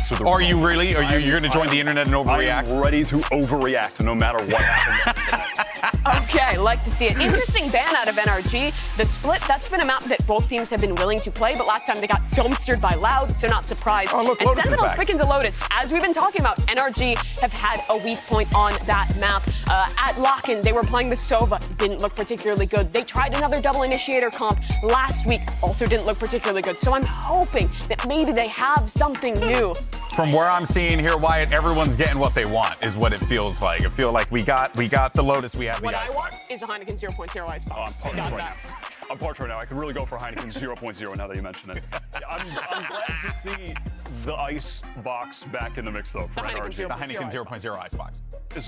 to the Are you really? Are you you're going to join the internet and overreact? I'm ready to overreact no matter what happens. Okay, like to see it. Interesting ban out of NRG. The split, that's been a map that both teams have been willing to play, but last time they got dumpstered by Loud, so not surprised. Oh, look, and Lotus is Sentinels back. picking the Lotus. As we've been talking about, NRG have had a weak point on that map. At Lock-in, they were playing the Sova. Didn't look particularly good. They tried another double initiator comp last week. Also didn't look particularly good. So I'm hoping that maybe they have something new. From where I'm seeing here, Wyatt, everyone's getting what they want, is what it feels like. I feel like we got the Lotus, we have the What I Icebox. want is a Heineken 0.0 Icebox. I'm parched right now. I'm parched right now. I could really go for Heineken 0.0 now that you mention it. I'm glad to see the ice box back in the mix, though, for The Heineken NRG. The Heineken 0.0 Icebox.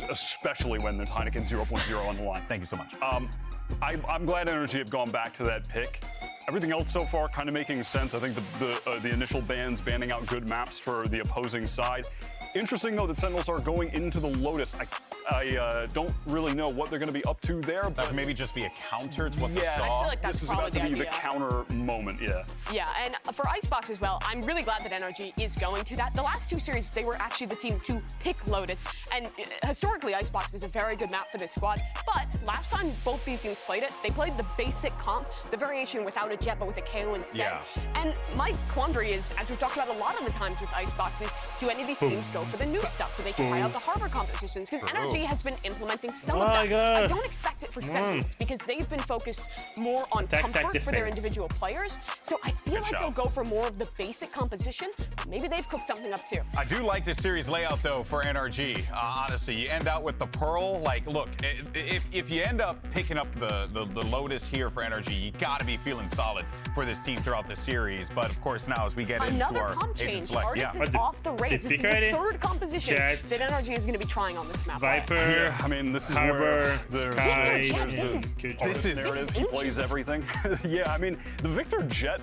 Especially when there's Heineken 0.0 on the line. Thank you so much. I'm glad NRG have gone back to that pick. Everything else so far kind of making sense. I think the initial bans banning out good maps for the opposing side. Interesting, though, that Sentinels are going into the Lotus. I don't really know what they're going to be up to there. That But could maybe just be a counter to what they yeah, saw. I feel like that's this is about to probably be the the idea. counter moment, yeah. Yeah, and for Icebox as well, I'm really glad that NRG is going to that. The last two series, they were actually the team to pick Lotus, and historically, Icebox is a very good map for this squad, but last time both these teams played it, they played the basic comp, the variation without a jet, but with a KO instead. Yeah. And my quandary is, as we've talked about a lot of the times with Icebox, is do any of these teams go for the new stuff? Do they try out the harbor competitions? Because NRG has been implementing some of that. God. I don't expect it for Sentinels, because they've been focused more on comfort for their defense. individual players. So I feel like shout. they'll go for more of the basic composition. Maybe they've cooked something up too. I do like this series layout, though, for NRG. Honestly, you end out with the Pearl. Like, look, if you end up picking up the Lotus here for NRG, you got to be feeling solid for this team throughout the series. But, of course, now as we get into Another our comp agent change. select, Artis yeah. is off the race. This is the already? third composition Jet, that NRG is going to be trying on this map. Viper, Yeah, I mean, this is Harbor, where the Sky, Victor Jet, there's this the is- artist narrative. He ancient. plays everything. Yeah, I mean, the Victor Jet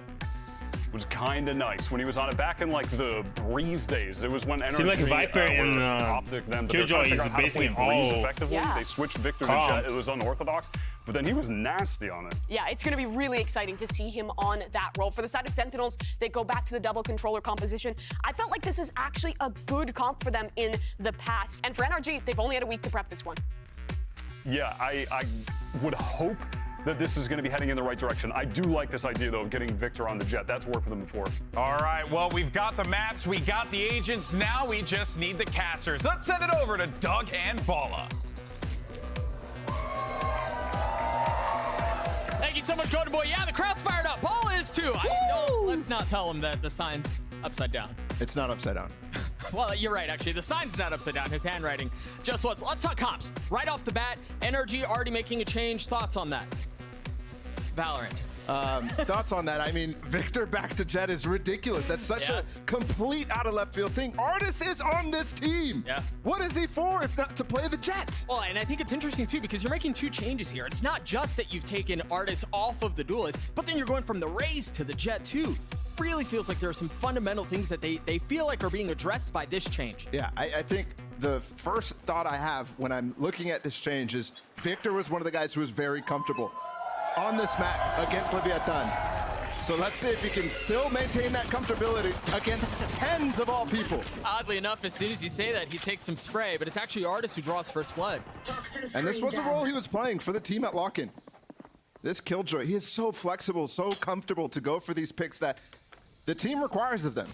was kind of nice when he was on it back in like the Breeze days. It was when NRG Seemed like Viper in, were Optic then, but they're Killjoy trying to figure is out how to play basically Breeze all effectively. Yeah. They switched Victor to comps. Jet. It was unorthodox, but then he was nasty on it. Yeah, it's going to be really exciting to see him on that role. For the side of Sentinels, they go back to the double controller composition. I felt like this is actually a good comp for them in the past. And for NRG, they've only had a week to prep this one. Yeah, I would hope that this is going to be heading in the right direction. I do like this idea, though, of getting Victor on the Jet. That's worked for them before. All right, well, we've got the maps, we got the agents, now we just need the casters. Let's send it over to Doug and Bala. Thank you so much, Golden Boy. Yeah, the crowd's fired up. Paul is too. Let's not tell him that the sign's upside down. It's not upside down. Well, you're right, actually. The sign's not upside down. His handwriting just was. Let's talk comps. Right off the bat, NRG already making a change. Thoughts on that? Valorant. Thoughts on that? I mean, Victor back to Jet is ridiculous. That's such Yeah. a complete out of left field thing. Artis is on this team. Yeah. What is he for if not to play the Jet? Well, and I think it's interesting, too, because you're making two changes here. It's not just that you've taken Artis off of the Duelist, but then you're going from the Raze to the Jet, too. Really feels like there are some fundamental things that they feel like are being addressed by this change. Yeah, I think the first thought I have when I'm looking at this change is Victor was one of the guys who was very comfortable on this map against Leviathan. So let's see if he can still maintain that comfortability against tens of all people. Oddly enough, as soon as you say that, he takes some spray, but it's actually Artis who draws first blood. And this was a role he was playing for the team at Lock-in. This Killjoy, he is so flexible, so comfortable to go for these picks that the team requires of them.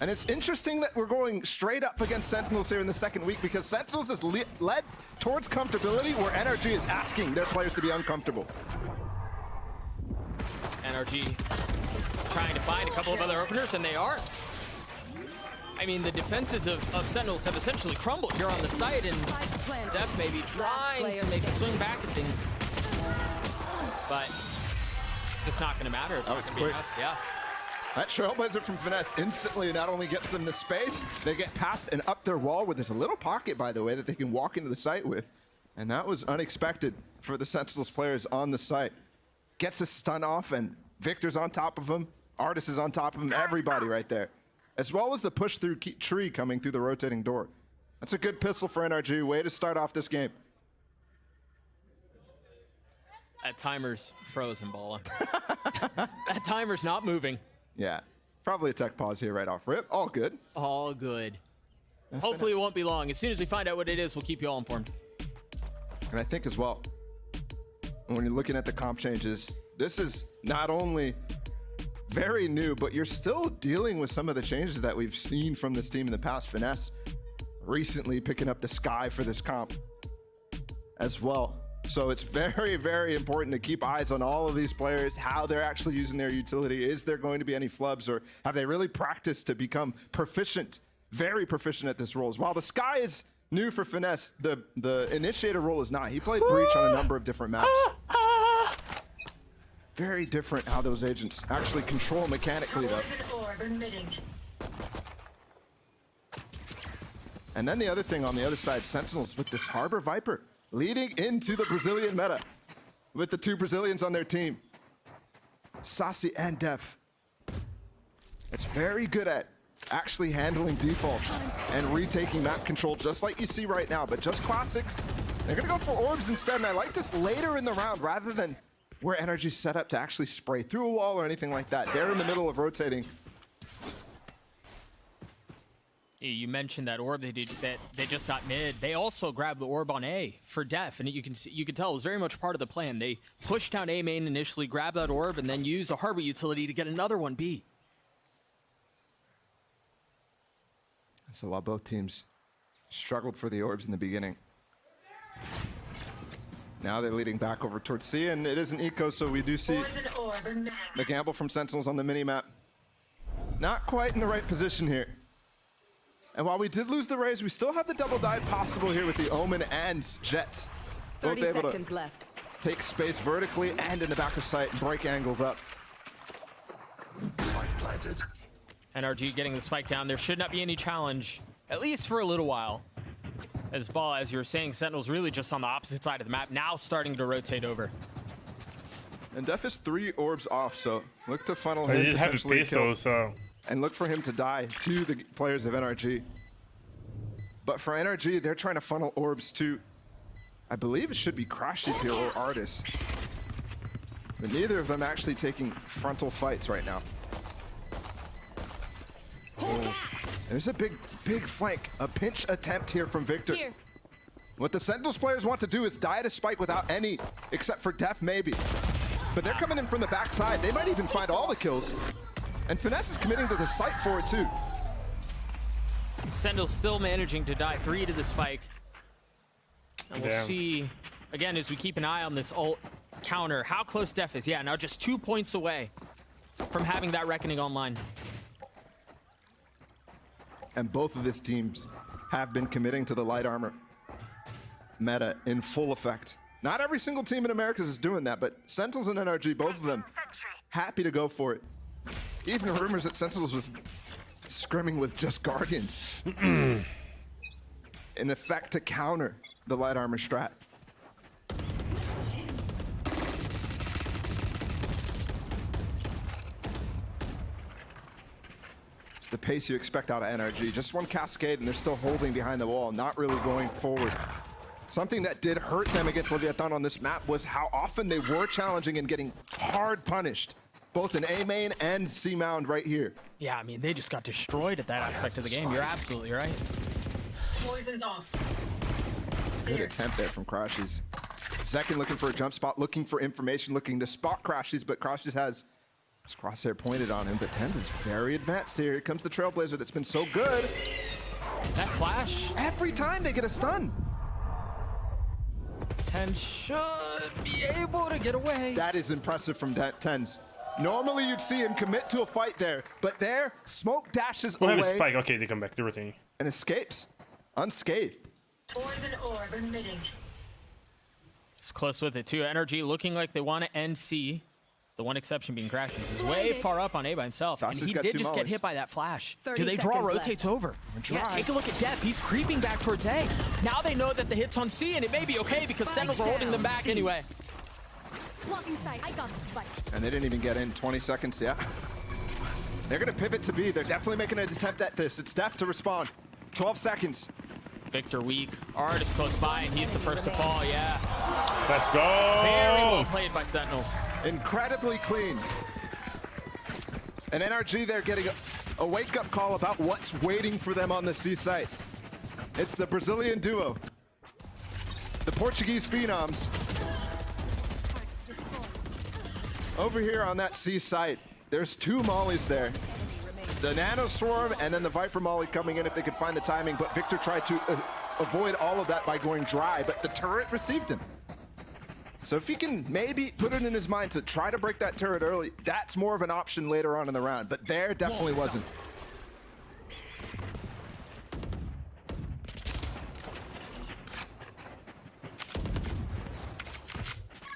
And it's interesting that we're going straight up against Sentinels here in the second week because Sentinels is led towards comfortability where NRG is asking their players to be uncomfortable. NRG trying to find a couple of other openers, and they are. I mean, the defenses of Sentinels have essentially crumbled here on the site, and Def may be trying to make a swing back at things. But it's just not going to matter. It's That not was gonna be quick. enough. Yeah. That Trailblazer from Finesse instantly not only gets them the space, they get past and up their wall where there's a little pocket, by the way, that they can walk into the site with. And that was unexpected for the Sentinels players on the site. Gets a stun off, and Victor's on top of him. Artis is on top of him. Everybody right there. As well as the push through tree coming through the rotating door. That's a good pistol for NRG. Way to start off this game. That timer's frozen, Bola. That timer's not moving. Yeah. Probably a tech pause here right off rip. All good. All good. Hopefully it won't be long. As soon as we find out what it is, we'll keep you all informed. And I think as well, when you're looking at the comp changes, this is not only very new, but you're still dealing with some of the changes that we've seen from this team in the past. Finesse recently picking up the Sky for this comp as well. So it's very, very important to keep eyes on all of these players, how they're actually using their utility. Is there going to be any flubs, or have they really practiced to become proficient, very proficient at this role? While the Sky is new for Finesse, the Initiator role is not. He played Breach on a number of different maps. Very different how those agents actually control mechanically, though. And then the other thing on the other side, Sentinels with this Harbor Viper leading into the Brazilian meta with the 2 Brazilians on their team, Sassy and Def. It's very good at actually handling defaults and retaking map control, just like you see right now. But just classics, they're gonna go for orbs instead, and I like this later in the round rather than where Energy's set up to actually spray through a wall or anything like that. They're in the middle of rotating. You mentioned that orb they just got mid. They also grabbed the orb on A for Def, and you can tell it was very much part of the plan. They pushed down A main initially, grabbed that orb, and then used a Harbor utility to get another one B. So while both teams struggled for the orbs in the beginning, now they're leading back over towards C, and it is an eco, so we do see the gamble from Sentinels on the mini-map. Not quite in the right position here. And while we did lose the Rays, we still have the double dive possible here with the Omen and Jets. 30 seconds left. Take space vertically and in the back of sight and break angles up. Spike planted. NRG getting the spike down. There should not be any challenge, at least for a little while. As Ball, as you were saying, Sentinel's really just on the opposite side of the map, now starting to rotate over. And Def is 3 orbs off, so look to funnel him. He did have a pistol, so. And look for him to die to the players of NRG. But for NRG, they're trying to funnel orbs to, I believe it should be Crashes here or Artis. But neither of them actually taking frontal fights right now. There's a big flank, a pinch attempt here from Victor. Here. What the Sentinels players want to do is die at a spike without any, except for Def maybe. But they're coming in from the backside. They might even find all the kills. And Finesse is committing to the site for it too. Sentinel's still managing to die 3 to the spike. And we'll see, again, as we keep an eye on this ult counter, how close Def is. Yeah, now just 2 points away from having that Reckoning online. And both of these teams have been committing to the light armor meta in full effect. Not every single team in Americas is doing that, but Sentinels and NRG, both of them, happy to go for it. Even rumors that Sentinels was scrimming with just Guardians. In effect to counter the light armor strat. It's the pace you expect out of NRG. Just one cascade and they're still holding behind the wall, not really going forward. Something that did hurt them against Leviathan on this map was how often they were challenging and getting hard punished. Both in A main and C mound right here. Yeah, I mean, they just got destroyed at that aspect of the game. You're absolutely right. Poison's off. Good attempt there from Crashes. Second looking for a jump spot, looking for information, looking to spot Crashes, but Crashes has his crosshair pointed on him. But Tens is very advanced here. Here comes the Trailblazer that's been so good. That flash. Every time they get a stun. 10 should be able to get away. That is impressive from Tens. Normally you'd see him commit to a fight there, but there, smoke dashes We'll away have a spike. Okay, they come back. They're rotating. and escapes unscathed. Poison orb emitting. It's close with it too. NRG looking like they want to end C. The one exception being Crashes. He's way far up on A by himself. Fastest and he got did 2 just get mollies. hit by that flash. 30 Do they draw seconds rotates over? Yeah, try. take a look at Def. He's creeping back towards A. Now they know that the hit's on C, and it may be okay because Sentinels are holding them back anyway. Blocking sight. I got the spike. And they didn't even get in 20 seconds, yeah. They're gonna pivot to B. They're definitely making an attempt at this. It's Def to respond. 12 seconds. Victor weak. Art is close by, and he's the first to fall, yeah. Let's go. Very well played by Sentinels. Incredibly clean. And NRG, they're getting a wake-up call about what's waiting for them on the C site. It's the Brazilian duo, the Portuguese phenoms. Over here on that C site, there's 2 mollies there. The Nano Swarm and then the Viper Molly coming in if they could find the timing, but Victor tried to avoid all of that by going dry, but the turret received him. So if he can maybe put it in his mind to try to break that turret early, that's more of an option later on in the round, but there definitely wasn't.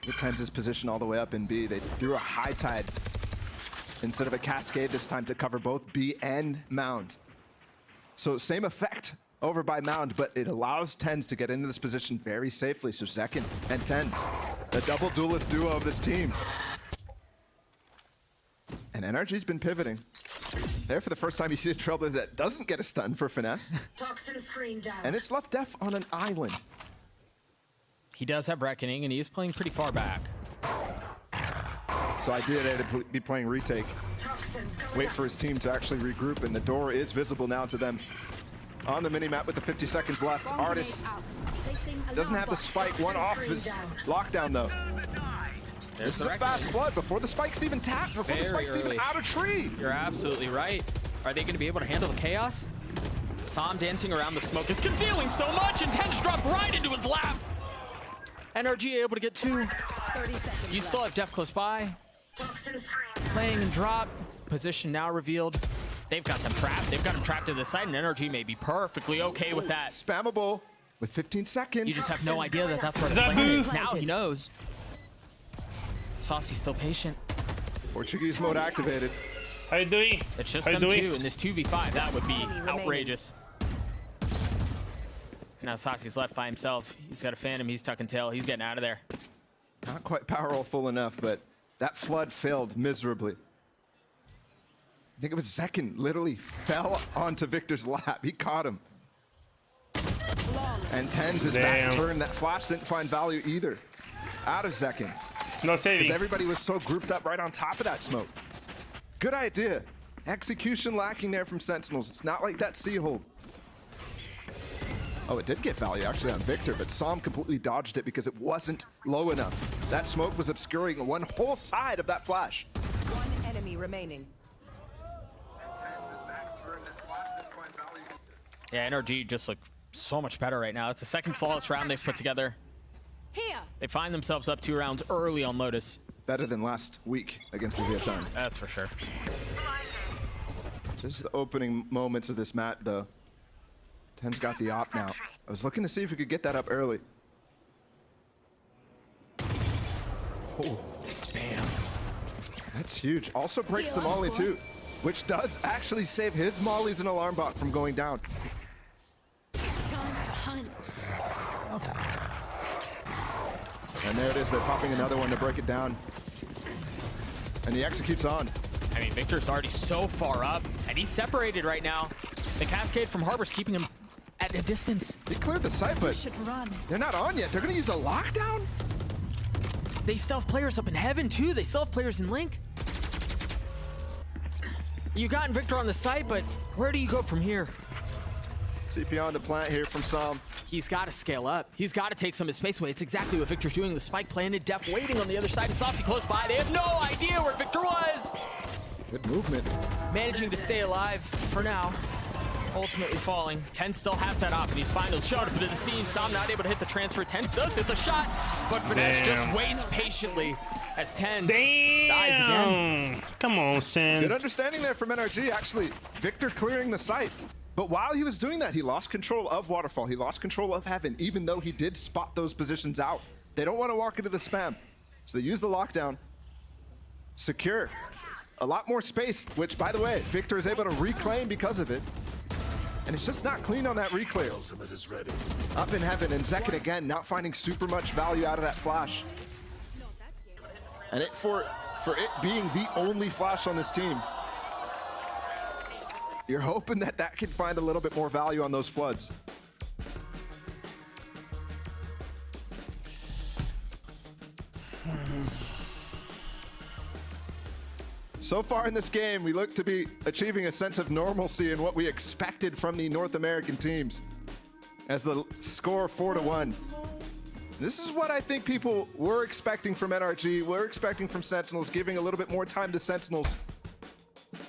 The Tens' position all the way up in B. They threw a high tide instead of a cascade this time to cover both B and Mound. So same effect over by Mound, but it allows Tens to get into this position very safely. So Second and Tens, the double duelist duo of this team. And NRG's been pivoting. There for the first time you see a Trailblazer that doesn't get a stun for Finesse. Toxin screen down. And it's left Def on an island. He does have Reckoning, and he is playing pretty far back. So ideally they'd be playing retake. Wait for his team to actually regroup, and the door is visible now to them. On the minimap with the 50 seconds left, Artis doesn't have the spike. One off his lockdown though. This is a fast flood before the spike's even tapped, before the spike's even out of tree. You're absolutely right. Are they going to be able to handle the chaos? Sam dancing around the smoke is concealing so much, and Tens drop right into his lap. NRG able to get 2. 30 seconds You still have Def close by. Toxin screen. Playing and drop. Position now revealed. They've got them trapped. They've got them trapped to the side, and NRG may be perfectly okay with that. Spammable with 15 seconds. You just have no idea that that's where the that plan is. booth? Now he knows. Saucy's still patient. Portuguese mode activated. How you doing? It's just How you them doing? 2 in this 2v5. That would be outrageous. Now Saucy's left by himself. He's got a Phantom. He's tucking tail. He's getting out of there. Not quite powerful enough, but that flood failed miserably. I think it was Zekin literally fell onto Victor's lap. He caught him. And Tens is back turn. That flash didn't find value either. Out of Zekin. No Because saving. everybody was so grouped up right on top of that smoke. Good idea. Execution lacking there from Sentinels. It's not like that C-hold. Oh, it did get value actually on Victor, but Sam completely dodged it because it wasn't low enough. That smoke was obscuring one whole side of that flash. One enemy remaining. Yeah, NRG just look so much better right now. It's the second flawless round they've put together. Here. They find themselves up 2 rounds early on Lotus. Better than last week against the Vietnam. That's for sure. Just the opening moments of this map, though. Ten's got the op now. I was looking to see if we could get that up early. Oh, spam. That's huge. Also breaks the molly, too, which does actually save his mollies and alarm bot from going down. And there it is. They're popping another one to break it down. And he executes on. I mean, Victor's already so far up, and he's separated right now. The cascade from Harbor's keeping him at a distance. They cleared the site, but Should run. they're not on yet. They're going to use a lockdown? They still have players up in heaven, too. They still have players in Link. You got Victor on the site, but where do you go from here? TP on the plant here from Sam. He's got to scale up. He's got to take some of his space away. It's exactly what Victor's doing. The spike planted, Def waiting on the other side, and Saucy close by. They have no idea where Victor was. Good movement. Managing to stay alive for now. Ultimately falling. Tens still has that op, and he's finally showed up into the scene. Sam not able to hit the transfer. Tens does hit the shot, but Finesse just waits patiently as Tens dies again. Come on, Sen. Good understanding there from NRG. Actually, Victor clearing the site. But while he was doing that, he lost control of Waterfall. He lost control of Heaven, even though he did spot those positions out. They don't want to walk into the spam. So they use the lockdown. Secure. A lot more space, which, by the way, Victor is able to reclaim because of it. And it's just not clean on that reclaim. Up in Heaven, and Zekin again, not finding super much value out of that flash. And it for it being the only flash on this team, you're hoping that that can find a little bit more value on those floods. So far in this game, we look to be achieving a sense of normalcy in what we expected from the North American teams. As the score 4-1. This is what I think people were expecting from NRG, were expecting from Sentinels, giving a little bit more time to Sentinels.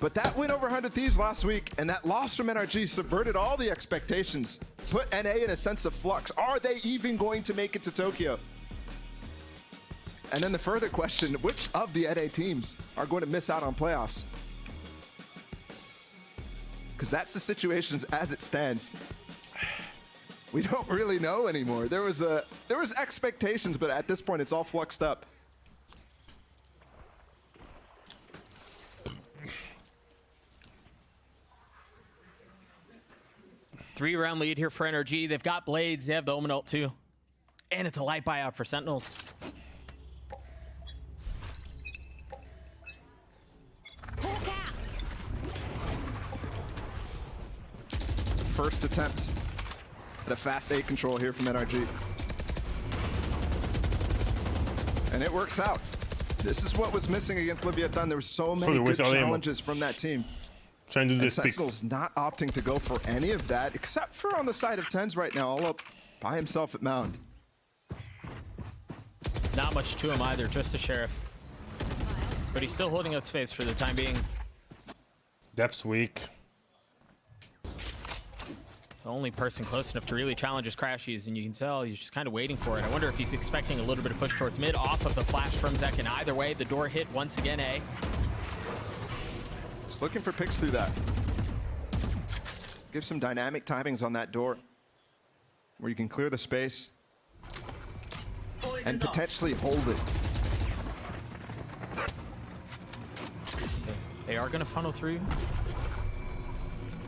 But that win over 100 Thieves last week and that loss from NRG subverted all the expectations, put NA in a sense of flux. Are they even going to make it to Tokyo? And then the further question, which of the NA teams are going to miss out on playoffs? Because that's the situation as it stands. We don't really know anymore. There was expectations, but at this point, it's all fluxed up. Three-round lead here for NRG. They've got Blades. They have the Omen ult too. And it's a light buyout for Sentinels. First attempt at a fast A control here from NRG. And it works out. This is what was missing against Leviathan. There were so many good challenges from that team. Trying to do and this Sentinel's not opting to go for any of that, except for on the side of Tens right now, all up by himself at Mound. Not much to him either, just the Sheriff. But he's still holding up space for the time being. Depth's weak. The only person close enough to really challenge is Crashies, and you can tell he's just kind of waiting for it. I wonder if he's expecting a little bit of push towards mid off of the flash from Zek, and either way, the door hit once again, A. Just looking for picks through that. Give some dynamic timings on that door where you can clear the space and potentially hold it. They are going to funnel through.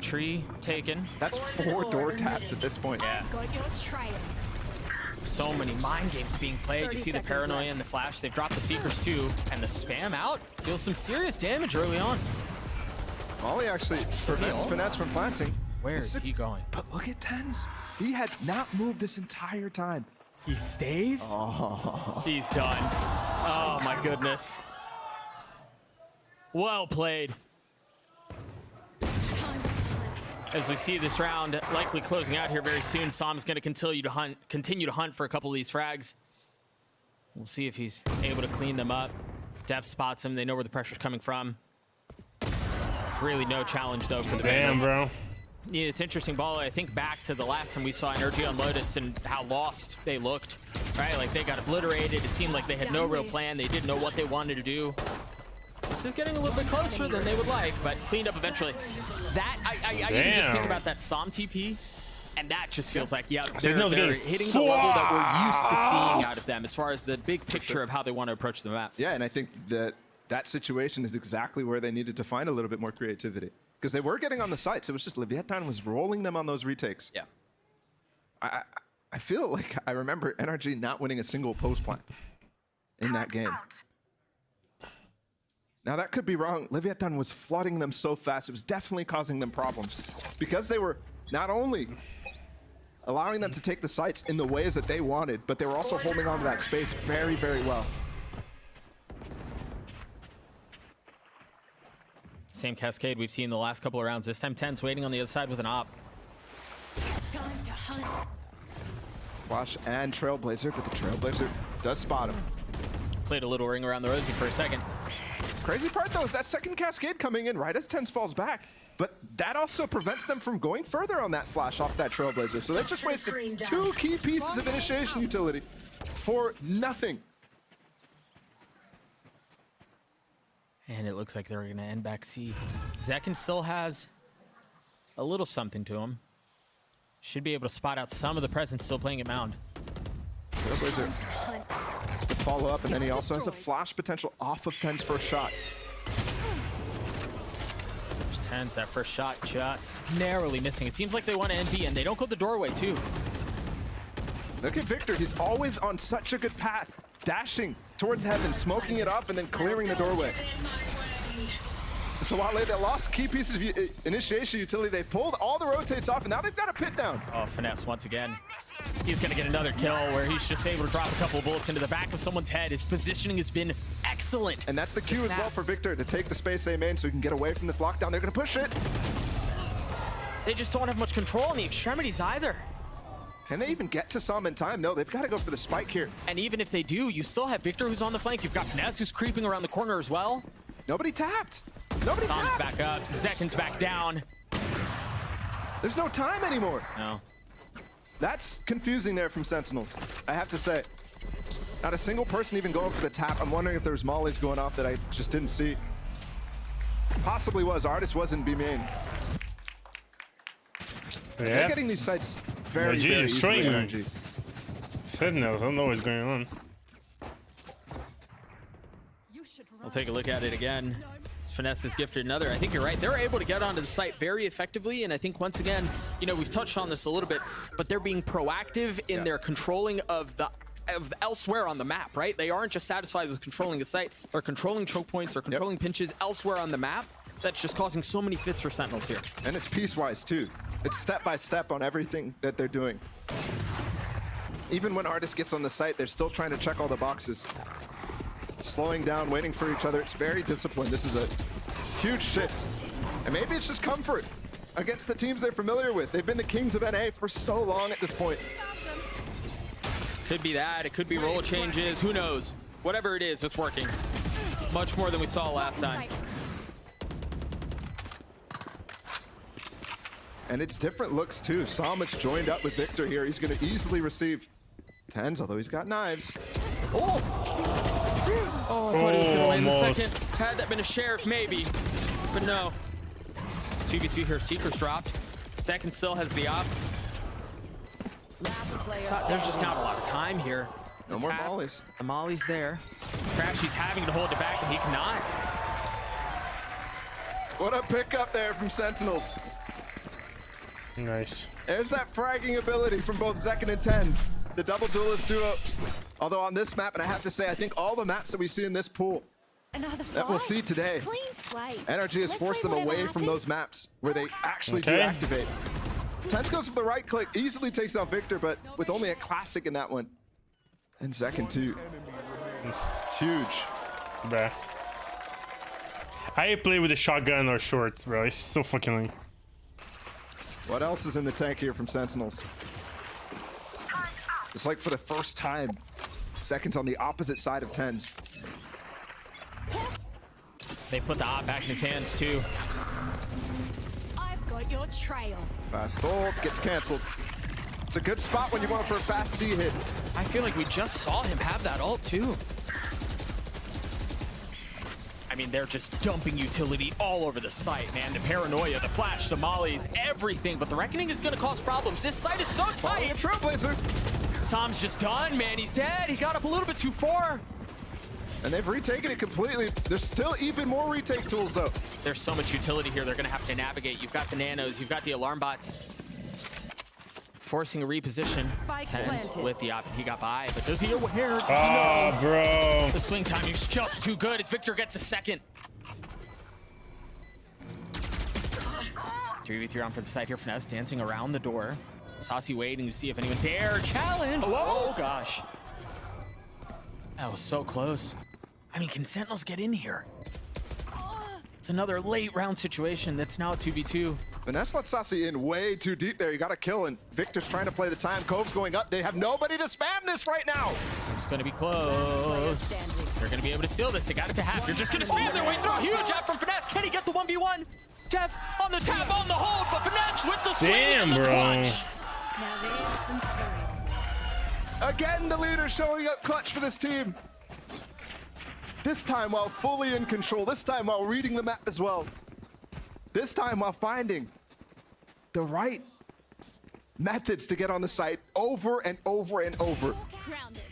Tree taken. That's 4 door taps at this point. Yeah. Got your trail. So many mind games being played. You see the paranoia and the flash. They've dropped the Seekers too, and the spam out deals some serious damage early on. Molly actually prevents Finesse from planting. Where is he going? But look at Tens. He had not moved this entire time. He stays? Oh. He's done. Oh my goodness. Well played. As we see this round likely closing out here very soon, Sam's going to continue to hunt for a couple of these frags. We'll see if he's able to clean them up. Dev spots him. They know where the pressure's coming from. Really no challenge though for the Damn, bro. Yeah, it's interesting, Ball. I think back to the last time we saw NRG on Lotus and how lost they looked, right? Like they got obliterated. It seemed like they had no real plan. They didn't know what they wanted to do. This is getting a little bit closer than they would like, but cleaned up eventually. That, I even just think about that Som TP, and that just feels like, yeah, they're hitting the level that we're used to seeing out of them as far as the big picture of how they want to approach the map. Yeah, and I think that situation is exactly where they needed to find a little bit more creativity. Because they were getting on the sites. It was just Leviathan was rolling them on those retakes. Yeah. I feel like I remember NRG not winning a single post plant in that game. Now that could be wrong. Leviathan was flooding them so fast. It was definitely causing them problems. Because they were not only allowing them to take the sites in the ways that they wanted, but they were also holding on to that space very, very well. Same cascade we've seen the last couple of rounds. This time Ten's waiting on the other side with an op. Time to hunt. Flash and Trailblazer, but the Trailblazer does spot him. Played a little ring around the rosy for a second. Crazy part though is that second cascade coming in right as Tens falls back. But that also prevents them from going further on that flash off that Trailblazer. So they've just wasted 2 key pieces of initiation utility for nothing. And it looks like they're going to end back C. Zekin still has a little something to him. Should be able to spot out some of the presence still playing at Mound. Trailblazer to follow up, and then he also has a flash potential off of Ten's first shot. There's Ten's, that first shot just narrowly missing. It seems like they want to end B, and they don't go the doorway too. Look at Victor, he's always on such a good path. Dashing towards heaven, smoking it off, and then clearing the doorway. So while they lost key pieces of initiation utility, they pulled all the rotates off, and now they've got a pit down. Oh, Finesse once again. He's going to get another kill where he's just able to drop a couple of bullets into the back of someone's head. His positioning has been excellent. And that's the cue as well for Victor to take the space A main so he can get away from this lockdown. They're going to push it. They just don't have much control on the extremities either. Can they even get to Som in time? No, they've got to go for the spike here. And even if they do, you still have Victor who's on the flank. You've got Finesse who's creeping around the corner as well. Nobody tapped. Nobody Tom's tapped. back up. Zekin's back down. There's no time anymore. No. That's confusing there from Sentinels, I have to say. Not a single person even going for the tap. I'm wondering if there was mollies going off that I just didn't see. Possibly was. Artist was in B main. They're getting these sites very, NRG very is easily. destroying NRG. Sentinels, I don't know what's going on. We'll take a look at it again. Finesse has gifted another. I think you're right. They're able to get onto the site very effectively, and I think once again, you know, we've touched on this a little bit, but they're being proactive in their controlling of the elsewhere on the map, right? They aren't just satisfied with controlling the site or controlling choke points or controlling pinches elsewhere on the map. That's just causing so many fits for Sentinels here. And it's piecewise too. It's step by step on everything that they're doing. Even when Artist gets on the site, they're still trying to check all the boxes. Slowing down, waiting for each other. It's very disciplined. This is a huge shift. And maybe it's just comfort against the teams they're familiar with. They've been the kings of NA for so long at this point. Could be that. It could be role changes. Who knows? Whatever it is, it's working. Much more than we saw last time. And it's different looks too. Som has joined up with Victor here. He's going to easily receive 10s, although he's got knives. Oh, I thought he was going to win the almost. second. Had that been a sheriff, maybe. But no. 2v2 here. Seeker's dropped. Second still has the op. There's just not a lot of time here. No more mollies. The molly's there. Crash, he's having to hold it back, and he cannot. What a pickup there from Sentinels. Nice. There's that fragging ability from both Zekin and Tens. The double duelist duo. Although on this map, and I have to say, I think all the maps that we see in this pool Another that we'll fight. see today, Clean slate. NRG has Let's forced see them whatever away from happens. those maps where they actually do Okay. activate. Tens goes for the right click, easily takes out Victor, but with only a classic in that one. And Zekin too. Huge. Bruh. I play with a shotgun or shorts, bro. It's so fucking annoying. What else is in the tank here from Sentinels? It's like for the first time, Zekin's on the opposite side of Tens. They put the op back in his hands, too. I've got your trail. Fast ult, gets canceled. It's a good spot when you want for a fast C hit. I feel like we just saw him have that ult, too. I mean, they're just dumping utility all over the site, man. The paranoia, the flash, the mollies, everything. But the Reckoning is going to cause problems. This site is so tight. Trailblazer. Som's just done, man. He's dead. He got up a little bit too far. And they've retaken it completely. There's still even more retake tools, though. There's so much utility here they're going to have to navigate. You've got the nanos. You've got the alarm bots. Forcing a reposition. Spike Tens planted. with the op, and he got by. But does he aware? Does he Ah, know? bro. The swing timing's just too good as Victor gets a second. 3v3 on for the side here. Finesse dancing around the door. Saucy waiting to see if anyone dare challenge. Hello? Oh, gosh. That was so close. I mean, can Sentinels get in here? It's another late round situation that's now a 2v2. Finesse let Sassy in way too deep there. You got to kill, and Victor's trying to play the time. Cove's going up. They have nobody to spam this right now. It's going to be close. They're going to be able to steal this. They got it to half. You're just going to spam their way through. Huge out from Finesse. Can he get the 1v1? Def on the tap, on the hold, but Finesse with the swing Damn, and the bro. clutch. Now there's some thrill. Again, the leader showing up clutch for this team. This time while fully in control. This time while reading the map as well. This time while finding the right methods to get on the site over and over and over. Grounded.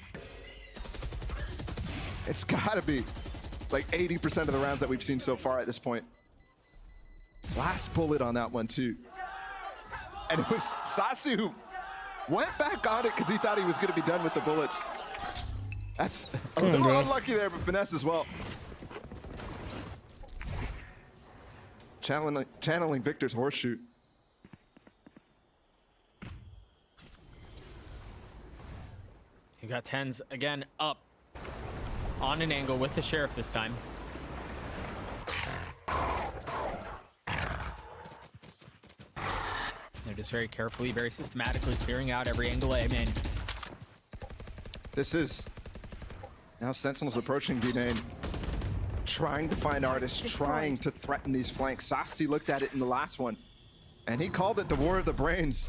It's gotta be like 80% of the rounds that we've seen so far at this point. Last bullet on that one too. And it was Sasu who went back on it because he thought he was gonna be done with the bullets. That's a little unlucky there, but Finesse as well. Channeling Victor's horseshoe. You got Tens again up on an angle with the Sheriff this time. They're just very carefully, very systematically clearing out every angle A main. This is now Sentinels approaching B main, trying to find artists, trying to threaten these flanks. Sassy looked at it in the last one, and he called it the War of the Brains.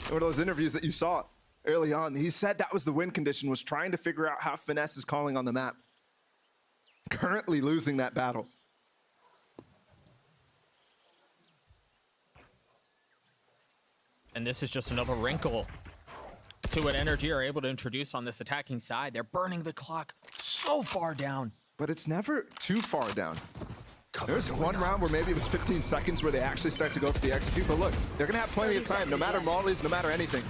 One of those interviews that you saw early on, he said that was the win condition, was trying to figure out how Finesse is calling on the map. Currently losing that battle. And this is just another wrinkle to what Energy are able to introduce on this attacking side. They're burning the clock so far down. But it's never too far down. There's one round where maybe it was 15 seconds where they actually start to go for the execute, but look, they're gonna have plenty of time, no matter mollies, no matter anything.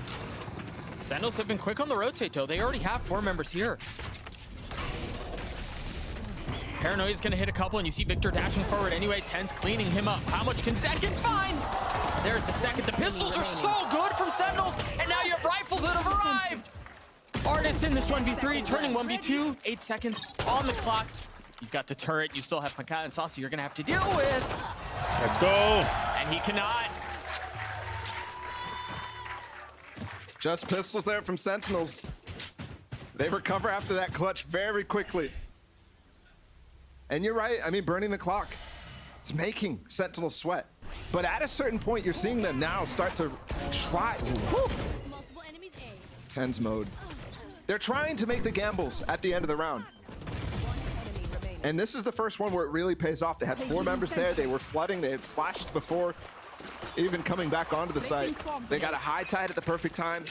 Sentinels have been quick on the rotate, though. They already have 4 members here. Paranoia's gonna hit a couple, and you see Victor dashing forward anyway. Ten's cleaning him up. How much can Second find? There's the second. The pistols are so good from Sentinels, and now you have rifles that have arrived. Artists in this 1v3, turning 1v2. 8 seconds on the clock. You've got the turret. You still have Pankata and Saucy you're gonna have to deal with. Let's go. And he cannot. Just pistols there from Sentinels. They recover after that clutch very quickly. And you're right, I mean, burning the clock, it's making Sentinels sweat. But at a certain point, you're seeing them now start to try. Multiple enemies A. Tens mode. They're trying to make the gambles at the end of the round. And this is the first one where it really pays off. They had 4 members there. They were flooding. They had flashed before even coming back onto the site. They got a high tide at the perfect time.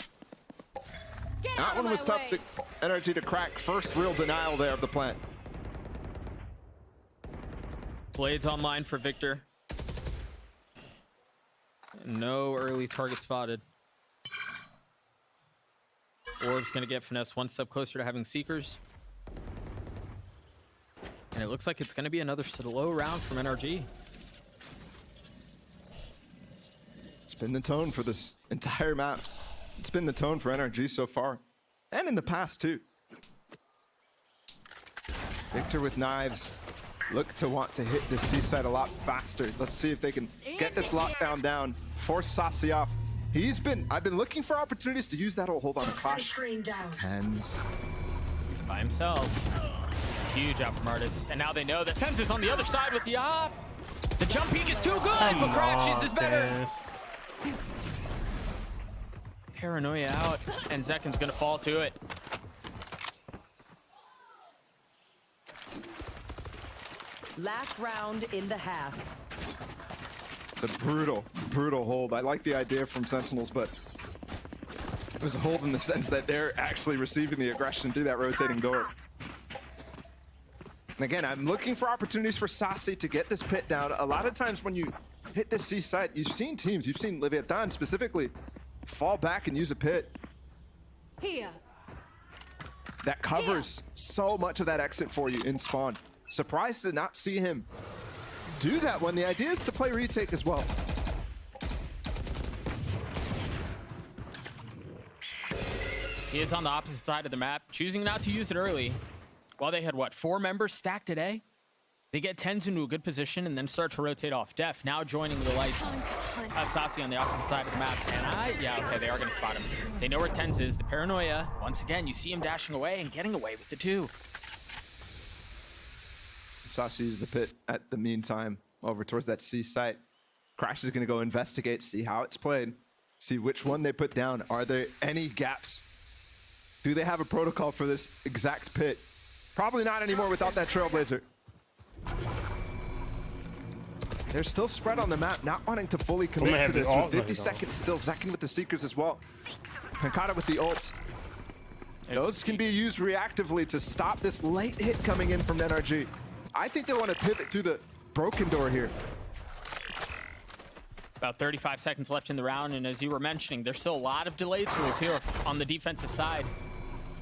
That one was tough. The Energy to crack. First real denial there of the plant. Blades online for Victor. No early target spotted. Orb's gonna get Finesse one step closer to having Seekers. And it looks like it's gonna be another slow round from NRG. It's been the tone for this entire map. It's been the tone for NRG so far. And in the past too. Victor with knives. Look to want to hit this seaside a lot faster. Let's see if they can get this lockdown down. Force Sassy off. I've been looking for opportunities to use that hold on the clash. Screen down. Tens. By himself. Huge out from Artis. And now they know that Tens is on the other side with the op. The jump peek is too good, but Crashes is better. Paranoia out, and Zekin's gonna fall to it. Last round in the half. It's a brutal, brutal hold. I like the idea from Sentinels, but it was a hold in the sense that they're actually receiving the aggression through that rotating door. And again, I'm looking for opportunities for Sassy to get this pit down. A lot of times when you hit this C site, you've seen teams, you've seen Leviathan specifically, fall back and use a pit. Here. That covers so much of that exit for you in spawn. Surprised to not see him do that when the idea is to play retake as well. He is on the opposite side of the map, choosing not to use it early. While they had, what, 4 members stacked today? They get Tens into a good position and then start to rotate off. Def now joining the lights. Sassy on the opposite side of the map. And yeah, okay, they are going to spot him. They know where Tens is. The Paranoia, once again, you see him dashing away and getting away with the 2. Sassy uses the pit at the meantime over towards that C site. Crash is going to go investigate, see how it's played, see which one they put down. Are there any gaps? Do they have a protocol for this exact pit? Probably not anymore without that Trailblazer. They're still spread on the map, not wanting to fully commit to this. With 50 seconds still, Zekin with the Seekers as well. Pankata with the ult. Those can be used reactively to stop this late hit coming in from NRG. I think they want to pivot through the broken door here. About 35 seconds left in the round, and as you were mentioning, there's still a lot of delayed tools here on the defensive side.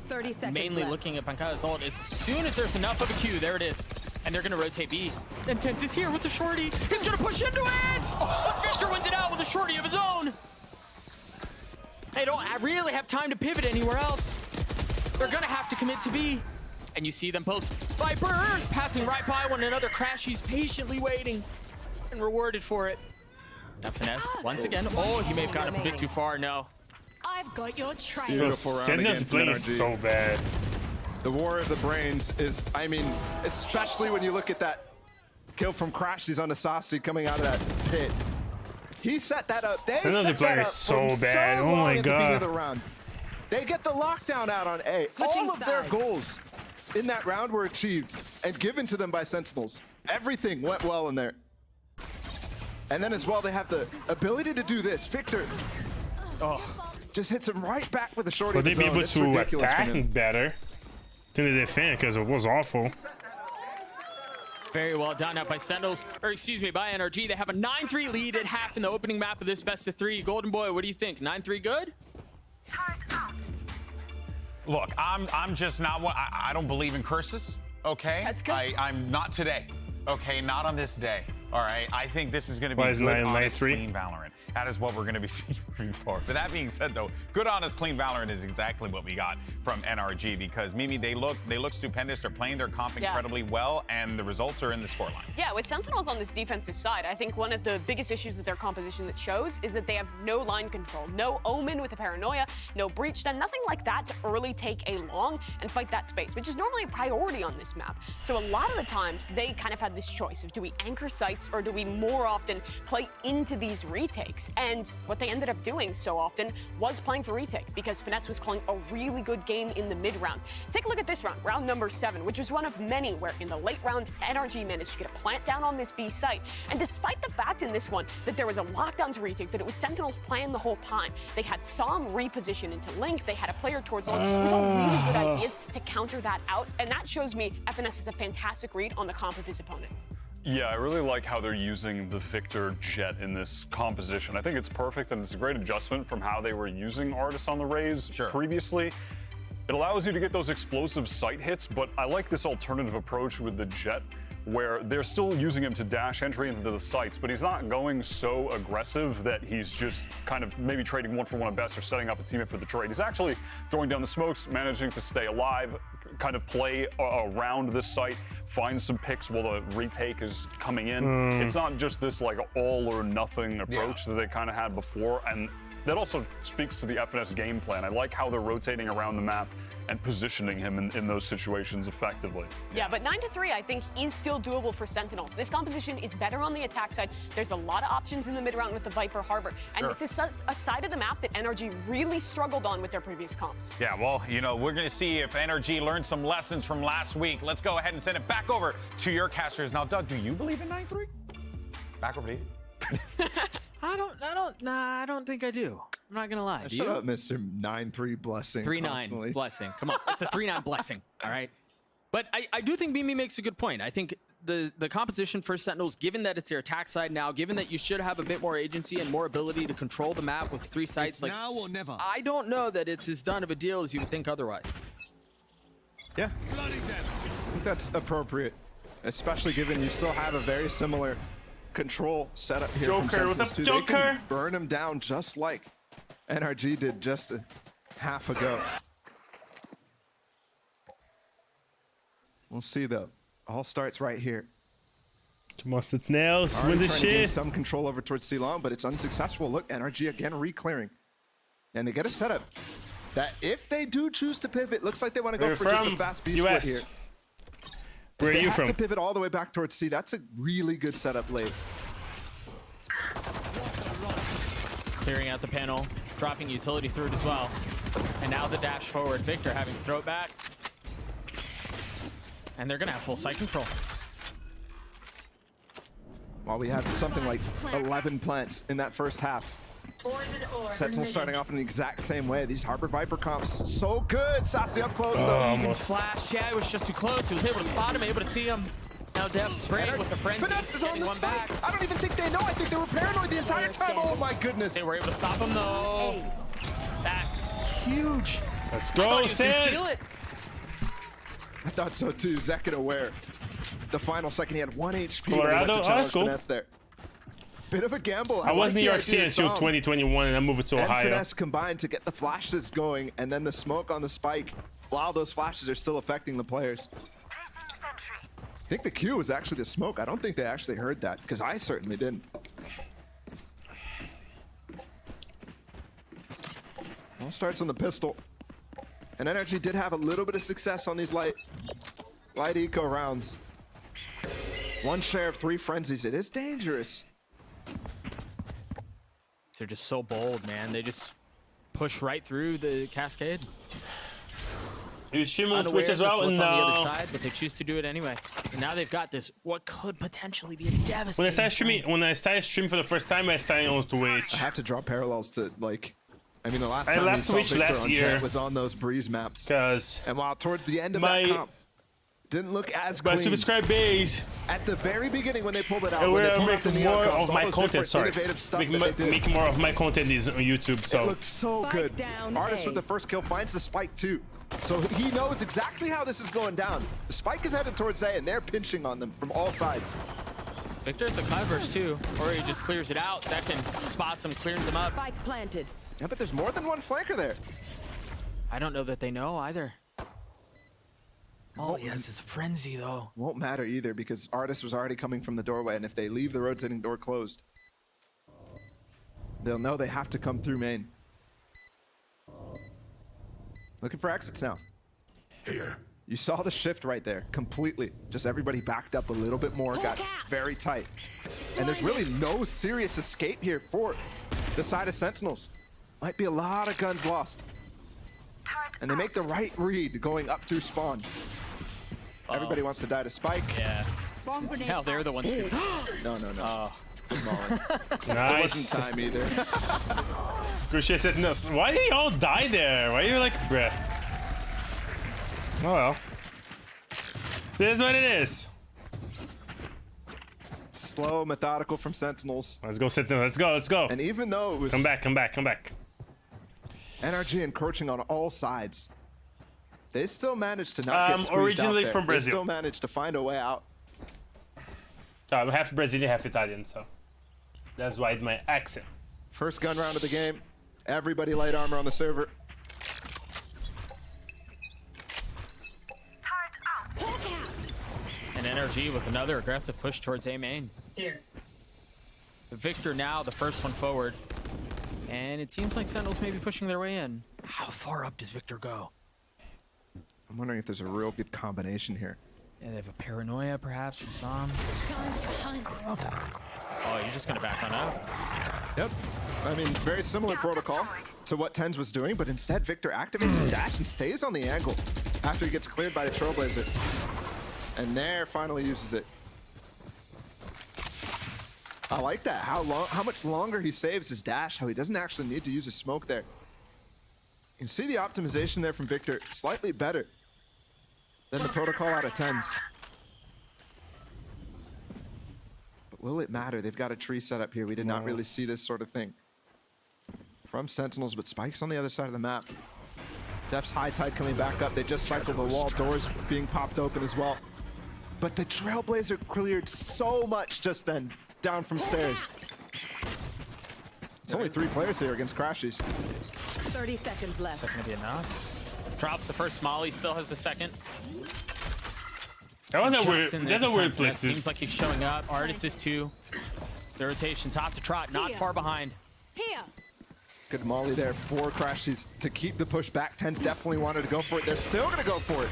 30 seconds Mainly left. looking at Pankata's ult. As soon as there's enough of a queue, there it is. And they're going to rotate B. And Tens is here with the shorty. He's going to push into it! But Victor wins it out with a shorty of his own. They don't really have time to pivot anywhere else. They're gonna have to commit to B. And you see them both. Vipers passing right by one another. Crashy's patiently waiting and rewarded for it. Now Finesse, once again. Oh, he may have gotten a bit too far. No. I've got your trail. Beautiful round Sentinel's against playing NRG. so bad. The War of the Brains is, I mean, especially when you look at that kill from Crashies on Asasi coming out of that pit. He set that up. They Sentinel's set playing that up so from bad. So Oh long my at the beginning of God. the round. They get the lockdown out on A. Switching All of their sides. goals in that round were achieved and given to them by Sentinels. Everything went well in there. And then as well, they have the ability to do this. Victor just hits him right back with a shorty. Will they be able It's to ridiculous for him. attack better than they defend? Because it was awful. Very well done out by Sentinels, or excuse me, by NRG. They have a 9-3 lead at half in the opening map of this best of 3. Golden Boy, what do you think? 9-3 good? Look, I'm just not one. I don't believe in curses. Okay, That's good. I'm not today. Okay, not on this day. All right, I think this is going to be Why is good, 9-3? honest, clean Valorant. That is what we're going to be seeing moving forward. But that being said, though, good, honest, clean Valorant is exactly what we got from NRG because Mimi, they look stupendous. They're playing their comp incredibly well, and the results are in the scoreline. Yeah, with Sentinels on this defensive side, I think one of the biggest issues with their composition that shows is that they have no line control, no Omen with a Paranoia, no Breach, and nothing like that to early take a long and fight that space, which is normally a priority on this map. So a lot of the times, they kind of had this choice of do we anchor sites or do we more often play into these retakes? And what they ended up doing so often was playing for retake because Finesse was calling a really good game in the mid round. Take a look at this round, round number 7, which was one of many where in the late round, NRG managed to get a plant down on this B site. And despite the fact in this one that there was a lockdown to retake, that it was Sentinels playing the whole time, they had Som reposition into Link, they had a player towards long. It was all really good ideas to counter that out. And that shows me FNS has a fantastic read on the comp of his opponent. Yeah, I really like how they're using the Victor Jet in this composition. I think it's perfect, and it's a great adjustment from how they were using Artis on the Rays previously. It allows you to get those explosive sight hits, but I like this alternative approach with the Jet, where they're still using him to dash entry into the sites, but he's not going so aggressive that he's just kind of maybe trading one for one at best or setting up a teammate for the trade. He's actually throwing down the smokes, managing to stay alive, kind of play around this site, find some picks while the retake is coming in. It's not just this like all or nothing approach that they kind of had before, and that also speaks to the FNS game plan. I like how they're rotating around the map and positioning him in those situations effectively. Yeah, but 9-3 I think is still doable for Sentinels. This composition is better on the attack side. There's a lot of options in the mid round with the Viper Harbor, and this is a side of the map that NRG really struggled on with their previous comps. Yeah, well, you know, we're going to see if NRG learned some lessons from last week. Let's go ahead and send it back over to your casters. Now, Doug, do you believe in 9-3? Back over to you. I don't think I do. I'm not gonna lie. Do Shut you? up, Mr. 9-3 blessing. 3-9 constantly. blessing. Come on, it's a 3-9 blessing. All right. But I do think Mimi makes a good point. I think the composition for Sentinels, given that it's their attack side now, given that you should have a bit more agency and more ability to control the map with 3 sites, It's like now or never. I don't know that it's as done of a deal as you would think otherwise. Yeah, Flooding them. I think that's appropriate, especially given you still have a very similar control setup here from Joker, Sentinels what too. up, They can Joker? burn him down just like NRG did just a half ago. We'll see though. All starts right here. Mustard nails Already with the trying to gain shit. some control over towards C-Long, but it's unsuccessful. Look, NRG again re-clearing. And they get a setup that if they do choose to pivot, looks like they want to go We're for just a from fast B split here. US. Where are They you have from? to pivot all the way back towards C. That's a really good setup late. Clearing out the panel, dropping utility through it as well. And now the dash forward. Victor having to throw it back. And they're gonna have full site control. While we have something like 11 plants in that first half. Sentinel starting off in the exact same way. These Harbor Viper comps, so good. Sassy up close though. Even flash, yeah, it was just too close. He was able to spot him, able to see him. Now Dev spraying with the frenzy, Finesse is on getting the one spike. back. I don't even think they know. I think they were paranoid the entire time. Oh my goodness. They were able to stop him though. That's huge. Let's I thought go, he was gonna Sid. steal it. I thought so too. Zekin aware. The final second, he had 1 HP. when he Colorado? went to Oh, that's challenge cool. Finesse there. Bit of a gamble. I was like New the York idea City of until Som 2021 and I moved to and Ohio. Finesse combined to get the flashes going, and then the smoke on the spike while those flashes are still affecting the players. I think the Q was actually the smoke. I don't think they actually heard that, because I certainly didn't. All starts on the pistol. And NRG did have a little bit of success on these light eco rounds. One share of 3 frenzies. It is dangerous. They're just so bold, man. They just push right through the cascade. You stream on Unaware Twitch as of well? what's No. on the other side, but they choose to do it anyway. And now they've got this, what could potentially be a devastating. When I started streaming for the first time, I started on Twitch. I have to draw parallels to, like, I mean, the last I time we left saw Twitch Victor last on year. chat was on those Breeze maps. Because And while towards the end of that comp, didn't look as my clean. subscribe base, At the very beginning when they pulled it out, and when they we're pulled out the making neon more comps, of all my those content. different Sorry, innovative stuff that they did. making more of my content is on YouTube. So It looked so Spike good. down Artist A. with the first kill finds the spike too. So he knows exactly how this is going down. The spike is headed towards A and they're pinching on them from all sides. Victor's a cleverest too, or he just clears it out. Second, spots him, clears him up. Spike planted. Yeah, but there's more than one flanker there. I don't know that they know either. All he has is a frenzy though. Won't matter either because Artist was already coming from the doorway, and if they leave the rotating door closed, they'll know they have to come through main. Looking for exits now. Here. You saw the shift right there, completely. Just everybody backed up a little bit more, got very tight. And there's really no serious escape here for the side of Sentinels. Might be a lot of guns lost. And they make the right read going up through spawn. Everybody wants to die to Spike. Yeah. Hell, they're the ones who... No. Good Molly. It nice. wasn't time either. Cruciate said no. Why did they all die there? Why are you like, bruh? Oh well. This is what it is. Slow, methodical from Sentinels. Let's go, Sentinel. Let's go. Let's go. And even though it was Come back. Come back. Come back. NRG encroaching on all sides, they still managed to not get squeezed originally out there. from Brazil. They still managed to find a way out. I'm half Brazilian, half Italian, so that's why my accent. First gun round of the game. Everybody light armor on the server. And NRG with another aggressive push towards A main. Here. Victor now the first one forward. And it seems like Sentinels may be pushing their way in. How far up does Victor go? I'm wondering if there's a real good combination here. Yeah, they have a paranoia perhaps from Sam. Time to hunt. Oh, you're just gonna back on up? Yep. I mean, very similar protocol to what Tens was doing, but instead Victor activates his dash and stays on the angle after he gets cleared by the Trailblazer. And there finally uses it. I like that. How much longer he saves his dash, how he doesn't actually need to use his smoke there. You can see the optimization there from Victor, slightly better than the protocol out of Tens. But will it matter? They've got a tree set up here. We did not really see this sort of thing from Sentinels, but Spike's on the other side of the map. Def's high tide coming back up. They just cycled the wall, doors being popped open as well. But the Trailblazer cleared so much just then, down from stairs. It's only 3 players here against Crashies. 30 seconds left. Second to be enough. Drops the first molly, still has the second. That was a Just weird. in That's there a to weird time place finesse. to. Seems like he's showing up. Artist is too. The rotation top to trot, not far behind. Here. Good molly there for Crashies to keep the push back. Tens definitely wanted to go for it. They're still going to go for it.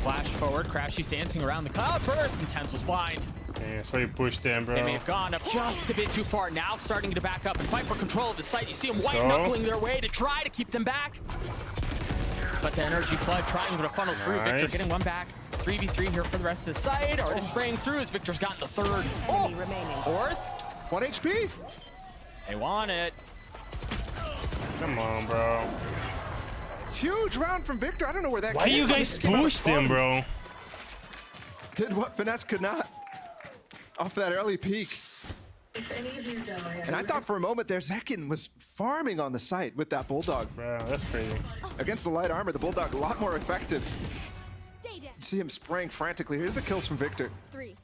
Flash forward, Crashy's dancing around the cloud burst, and Tens was blind. Yeah, that's why you pushed them, bro. They may have gone up just a bit too far. Now starting to back up and fight for control of the site. You see them white knuckling their way to try to keep them back. But the energy flood trying to funnel through. Nice. Victor getting one back. 3v3 here for the rest of the site. Artist spraying through as Victor's gotten the third. Enemy remaining. Fourth. 1 HP. They want it. Come on, bro. Huge round from Victor. I don't know where that Why came you from. guys This came out of pushed them, spawn. bro? Did what Finesse could not. Off that early peak. If any of you die, And I thought for a moment there Zekin was farming on the site with that Bulldog. Bro, that's crazy. Against the light armor, the Bulldog a lot more effective. Stay down. You see him spraying frantically. Here's the kills from Victor. 3.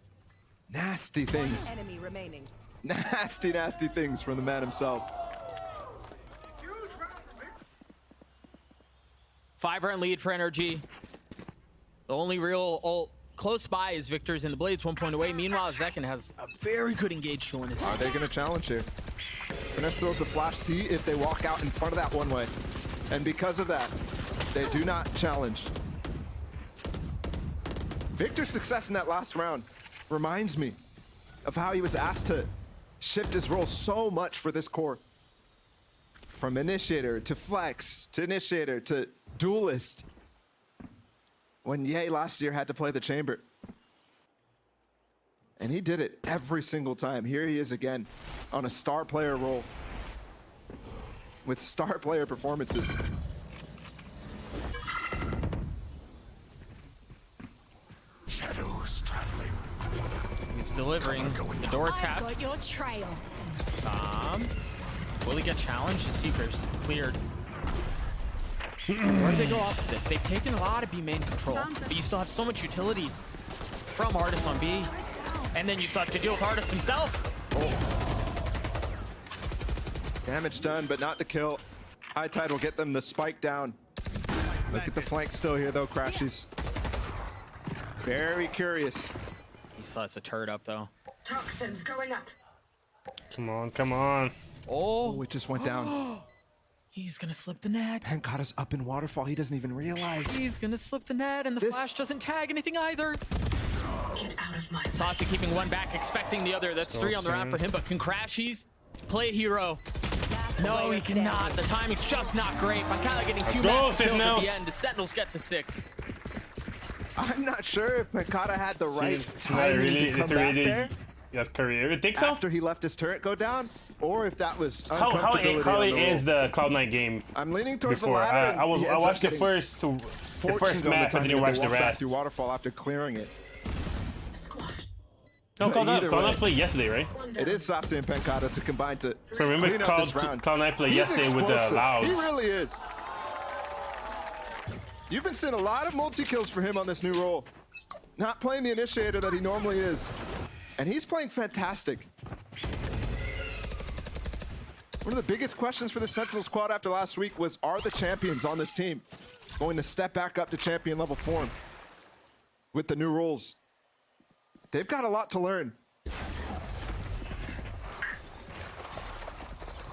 Nasty things. Enemy remaining. Nasty, nasty things from the man himself. 5-round lead for NRG. The only real close by is Victor's in the Blades, 1 point away. Meanwhile, Zekin has a very good engaged tool in his Are they going to challenge here? Finesse throws the flash. See if they walk out in front of that one way. And because of that, they do not challenge. Victor's success in that last round reminds me of how he was asked to shift his role so much for this core. From initiator to flex to initiator to duelist. When Ye last year had to play the chamber. And he did it every single time. Here he is again on a star player role with star player performances. Shadows traveling. He's delivering the door tap. Got your trail. Will he get challenged? The Seeker's cleared. Where do they go off of this? They've taken a lot of B main control, but you still have so much utility from Artis on B. And then you still have to deal with Artis himself. Damage done, but not the kill. High Tide will get them the spike down. Look at the flank still here though, Crashies. Very curious. He still has a turret up though. Toxins going up. Come on, come on. Oh, it just went down. He's gonna slip the net. Pankata's up in waterfall. He doesn't even realize. He's gonna slip the net, and the flash doesn't tag anything either. Get out of my Saucy keeping one back, expecting the other. That's 3 on the round for him, but can Crashies play hero? No, he cannot. The timing's just not great. Pankata getting 2 massive kills at the end. The Sentinels get to 6. I'm not sure if Pankata had the right It's timing really, to come back there yes, career. You think so? after he left his turret go down, or if that was How uncomfortability on the is roll. the Cloud9 game I'm leaning towards before? the latter. I watched the first map. I didn't watch the rest. Through waterfall after clearing it. squad. No, Either way. Cloud9 played yesterday, right? It is Saucy and Pankata to combine to So remember clean up this round. Cloud9 played He's yesterday with the explosive. Louds. He really is. You've been seeing a lot of multi-kills for him on this new role. Not playing the initiator that he normally is. And he's playing fantastic. One of the biggest questions for the Sentinel squad after last week was, are the champions on this team going to step back up to champion level form with the new roles? They've got a lot to learn.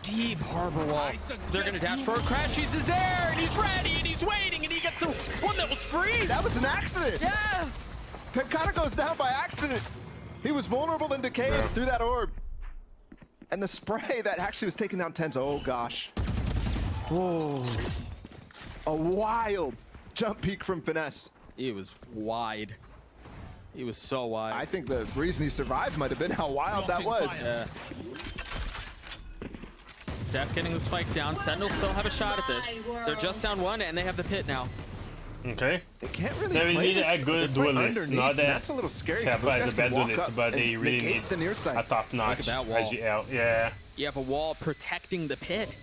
Deep harbor wall. They're gonna dash forward. Crashies is there, and he's ready, and he's waiting, and he gets the one that was free. That was an accident. Yeah. Pankata goes down by accident. He was vulnerable and decayed through that orb. And the spray that actually was taking down tens. Oh gosh. Oh. A wild jump peek from Finesse. It was wide. He was so wide. I think the reason he survived might have been how wild that was. Yeah. Def getting the spike down. Sentinels still have a shot at this. They're just down 1, and they have the pit now. Okay. They can't really They play need this. a good They play duelist, underneath, not and that that's a little scary. 'cause Shepard those is a guys bad can walk duelist, up but they and really negate need the near side. a top-notch Look at that wall. IGL. Yeah. You have a wall protecting the pit.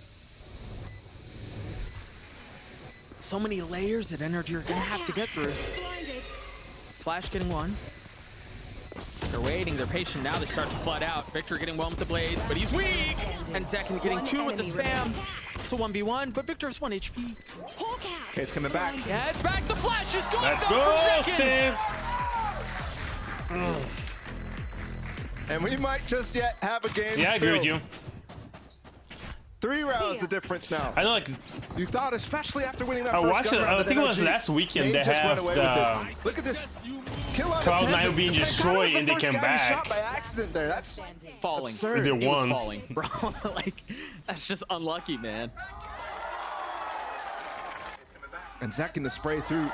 So many layers that Energy are gonna have to get through. Blinded. Flash getting 1. They're waiting, they're patient now, they start to flood out. Victor getting 1 with the blades, but he's weak! And Zekin getting 2 with the spam. It's a 1v1, but Victor's 1 HP. Hawk out. Case coming back. Yeah, it's back, the flash is gone Let's though go, from Zekin! Sim. And we might just yet have a game. Yeah, I agree with still. you. 3 rounds the difference now. I know, like, You thought, especially after winning that I first watched gun it. round I at think it was NRG, last weekend. they They just have went away with it. Look at this. Kill out Cloud9 Tenzin. being Pankata destroyed was the and they first came guy back. Shot by accident there. That's Falling. absurd. They He was won. falling, bro. Like, that's just unlucky, man. And Zekin the spray through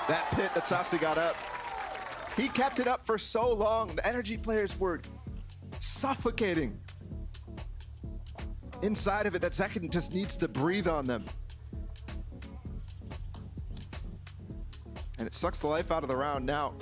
that pit that Saucy got up. He kept it up for so long. The energy players were suffocating inside of it that Zekin just needs to breathe on them. And it sucks the life out of the round now.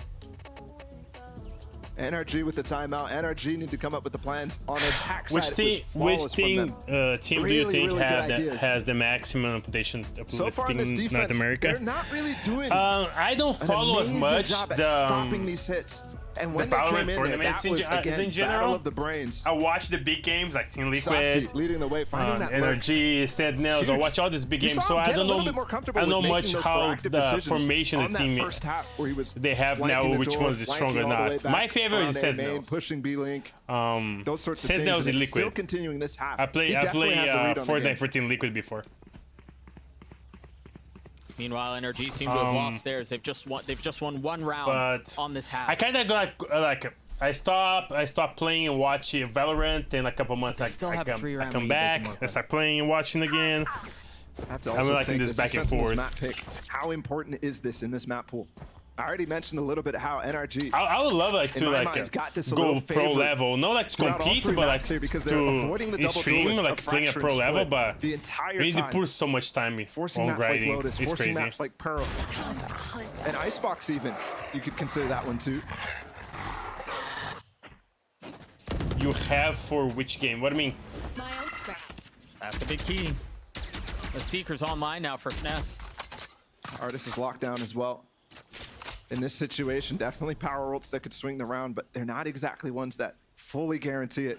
NRG with the timeout. NRG need to come up with the plans on attack Which side. team? Which team? Team do you Really, think really good have ideas. has the maximum potential So far in this in defense, North America? they're not really doing I don't an follow as amazing much job at the stopping these hits. And when the they Valorant came in there, tournaments that was, in again, general, battle of the brains. I watch the big games like Team Saucy Liquid, leading the way, finding that lurk. Energy, Sentinels. I Huge. watch all these big You games, saw so him I get a don't little know. bit more comfortable I don't know with much making those how proactive the decisions formation on the that team first half where he was they have flanking now, the which door, one's the flanking stronger or all the way not. back My favorite around is A main, Sentinels. pushing B-Link, those sorts of Sentinels things. in And it's Liquid. still continuing this half. I play He definitely has a read on the game. Fortnite for Team Liquid before. Meanwhile, NRG seem to have lost theirs. They've just won one round But on this half. I kind of got like I stopped playing and watching Valorant. In a couple months, still have a 3-round come lead, they can back. work I with. start playing and watching again. I have to I'm also liking think this back and Sentinel's forth. map pick. How important is this in this map pool? I already mentioned a little bit how NRG. I would love like In to my like mind, got this a go little pro favored level, not like to throughout all compete, three but like maps here because they're avoiding the to double stream, duelist like of playing at Fracture pro and level. Split But the entire we need to time. put so much time Forcing on maps like grinding. Lotus, It's forcing crazy. maps like Pearl. And Icebox even. You could consider that one too. You have for which game? What do you mean? That's a big key. The Seeker's online now for Finesse. Artist is locked down as well. In this situation, definitely power ults that could swing the round, but they're not exactly ones that fully guarantee it.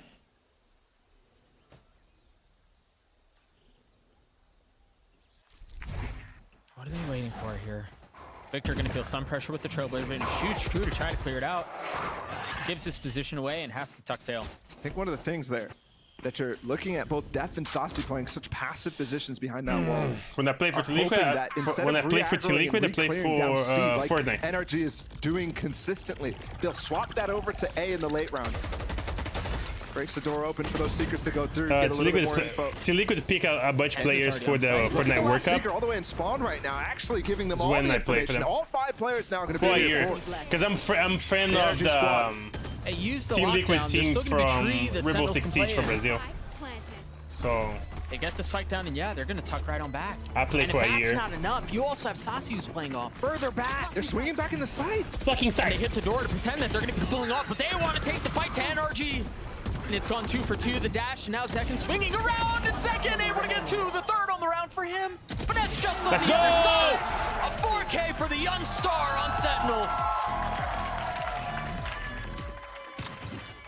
What are they waiting for here? Victor gonna feel some pressure with the Trailblazer and shoots true to try to clear it out. Gives his position away and has to tuck tail. I think one of the things there that you're looking at both Def and Saucy playing such passive positions behind that wall. When I play for Are Team Liquid, hoping that instead when I of play for Team re-aggroing Liquid, I and play re-clearing down for C, like Fortnite. NRG is doing consistently. They'll swap that over to A in the late round. Breaks the door open for those Seekers to go through. Get a Team little bit more Liquid, info. Team Liquid pick a bunch of players for the already on site. Look at Fortnite the World last Cup. Seeker all the way in spawn right now, actually giving them It's all when the I play for information. them. All 5 players now are going to be For a here year, for because I'm friend The of energy the squad. Hey, use the Team lockdown. Liquid There's team still gonna be from tree that Rainbow Sentinels Six can Siege play from in. Brazil. So They get the spike down, and yeah, they're gonna tuck right on back. I play and for if a year. that's not enough, you also have Saucy who's playing off further back. They're swinging back in the side. fucking They side. hit the door to pretend that they're gonna be pulling off, but they want to take the fight to NRG. And it's gone 2 for 2, the dash, and now Second swinging around, and Second able to get 2, the third on the round for him. Finesse just on Let's the go! other side. A 4K for the young star on Sentinels.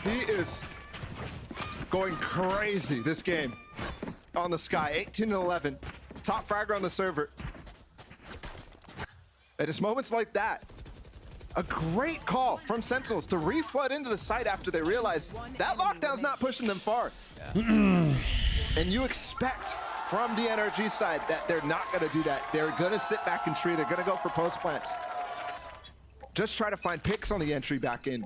He is going crazy this game on the Sky. 18-11. Top fragger on the server. And it's moments like that. A great call from Sentinels to reflood into the site after they realize that lockdown's not pushing them far. And you expect from the NRG side that they're not going to do that. They're going to sit back and tree. They're going to go for post plants. Just try to find picks on the entry back in.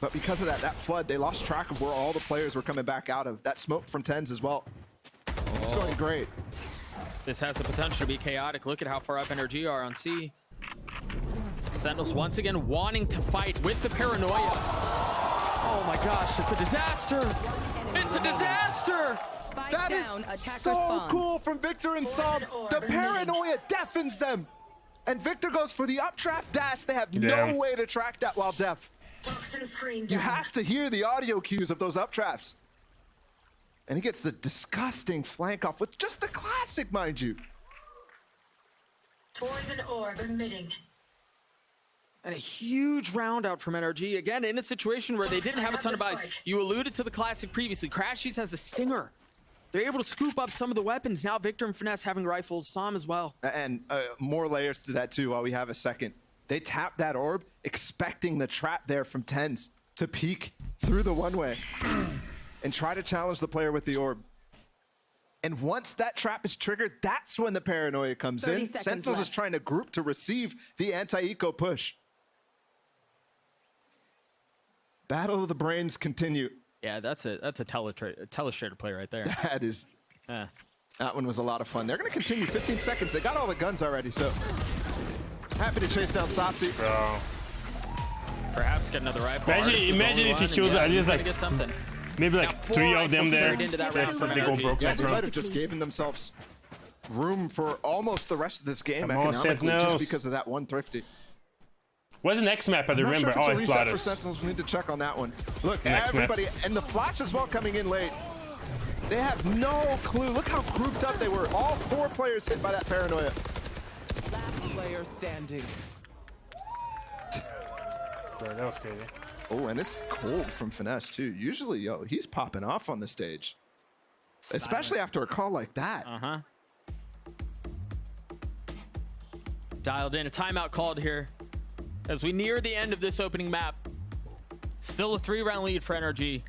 But because of that flood, they lost track of where all the players were coming back out of. That smoke from Tens as well. It's going great. This has the potential to be chaotic. Look at how far up NRG are on C. Sentinels once again wanting to fight with the paranoia. Oh my gosh, it's a disaster. It's a disaster. Spike That is down, attacker so spawn. cool from Victor and Sam. The paranoia deafens them. And Victor goes for the uptrap dash. They have Damn. no way to track that while deaf. Toxin screen You down. have to hear the audio cues of those uptraps. And he gets the disgusting flank off with just a classic, mind you. Poison orb emitting. And a huge round out from NRG. Again, in a situation where they didn't have a ton of buys. You alluded to the classic previously. Crashies has a stinger. They're able to scoop up some of the weapons. Now Victor and Finesse having rifles. Sam as well. And more layers to that too while we have a second. They tap that orb, expecting the trap there from Tens to peek through the one-way and try to challenge the player with the orb. And once that trap is triggered, that's when the paranoia comes 30 in. seconds Sentinels is left. trying to group to receive the anti-eco push. Battle of the brains continue. Yeah, that's a telestrator play right there. That is, Eh. that one was a lot of fun. They're going to continue 15 seconds. They got all the guns already, so happy to chase down Saucy. Bro. Perhaps get another rifle. Imagine- Artist was imagine the if only he killed one, and at least, he's gonna like, get something. Maybe like Now, 4 3 of them rifles there. carried into that That's round the from big old NRG. broke Yeah, next they might round. have just given themselves room for almost the rest of this game Come on, economically just Sentinels. because of that one thrifty. What's the next map? I I'm not remember. sure if Oh, it's it's a reset for Lotus. Sentinels. We need to check on that one. Look, Next map. everybody, and the flash as well coming in late. They have no clue. Look how grouped up they were. All 4 players hit by that paranoia. Last player standing. Bro, that was crazy. Oh, and it's cold from Finesse too. Usually, yo, he's popping off on the stage. Especially after a call like that. Uh-huh. Dialed in. A timeout called here as we near the end of this opening map. Still a 3-round lead for NRG.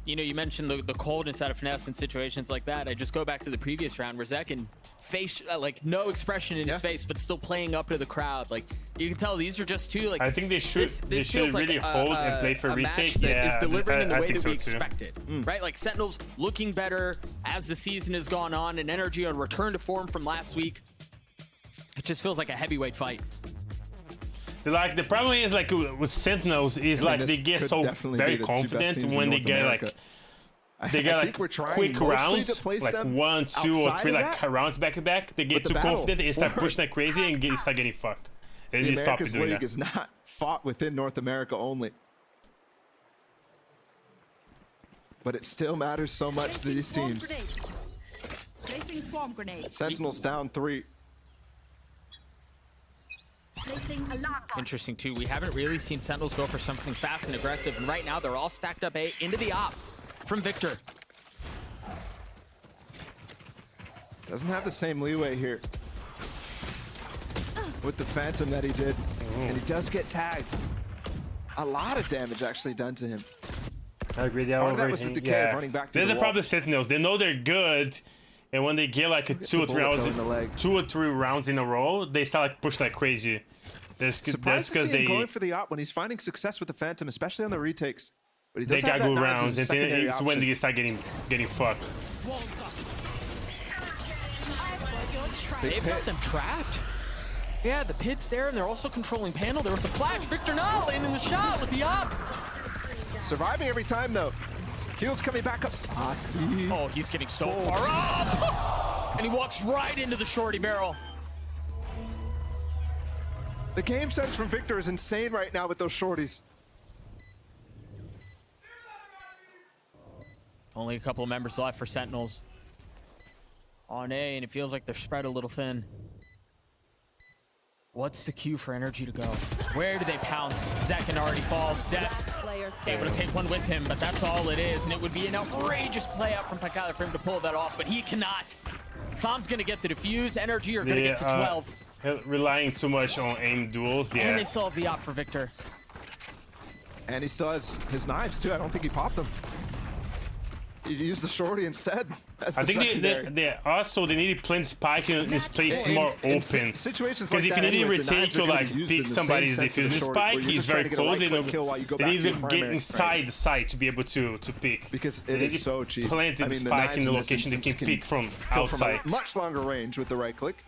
You know, you mentioned the coldness out of Finesse in situations like that. I just go back to the previous round where Zekin face like no expression in his face, but still playing up to the crowd. Like you can tell these are just two. Like I think they should this feels really like hold and play for a retake. match that is delivering in the way think that we so too. expected. Right? Like Sentinels looking better as the season has gone on, and NRG on return to form from last week. It just feels like a heavyweight fight. Like the problem is like with Sentinels is like they get so very confident when they get like quick rounds, like 1, 2, or 3 like rounds back to back. They get too confident, they start pushing like crazy and start getting fucked. They need to stop doing League that. is not fought within North America only, but it still matters so much to these teams. Placing swarm grenade. Sentinels down 3. Interesting too. We haven't really seen Sentinels go for something fast and aggressive, and right now they're all stacked up A into the op from Victor. Doesn't have the same leeway here with the Phantom that he did, and he does get tagged. A lot of damage actually done to him. I agree. Part of that was the decay of running back through There's the a wall. problem with Sentinels. They know they're good, and when they get like two or three rounds in a row, they start like pushing like crazy. That's Surprised to because see him they going for the op when he's finding success with the Phantom, especially on the retakes. But he they does got have that good knives as rounds, a and then secondary it's when option. they start getting fucked. They've got them trapped. Yeah, the pit's there, and they're also controlling panel. There was a flash. Victor now landing the shot with the op. Surviving every time though. Keel's coming back up. Saucy. Oh, he's getting so far up. And he walks right into the shorty barrel. The game sense from Victor is insane right now with those shorties. Only a couple of members left for Sentinels on A, and it feels like they're spread a little thin. What's the cue for NRG to go? Where do they pounce? Zekin already falls. Death able to take one with him, but that's all it is, and it would be an outrageous play out from Pekala for him to pull that off, but he cannot. Sam's gonna get the defuse. NRG are gonna get to 12. Relying too much on aim duels, yeah. And they still have the op for Victor. And he still has his knives too. I don't think he popped them. He used the shorty instead. I think they also they need to plant spike in this place more open. Situations because like if you that, need to anyways, the retake knives to are gonna like be used pick in the somebody's same sense as defusing the shorty, where spike, you're he's just very trying to get a close. right-click kill while you go They back need to your to get primary, inside right? the site to be able to pick. Because They it need is so cheap. Plant the spike in the location they can pick from outside. From a much longer range with the right click.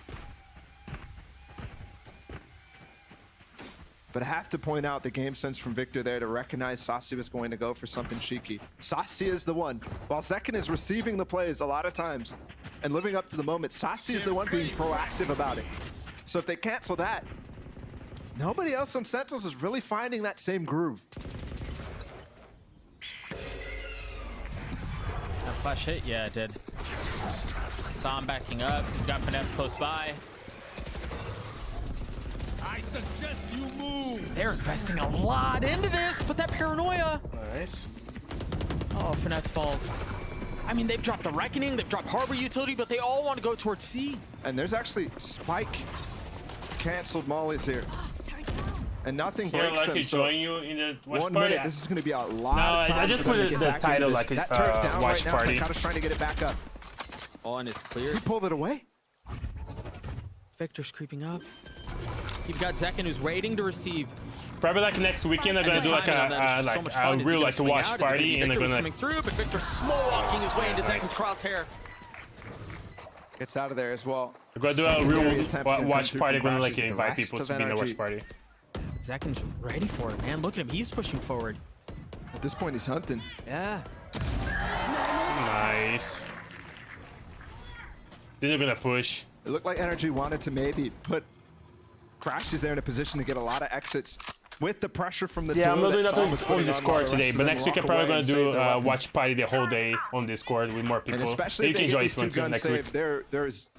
But I have to point out the game sense from Victor there to recognize Saucy was going to go for something cheeky. Saucy is the one. While Zekin is receiving the plays a lot of times and living up to the moment, Saucy is the one being proactive about it. So if they cancel that, nobody else on Sentinels is really finding that same groove. That flash hit? Yeah, it did. Sam backing up. Got Finesse close by. I suggest you move. They're investing a lot into this, but that paranoia. Nice. Oh, Finesse falls. I mean, they've dropped the Reckoning, they've dropped Harbor Utility, but they all want to go towards C. And there's actually Spike canceled mollies here. And nothing breaks them. So join you in the watch 1 party? minute, this is going to be a lot of time. I just for them put to get the back into title this. like that turret down watch right now. party. Pekala's trying to get it back up. Oh, and it's clear. He pulled it away. Victor's creeping up. You've got Zekin who's waiting to receive. Probably like next weekend, they're gonna do like a real like watch party, and they're gonna coming through, but Victor slow walking his way into Zekin's crosshair. Gets out of there as well. They're gonna do a real watch party. Gonna like invite people to be in the watch party. Zekin's ready for it, man. Look at him, he's pushing forward. At this point, he's hunting. Yeah. Nice. Then they're gonna push. It looked like NRG wanted to maybe put Crashes there in a position to get a lot of exits with the pressure from the Yeah, I'm not doing that nothing on Discord today, but next week I'm probably gonna do a watch party the whole day on Discord with more people. And especially you if can they join get these two one too guns next saved, week. there's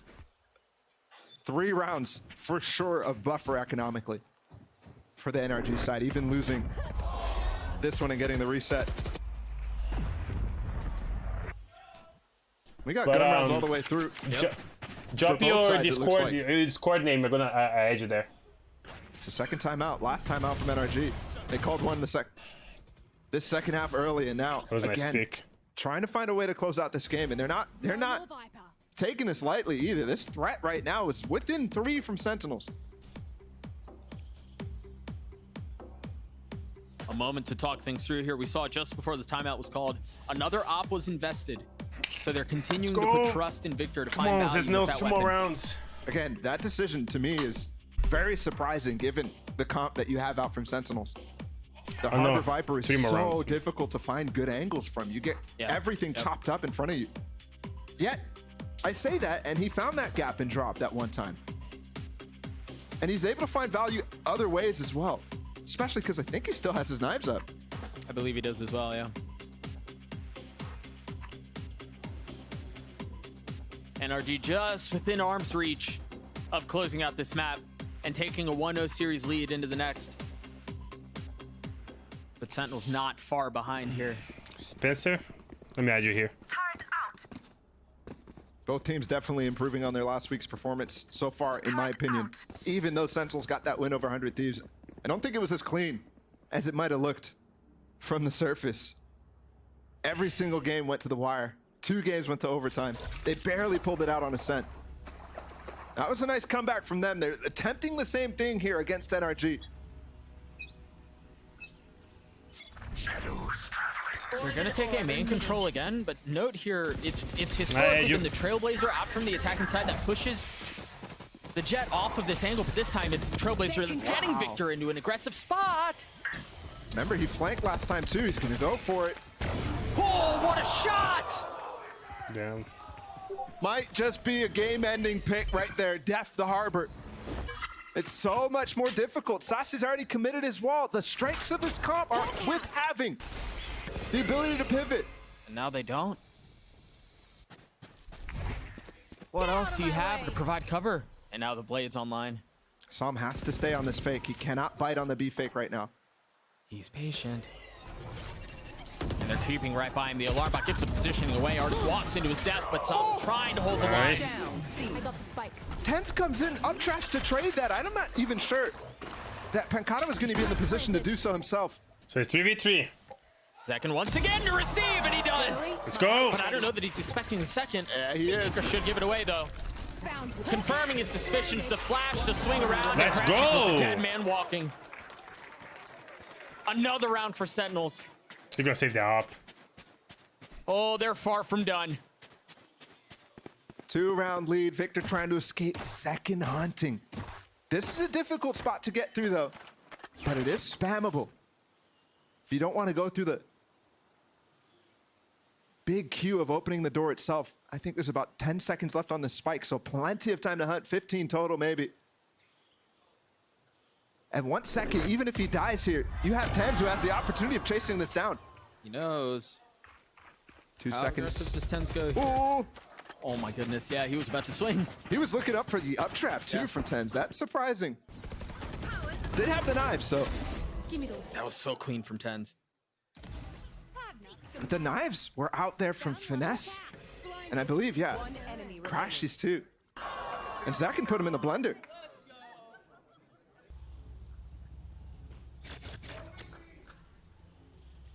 3 rounds for sure of buffer economically. for the NRG side, even losing this one and getting the reset. We got gun rounds all the way through. Drop your Discord name. We're gonna add you there. It's the second time out. Last time out from NRG. They called one this second half early, and now That was a nice again pick. trying to find a way to close out this game, and they're not taking this lightly either. This threat right now is within 3 from Sentinels. A moment to talk things through here. We saw just before the timeout was called, another op was invested. So they're continuing to put trust in Victor to find value with that weapon. rounds. Again, that decision to me is very surprising given the comp that you have out from Sentinels. The Harbor Viper is 3 more so rounds. difficult to find good angles from. You get everything chopped up in front of you. Yet, I say that, and he found that gap and drop that one time. And he's able to find value other ways as well. Especially because I think he still has his knives up. I believe he does as well, yeah. NRG just within arm's reach of closing out this map and taking a 1-0 series lead into the next. But Sentinel's not far behind here. Spencer, let me add you here. Both teams definitely improving on their last week's performance so far, in my opinion. Even though Sentinels got that win over 100 Thieves, I don't think it was as clean as it might have looked from the surface. Every single game went to the wire. 2 games went to overtime. They barely pulled it out on Ascent. That was a nice comeback from them. They're attempting the same thing here against NRG. We're gonna take a main control again, but note here, it's historically been the Trailblazer out from the attacking side that pushes the Jet off of this angle, but this time it's Trailblazer that's getting Victor into an aggressive spot. Remember, he flanked last time too. He's gonna go for it. Oh, what a shot! Damn. Might just be a game-ending pick right there. Def the Harbor. It's so much more difficult. Sassy's already committed his wall. The strengths of this comp are with having the ability to pivot. And now they don't. What else do you have to provide cover? And now the Blade's online. Som has to stay on this fake. He cannot bite on the B fake right now. He's patient. And they're creeping right by him. The alarm bot gives the positioning away. Artist walks into his death, but Som's trying to hold the line. Nice. I got the spike. Tense comes in, uptrash to trade that. I'm not even sure that Pancata was going to be in the position to do so himself. So it's 3v3. Second once again to receive, and he does. Let's go. But I don't know that he's expecting the second. Yeah, he is. Victor should give it away, though. Confirming his suspicions, the flash to swing around. Let's and crashes go. as a dead man walking. Another round for Sentinels. You're gonna save the op. Oh, they're far from done. 2-round lead. Victor trying to escape second hunting. This is a difficult spot to get through, though. But it is spammable. If you don't want to go through the big queue of opening the door itself, I think there's about 10 seconds left on the spike, so plenty of time to hunt. 15 total, maybe. And 1 second, even if he dies here, you have Tens who has the opportunity of chasing this down. He knows. 2 How seconds. aggressive does Tens go? Ooh. Oh my goodness, yeah, he was about to swing. He was looking up for the updraft too from Tens. That's surprising. Did have the knives, so. Give me those. That was so clean from Tens. But the knives were out there from Finesse. And I believe, yeah, Crash these two. And Zach can put him in the blender.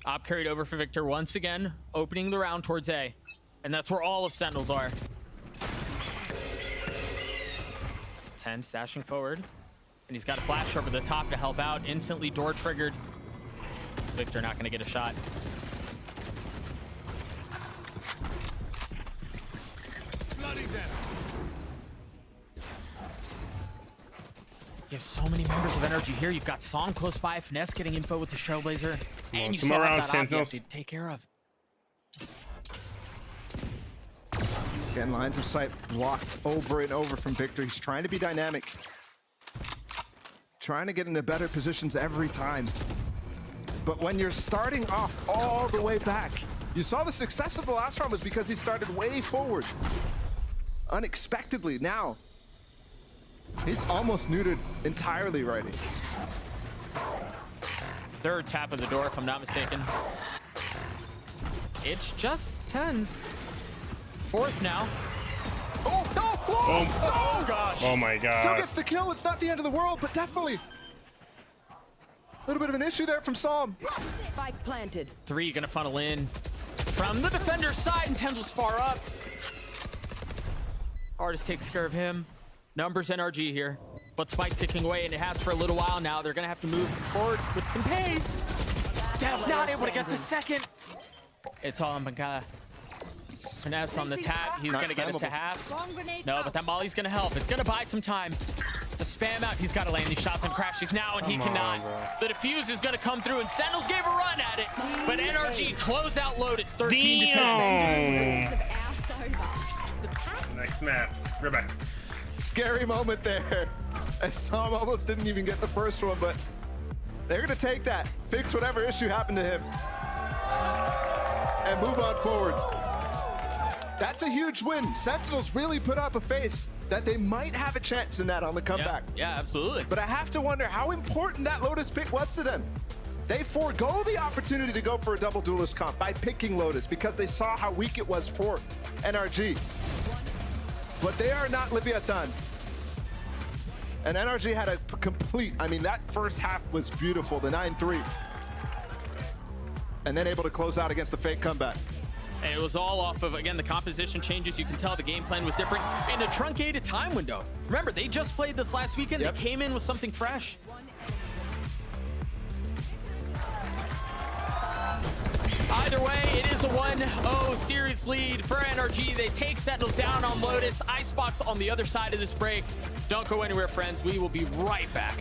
Op carried over for Victor once again, opening the round towards A. And that's where all of Sentinels are. 10 stashing forward. And he's got a flash over the top to help out. Instantly door triggered. Victor not going to get a shot. Bloody them. You have so many members of energy here. You've got Song close by, Finesse getting info with the Trailblazer. And you some still around have that op you have Sentinels. to take care of. Again, lines of sight blocked over and over from Victor. He's trying to be dynamic. Trying to get into better positions every time. But when you're starting off all the way back, you saw the success of the last round was because he started way forward. Unexpectedly, now, he's almost neutered entirely right. third tap of the door, if I'm not mistaken. It's just tens. Fourth now. Oh, no! Whoa! Oh, gosh. Oh my Still god. gets the kill. It's not the end of the world, but definitely a little bit of an issue there from Psalm. Spike planted. 3 gonna funnel in from the defender's side, and Tens was far up. Artist takes care of him. Numbers NRG here, but Spike ticking away, and it has for a little while now. They're gonna have to move forward with some pace. Dev not able to get the second. It's all on Bangala. Finesse on the tap. He's gonna get it to half. No, but that Molly's gonna help. It's gonna buy some time. The spam out. He's got to land these shots on Crashies now, and he cannot. The defuse is gonna come through, and Sentinels gave a run at it, but NRG close out Lotus 13 to 10. Next map. Rebecca. Scary moment there. As Psalm almost didn't even get the first one, but they're gonna take that, fix whatever issue happened to him, and move on forward. That's a huge win. Sentinels really put up a face that they might have a chance in that on the comeback. Yeah, absolutely. But I have to wonder how important that Lotus pick was to them. They forego the opportunity to go for a double duelist comp by picking Lotus because they saw how weak it was for NRG. But they are not Leviathan. And NRG had a complete, I mean, that first half was beautiful, the 9-3. And then able to close out against the fake comeback. And it was all off of, again, the composition changes. You can tell the game plan was different in a truncated time window. Remember, they just played this last weekend. Yep. They came in with something fresh. Either way, it is a 1-0 series lead for NRG. They take Sentinels down on Lotus. Icebox on the other side of this break. Don't go anywhere, friends. We will be right back.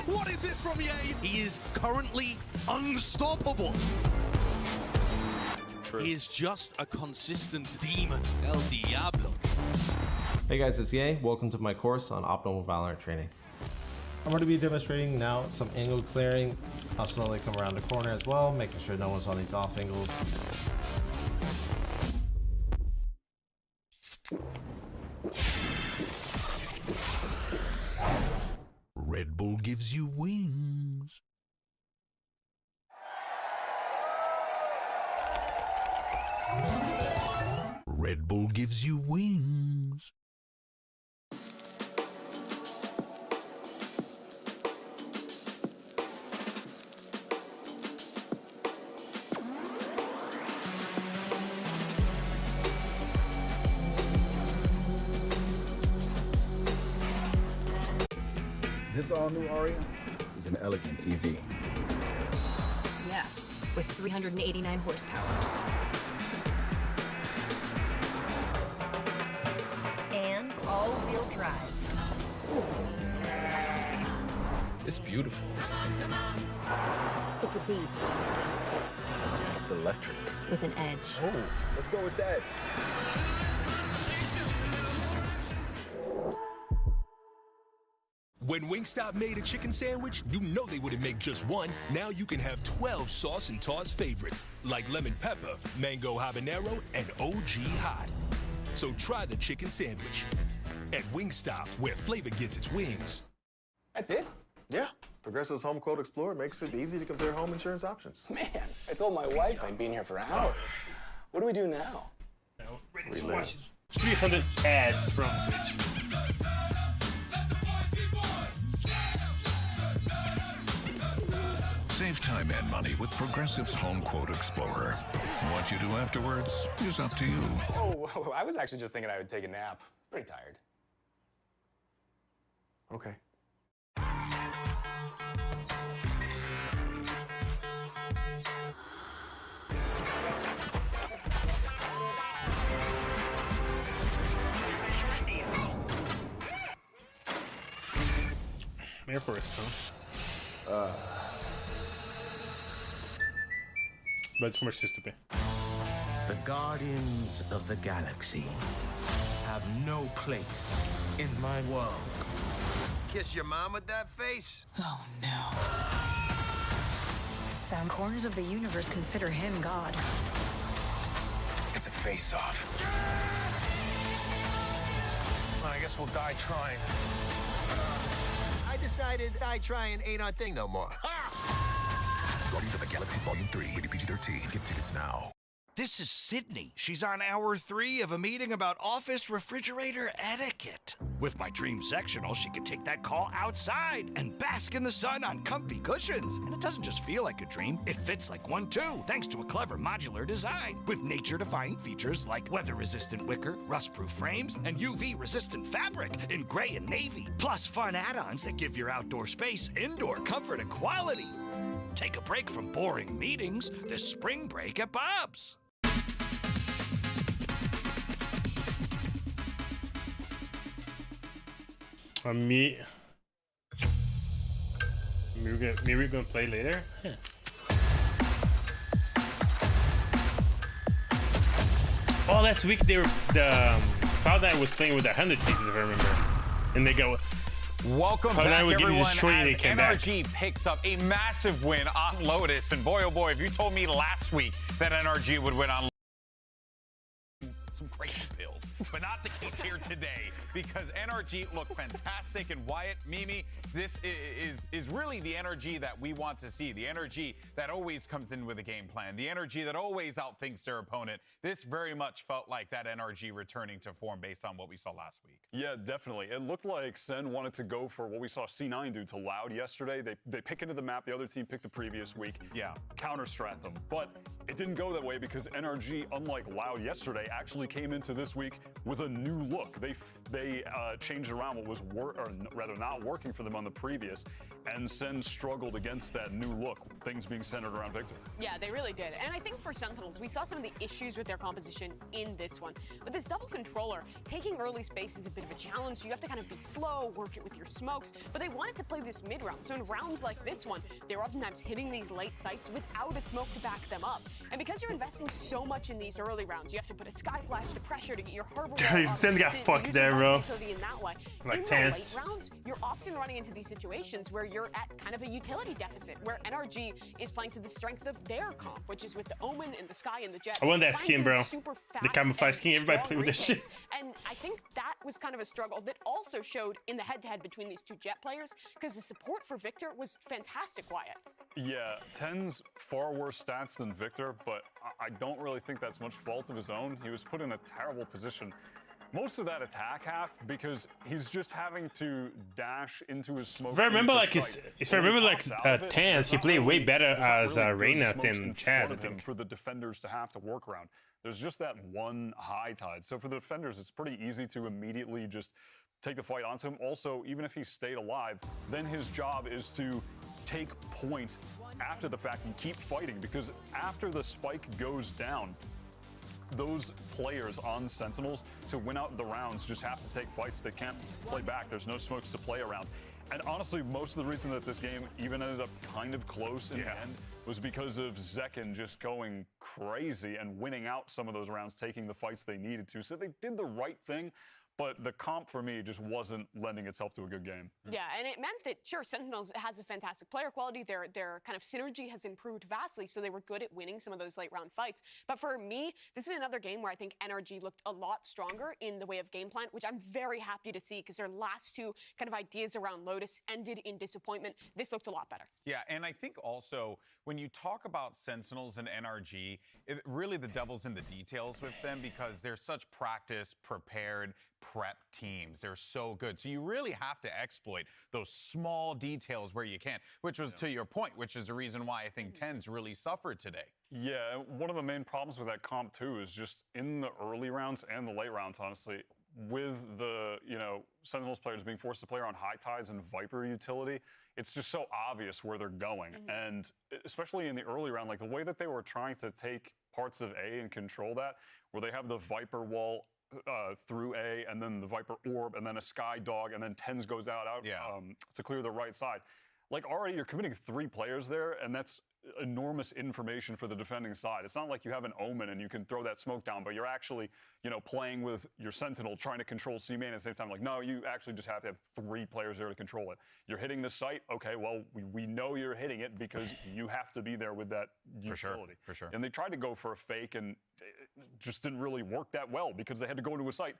What is this from EA? He is currently unstoppable. True. He is just a consistent demon. El Diablo. Hey guys, it's EA. Welcome to my course on optimal Valorant training. I'm going to be demonstrating now some angle clearing. I'll slowly come around the corner as well, making sure no one's on these off angles. Red Bull gives you wings. Red Bull gives you wings. This all-new Aria is an elegant EV. Yeah, with 389 horsepower. And all-wheel drive. It's beautiful. It's a beast. It's electric. With an edge. Oh, let's go with that. When Wingstop made a chicken sandwich, you know they wouldn't make just one. Now you can have 12 sauce and toss favorites, like lemon pepper, mango habanero, and OG hot. So try the chicken sandwich at Wingstop, where flavor gets its wings. That's it? Yeah. Progressive's Home Quote Explorer makes it easy to compare home insurance options. Man, I told my wife I'd been here for hours. What do we do now? So watch 300 ads from Twitch. Save time and money with Progressive's Home Quote Explorer. What you do afterwards is up to you. Oh, I was actually just thinking I would take a nap. Pretty tired. Okay. Air Force, huh? but it's how much to pay. The Guardians of the Galaxy have no place in my world. Kiss your mom with that face? Oh no. Some corners of the universe consider him God. It's a face-off. Well, I guess we'll die trying. I decided die trying ain't our thing no more. Guardians of the Galaxy Volume 3, rated PG-13. Get tickets now. This is Sydney. She's on hour 3 of a meeting about office refrigerator etiquette. With my dream sectional, she could take that call outside and bask in the sun on comfy cushions. And it doesn't just feel like a dream, it fits like one too, thanks to a clever modular design. With nature-defying features like weather-resistant wicker, rust-proof frames, and UV-resistant fabric in gray and navy. Plus fun add-ons that give your outdoor space indoor comfort and quality. Take a break from boring meetings this spring break at Bob's. Maybe we're gonna play later. Huh. Oh, last week they were Cloud9 was playing with 100 teams, if I remember, and they go. Welcome Cloud9 back, would give you everyone, destroy, as they came back. NRG picks up a massive win on Lotus. And boy, oh boy, if you told me last week that NRG would win on some crazy pills, but not the case here today, because NRG looked fantastic. And Wyatt, Mimi, this is really the NRG that we want to see, the NRG that always comes in with a game plan, the NRG that always outthinks their opponent. This very much felt like that NRG returning to form based on what we saw last week. Yeah, definitely. It looked like Sen wanted to go for what we saw C9 do to Loud yesterday. They pick into the map, the other team picked the previous week. Yeah. Counter-strat them. But it didn't go that way because NRG, unlike Loud yesterday, actually came into this week with a new look. They changed around what was not working for them on the previous, and Sen struggled against that new look, things being centered around Victor. Yeah, they really did. And I think for Sentinels, we saw some of the issues with their composition in this one. With this double controller, taking early space is a bit of a challenge, so you have to kind of be slow, work it with your smokes, but they wanted to play this mid-round. So in rounds like this one, they were oftentimes hitting these late sites without a smoke to back them up. And because you're investing so much in these early rounds, you have to put a sky flash to pressure to get your harbor wall up, Sen got fucked there, bro. in that way. Like in tense. the late rounds, you're often running into these situations where you're at kind of a utility deficit, where NRG is playing to the strength of their comp, which is with the Omen and the Sky and the Jet. I want that skin, bro. Super fast The camouflage skin. Everybody strong play with this shit. retakes. And I think that was kind of a struggle that also showed in the head-to-head between these two Jet players, because the support for Victor was fantastic, Wyatt. Yeah, Ten's far worse stats than Victor, but I don't really think that's much fault of his own. He was put in a terrible position. Most of that attack half because he's just having to dash into his smoke. If I remember, like Tans, he played way better as Reyna than Chad, I think. For the defenders to have to work around, there's just that one high tide. So for the defenders, it's pretty easy to immediately just take the fight onto him. Also, even if he stayed alive, then his job is to take point after the fact and keep fighting, because after the spike goes down, those players on Sentinels, to win out the rounds, just have to take fights. They can't play back. There's no smokes to play around. And honestly, most of the reason that this game even ended up kind of close in the end was because of Zekken just going crazy and winning out some of those rounds, taking the fights they needed to. So they did the right thing, but the comp for me just wasn't lending itself to a good game. Yeah, and it meant that, sure, Sentinels has a fantastic player quality. Their kind of synergy has improved vastly, so they were good at winning some of those late round fights. But for me, this is another game where I think NRG looked a lot stronger in the way of game plan, which I'm very happy to see, because their last two kind of ideas around Lotus ended in disappointment. This looked a lot better. Yeah, and I think also when you talk about Sentinels and NRG, really the devil's in the details with them, because they're such practice, prepared, prep teams. They're so good. So you really have to exploit those small details where you can, which was to your point, which is the reason why I think Tens really suffered today. Yeah, one of the main problems with that comp too is just in the early rounds and the late rounds, honestly, with the, Sentinels players being forced to play around high tides and Viper utility, it's just so obvious where they're going. And especially in the early round, like the way that they were trying to take parts of A and control that, where they have the Viper wall through A, and then the Viper orb, and then a Sky Dog, and then Tens goes out to clear the right side. Like already you're committing 3 players there, and that's enormous information for the defending side. It's not like you have an Omen and you can throw that smoke down, but you're actually, playing with your Sentinel, trying to control C-main at the same time. Like, no, you actually just have to have 3 players there to control it. You're hitting the site. Okay, well, we know you're hitting it because you have to be there with that utility. For sure. And they tried to go for a fake, and it just didn't really work that well because they had to go into a site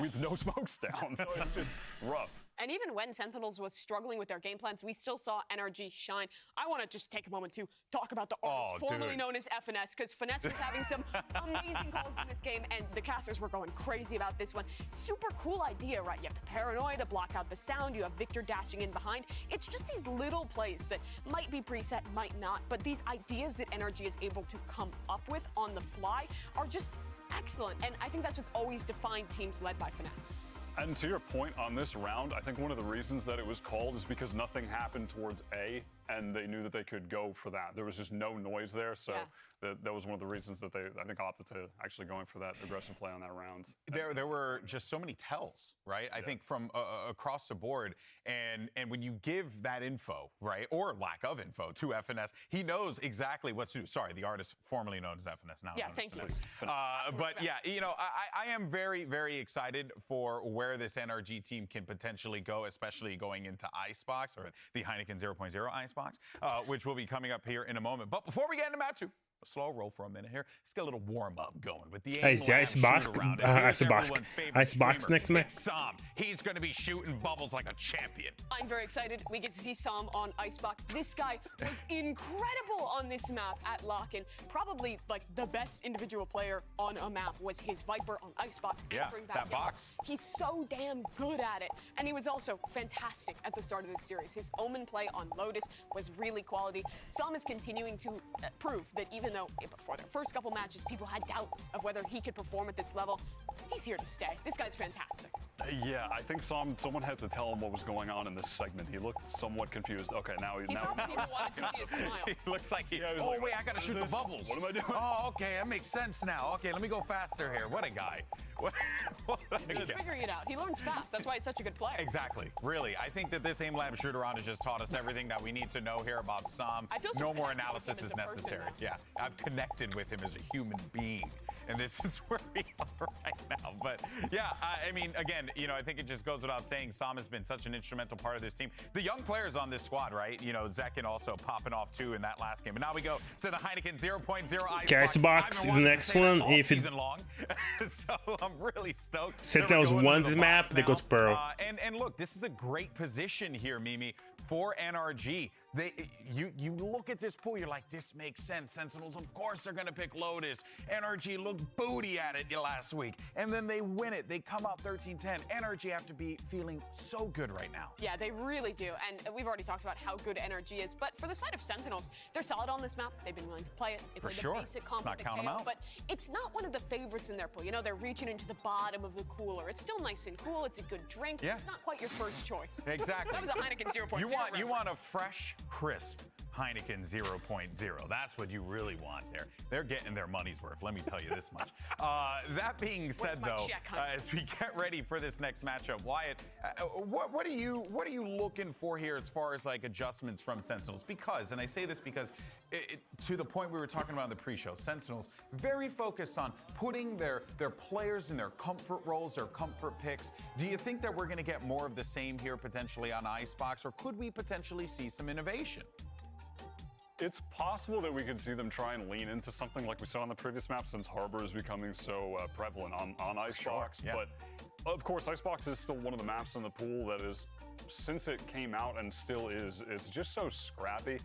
with no smokes down. So it's just rough. And even when Sentinels was struggling with their game plans, we still saw NRG shine. I want to just take a moment to talk about the artist formerly known as FNS, because Finesse was having some amazing calls in this game, and the casters were going crazy about this one. Super cool idea, right? You have the Paranoia to block out the sound. You have Victor dashing in behind. It's just these little plays that might be preset, might not, but these ideas that NRG is able to come up with on the fly are just excellent. And I think that's what's always defined teams led by Finesse. And to your point on this round, I think one of the reasons that it was called is because nothing happened towards A, and they knew that they could go for that. There was just no noise there, so that was one of the reasons that they, I think, opted to actually going for that aggressive play on that round. There were just so many tells, right? I think from across the board, and when you give that info, right, or lack of info to FNS, he knows exactly what to do. Sorry, the artist formerly known as FNS now. Yeah, thank you. But yeah, I am very, very excited for where this NRG team can potentially go, especially going into Icebox, or the Heineken 0.0 Icebox, which will be coming up here in a moment. But before we get into map 2, a slow roll for a minute here. Let's get a little warm up going with the Icebox next match. Sam, he's going to be shooting bubbles like a champion. I'm very excited. We get to see Sam on Icebox. This guy was incredible on this map at Lock-In. Probably like the best individual player on a map was his Viper on Icebox. Yeah, that box. He's so damn good at it. And he was also fantastic at the start of this series. His Omen play on Lotus was really quality. Sam is continuing to prove that even though before their first couple matches, people had doubts of whether he could perform at this level, he's here to stay. This guy's fantastic. Yeah, I think someone had to tell him what was going on in this segment. He looked somewhat confused. Okay, now he thought people wanted to see a smile. He looks like wait, I gotta shoot the bubbles. What am I doing? Oh, okay, that makes sense now. Okay, let me go faster here. What a guy. He's figuring it out. He learns fast. That's why he's such a good player. Exactly. Really, I think that this aim lab shooter on has just taught us everything that we need to know here about Sam. I feel so no more analysis is necessary. Yeah, I've connected with him as a human being, and this is where we are right now. But yeah, I mean, again, I think it just goes without saying, Sam has been such an instrumental part of this team. The young players on this squad, right? Zekin also popping off too in that last game. But now we go to the Heineken 0.0 Icebox, the next one. If it long, so I'm really stoked. Sentinels won this map, they go to Pearl. And look, this is a great position here, Mimi, for NRG. You look at this pool, you're like, this makes sense. Sentinels, of course, they're gonna pick Lotus. NRG looked booty at it last week, and then they win it. They come out 13-10. NRG have to be feeling so good right now. Yeah, they really do. And we've already talked about how good NRG is. But for the side of Sentinels, they're solid on this map. They've been willing to play it. They for played sure. the basic comp Let's not count them out. But it's not one of the favorites in their pool. They're reaching into the bottom of the cooler. It's still nice and cool. It's a good drink. Yeah. It's not quite your first choice. Exactly. That was a Heineken 0.0. You want a fresh, crisp Heineken 0.0. That's what you really want there. They're getting their money's worth, let me tell you this much. That being said, though, as we get ready for this next matchup, Wyatt, what are you looking for here as far as like adjustments from Sentinels? Because, and I say this because to the point we were talking about in the pre-show, Sentinels very focused on putting their players in their comfort roles, their comfort picks. Do you think that we're going to get more of the same here potentially on Icebox, or could we potentially see some innovation? It's possible that we could see them try and lean into something like we saw on the previous map, since Harbor is becoming so prevalent on Icebox. Sure, yeah. But of course, Icebox is still one of the maps in the pool that is, since it came out and still is, it's just so scrappy.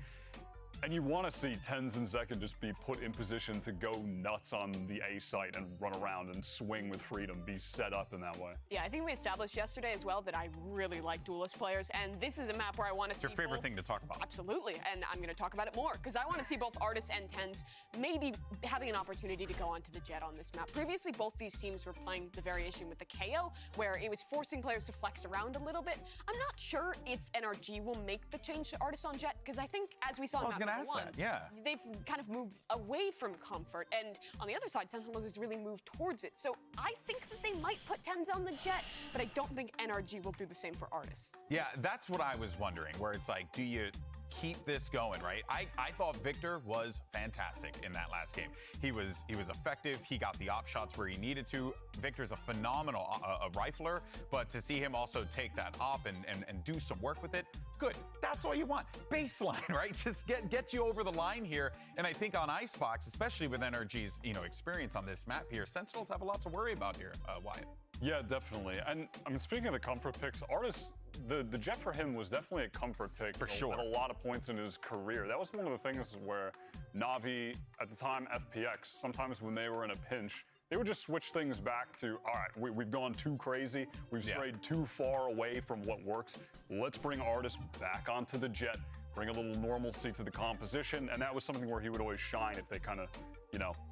And you want to see Tens and Zekin just be put in position to go nuts on the A site and run around and swing with freedom, be set up in that way. Yeah, I think we established yesterday as well that I really like duelist players, and this is a map where I want to see your favorite thing to talk about. Absolutely, and I'm going to talk about it more, because I want to see both Artists and Tens maybe having an opportunity to go onto the Jet on this map. Previously, both these teams were playing the variation with the KO, where it was forcing players to flex around a little bit. I'm not sure if NRG will make the change to Artists on Jet, because I think, as we saw in map one, they've kind of moved away from comfort, and on the other side, Sentinels has really moved towards it. So I think that they might put Tens on the Jet, but I don't think NRG will do the same for Artists. Yeah, that's what I was wondering, where it's like, do you keep this going, right? I thought Victor was fantastic in that last game. He was effective. He got the op shots where he needed to. Victor's a phenomenal rifler, but to see him also take that op and do some work with it, good. That's all you want. Baseline, right? Just get you over the line here. And I think on Icebox, especially with NRG's experience on this map here, Sentinels have a lot to worry about here, Wyatt. Yeah, definitely. And I mean, speaking of the comfort picks, Artis, the Jet for him was definitely a comfort pick for sure. At a lot of points in his career. That was one of the things where Na'Vi, at the time FPX, sometimes when they were in a pinch, they would just switch things back to, all right, we've gone too crazy. We've strayed too far away from what works. Let's bring Artis back onto the Jet, bring a little normalcy to the composition. And that was something where he would always shine if they kind of,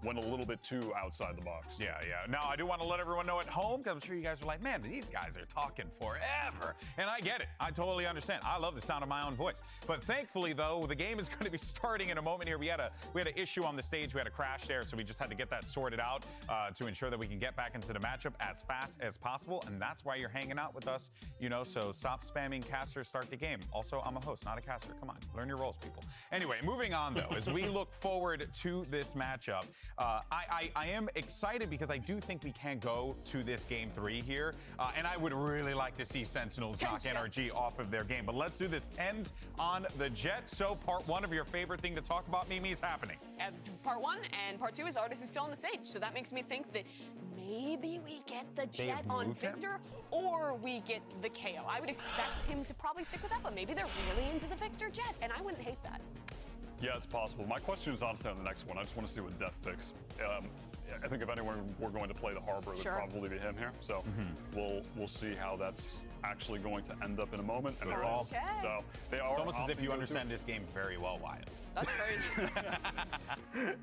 went a little bit too outside the box. Yeah. Now, I do want to let everyone know at home, because I'm sure you guys are like, man, these guys are talking forever. And I get it. I totally understand. I love the sound of my own voice. But thankfully, though, the game is going to be starting in a moment here. We had an issue on the stage. We had a crash there, so we just had to get that sorted out to ensure that we can get back into the matchup as fast as possible. And that's why you're hanging out with us, so stop spamming caster, start the game. Also, I'm a host, not a caster. Come on, learn your roles, people. Anyway, moving on, though, as we look forward to this matchup, I am excited because I do think we can go to this game 3 here, and I would really like to see Sentinels knock NRG off of their game. But let's do this. 10s on the Jet. So part 1 of your favorite thing to talk about, Mimi, is happening. Part 1 and part 2 is Artis is still on the stage, so that makes me think that maybe we get the Jet on Victor, or we get the KO. I would expect him to probably stick with that, but maybe they're really into the Victor Jet, and I wouldn't hate that. Yeah, it's possible. My question is honestly on the next one. I just want to see what Def picks. I think if anyone we're going to play the Harbor, it would probably be him here. So we'll see how that's actually going to end up in a moment. And they're all so they are. It's almost as if you understand this game very well, Wyatt. That's crazy.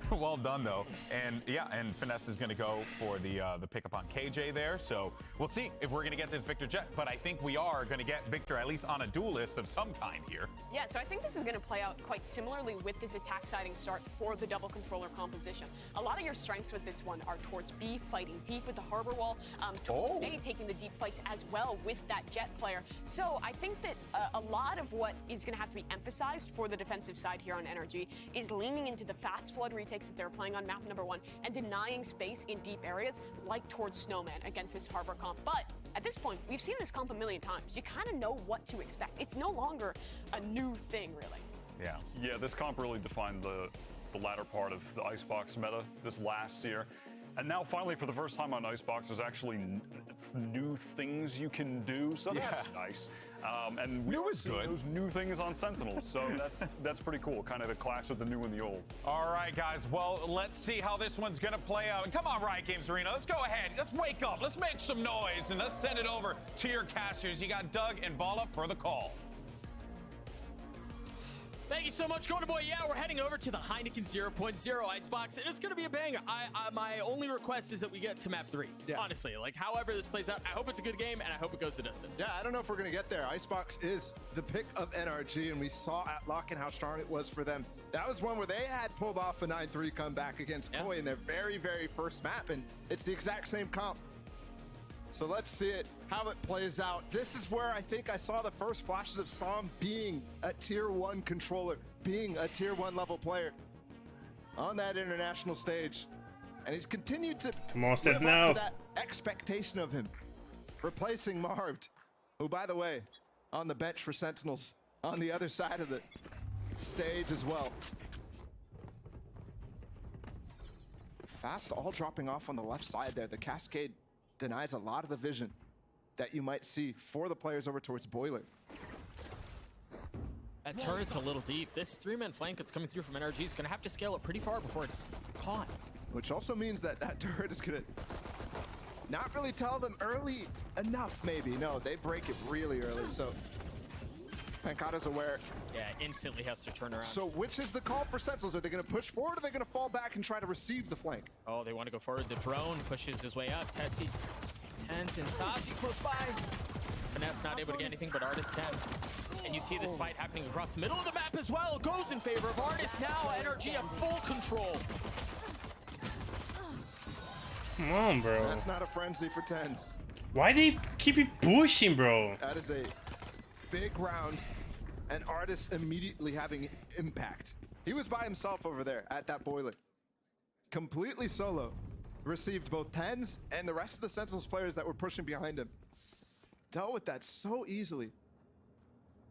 Well done, though. And yeah, and Finesse is going to go for the pickup on KJ there. So we'll see if we're going to get this Victor Jet. But I think we are going to get Victor at least on a duelist of some kind here. Yeah, so I think this is going to play out quite similarly with this attack siding start for the double controller composition. A lot of your strengths with this one are towards B, fighting deep with the Harbor Wall, towards A, taking the deep fights as well with that Jet player. So I think that a lot of what is going to have to be emphasized for the defensive side here on NRG is leaning into the fast flood retakes that they're playing on map number 1 and denying space in deep areas like towards Snowman against this Harbor comp. But at this point, we've seen this comp a million times. You kind of know what to expect. It's no longer a new thing, really. Yeah, this comp really defined the latter part of the Icebox meta this last year. And now, finally, for the first time on Icebox, there's actually new things you can do, so that's nice. And we always see those new things on Sentinels, so that's pretty cool, kind of the clash of the new and the old. All right, guys, well, let's see how this one's going to play out. And come on, Riot Games Arena, let's go ahead. Let's wake up. Let's make some noise, and let's send it over to your casters. You got Doug and Ball Up for the call. Thank you so much, Golden Boy. Yeah, we're heading over to the Heineken 0.0 Icebox, and it's going to be a banger. My only request is that we get to map 3. Honestly, however this plays out, I hope it's a good game, and I hope it goes the distance. Yeah, I don't know if we're going to get there. Icebox is the pick of NRG, and we saw at Lock-in how strong it was for them. That was one where they had pulled off a 9-3 comeback against Koi in their very, very first map, and it's the exact same comp. So let's see how it plays out. This is where I think I saw the first flashes of Som being a tier 1 controller, being a tier 1 level player on that international stage. And he's continued to live up to that expectation of him, replacing Marved, who, by the way, on the bench for Sentinels on the other side of the stage as well. Fast all dropping off on the left side there. The Cascade denies a lot of the vision that you might see for the players over towards Boiler. That turret's a little deep. This 3-man flank that's coming through from NRG is going to have to scale it pretty far before it's caught. Which also means that that turret is going to not really tell them early enough, maybe. No, they break it really early, so Pancata's aware. Yeah, instantly has to turn around. So which is the call for Sentinels? Are they going to push forward, or are they going to fall back and try to receive the flank? Oh, they want to go forward. The drone pushes his way up. Tessie, Tent, and Sazi close by. Finesse not able to get anything, but Artis can. And you see this fight happening across the middle of the map as well. Goes in favor of Artis. Now NRG have full control. Come on, bro. That's not a frenzy for Tens. Why they keep it pushing, bro? That is a big round and Artis immediately having impact. He was by himself over there at that boiler. Completely solo. Received both 10s and the rest of the Sentinels players that were pushing behind him. Dealt with that so easily.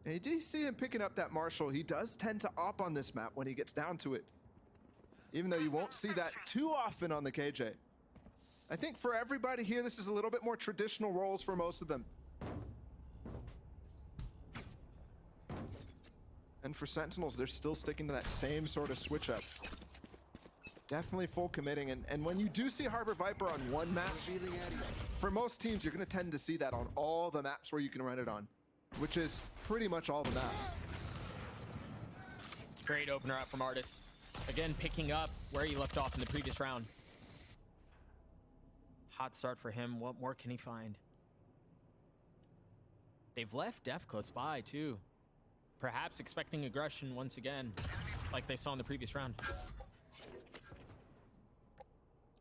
And you do see him picking up that Marshall. He does tend to op on this map when he gets down to it. Even though you won't see that too often on the KJ. I think for everybody here, this is a little bit more traditional roles for most of them. And for Sentinels, they're still sticking to that same sort of switch up. Definitely full committing. And when you do see Harbor Viper on one map, for most teams, you're going to tend to see that on all the maps where you can run it on, which is pretty much all the maps. Great opener up from Artis. Again, picking up where he left off in the previous round. Hot start for him. What more can he find? They've left Def close by, too. Perhaps expecting aggression once again, like they saw in the previous round.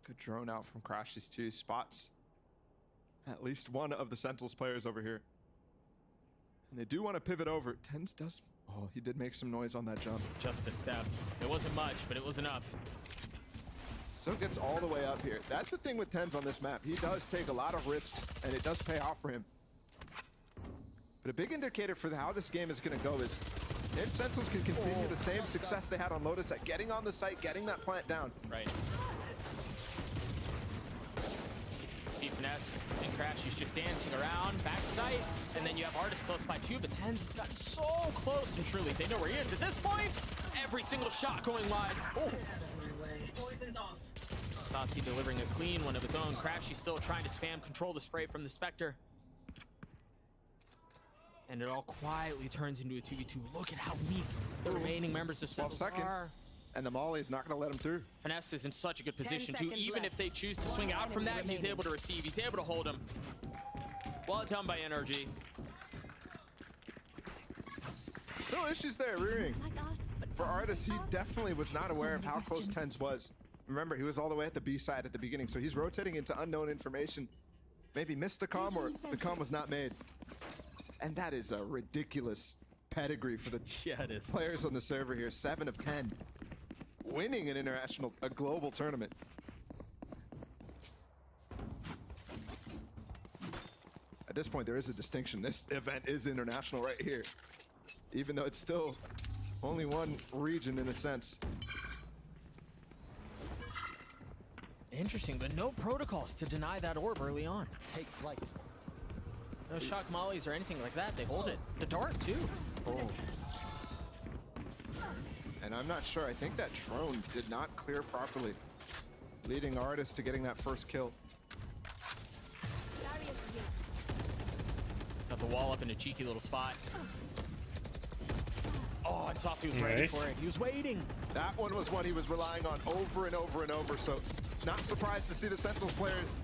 Good drone out from Crashes too. Spots at least one of the Sentinels players over here. And they do want to pivot over. Tens does... Oh, he did make some noise on that jump. Just a step. It wasn't much, but it was enough. Still gets all the way up here. That's the thing with Tens on this map. He does take a lot of risks, and it does pay off for him. But a big indicator for how this game is going to go is if Sentinels can continue the same success they had on Lotus at getting on the site, getting that plant down. Right. See Finesse and Crash, he's just dancing around, backside, and then you have Artis close by too, but Tens has gotten so close, and truly, they know where he is at this point. Every single shot going wide. Oh. Poison's off. Saucy delivering a clean one of his own. Crash, he's still trying to spam control the spray from the Spectre. And it all quietly turns into a 2v2. Look at how weak the remaining members of Sentinels 12 seconds. are. And the Molly is not going to let him through. Finesse is in such a good position too. Even if they choose to swing out from that, he's able to receive. He's able to hold him. Well done by NRG. Still issues there, rearing. For Artis, he definitely was not aware of how close Tens was. Remember, he was all the way at the B side at the beginning, so he's rotating into unknown information. Maybe missed a comm or the comm was not made. And that is a ridiculous pedigree for the players on the server here. 7 of 10. Winning an a global tournament. At this point, there is a distinction. This event is international right here. Even though it's still only one region in a sense. Interesting, but no protocols to deny that orb early on. Take flight. No shock mollies or anything like that. They hold it. The dart, too. Oh. And I'm not sure. I think that drone did not clear properly, leading Artis to getting that first kill. Got the wall up in a cheeky little spot. Oh, and Saucy was ready for it. He was waiting. That one was one he was relying on over and over and over, so not surprised to see the Sentinels players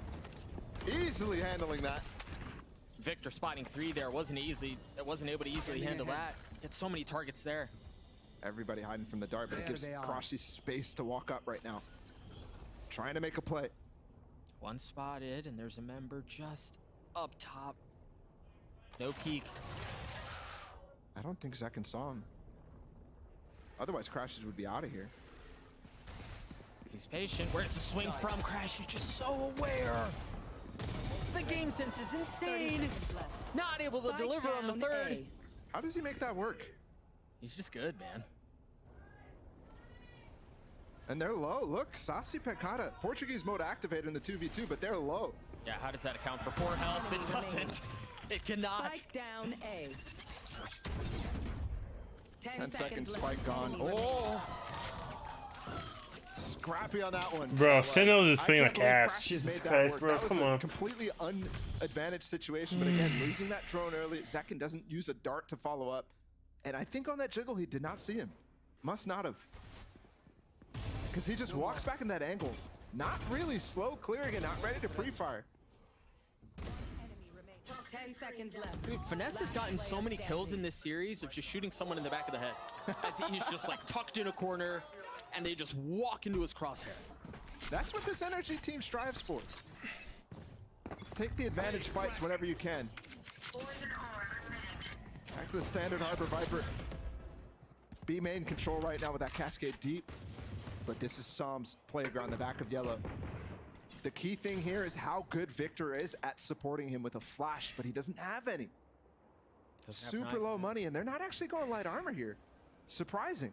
easily handling that. Victor spotting 3 there wasn't able to easily handle that. Had so many targets there. Everybody hiding from the dart, but it gives Croshy space to walk up right now. Trying to make a play. One spotted, and there's a member just up top. No peek. I don't think Zekin saw him. Otherwise, Crashes would be out of here. He's patient. Where's the swing from? Crash is just so aware. The game sense is insane. Not able to deliver on the third. How does he make that work? He's just good, man. And they're low. Look, Saucy Pecada. Portuguese mode activated in the 2v2, but they're low. Yeah, how does that account for poor health? It doesn't. It cannot. Spike down A. 10 seconds, spike gone. Oh! Scrappy on that one. Bro, Sentinels is playing like ass. Jesus Christ, bro, come on. Completely unadvantaged situation, but again, losing that drone early. Zekin doesn't use a dart to follow up. And I think on that jiggle, he did not see him. Must not have. Because he just walks back in that angle. Not really slow clearing and not ready to pre-fire. 10 seconds left. Dude, Finesse has gotten so many kills in this series of just shooting someone in the back of the head. As he's just like tucked in a corner and they just walk into his crosshair. That's what this energy team strives for. Take the advantage fights whenever you can. Back to the standard Harbor Viper. B main control right now with that cascade deep. But this is Psalm's playground, the back of yellow. The key thing here is how good Victor is at supporting him with a flash, but he doesn't have any. Super low money, and they're not actually going light armor here. Surprising,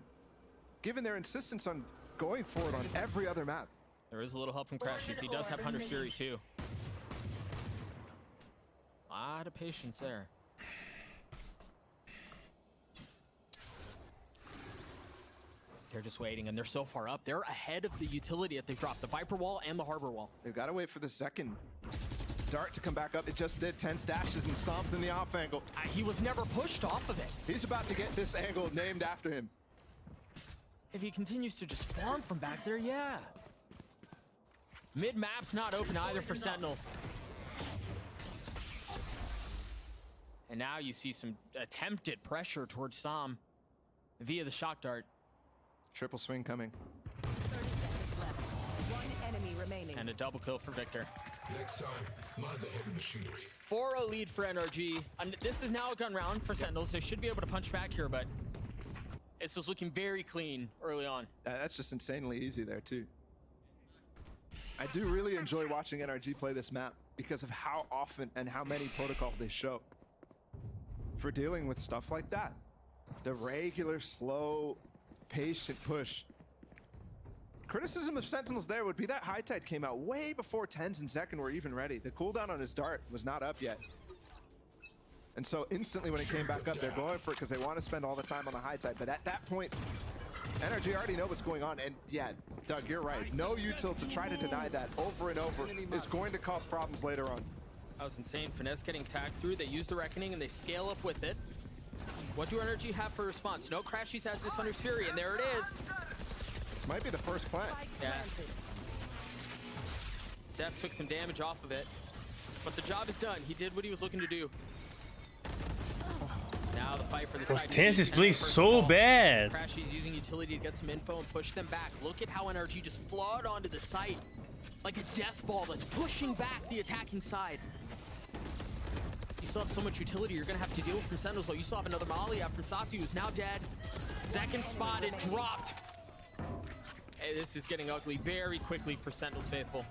given their insistence on going for it on every other map. There is a little help from Crashies. He does have Hunter's Fury too. A lot of patience there. They're just waiting, and they're so far up. They're ahead of the utility that they've dropped, the Viper wall and the Harbor wall. They've got to wait for the second dart to come back up. It just did. 10 stashes, and Psalm's in the off angle. He was never pushed off of it. He's about to get this angle named after him. If he continues to just farm from back there, yeah. Mid-map's not open either for Sentinels. And now you see some attempted pressure towards Psalm via the shock dart. Triple swing coming. 30 seconds left. One enemy remaining. And a double kill for Victor. Next time, mind the heavy machinery. 4-0 lead for NRG. And this is now a gun round for Sentinels. They should be able to punch back here, but it's just looking very clean early on. That's just insanely easy there, too. I do really enjoy watching NRG play this map because of how often and how many protocols they show for dealing with stuff like that. The regular, slow, patient push. Criticism of Sentinels there would be that High Tide came out way before 10s and second were even ready. The cooldown on his dart was not up yet. And so instantly when it came back up, they're going for it because they want to spend all the time on the High Tide. But at that point, NRG already know what's going on. And yeah, Doug, you're right. No util to try to deny that over and over is going to cause problems later on. That was insane. Finesse getting tagged through. They use the Reckoning and they scale up with it. What do NRG have for response? No, Crashies has this Hunter's Fury, and there it is. This might be the first plant. Yeah. Death took some damage off of it, but the job is done. He did what he was looking to do. Now the fight for the side. Tense is playing so bad. Crashies using utility to get some info and push them back. Look at how NRG just flowed onto the site like a death ball that's pushing back the attacking side. You still have so much utility you're gonna have to deal with from Sentinels, though. You still have another Molly out from Sasi, who's now dead. Second spotted, dropped. Hey, this is getting ugly very quickly for Sentinels faithful.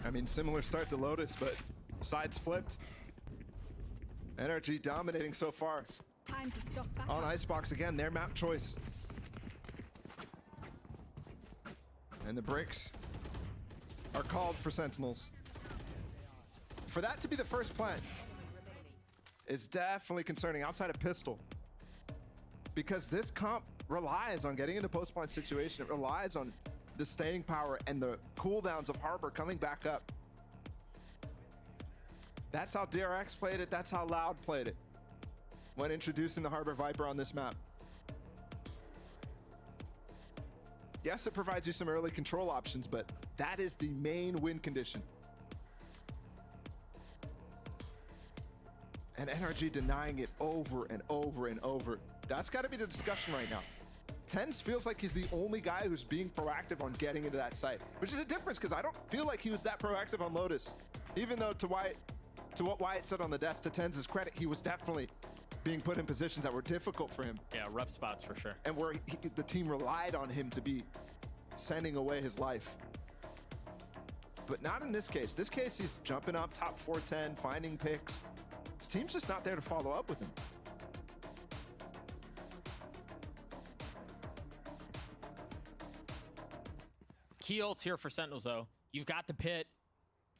I mean, similar start to Lotus, but sides flipped. NRG dominating so far. Time to stock back On up. Icebox again, their map choice. And the bricks are called for Sentinels. For that to be the first plant is definitely concerning outside of pistol. Because this comp relies on getting into post-plant situation. It relies on the staying power and the cooldowns of Harbor coming back up. That's how DRX played it. That's how Loud played it when introducing the Harbor Viper on this map. Yes, it provides you some early control options, but that is the main win condition. And NRG denying it over and over and over. That's got to be the discussion right now. Tens feels like he's the only guy who's being proactive on getting into that site, which is a difference because I don't feel like he was that proactive on Lotus. Even though to what Wyatt said on the desk, to Tens' credit, he was definitely being put in positions that were difficult for him. Yeah, rough spots for sure. And where the team relied on him to be sending away his life. But not in this case. This case, he's jumping up top 410, finding picks. His team's just not there to follow up with him. Key ults here for Sentinels, though. You've got the pit.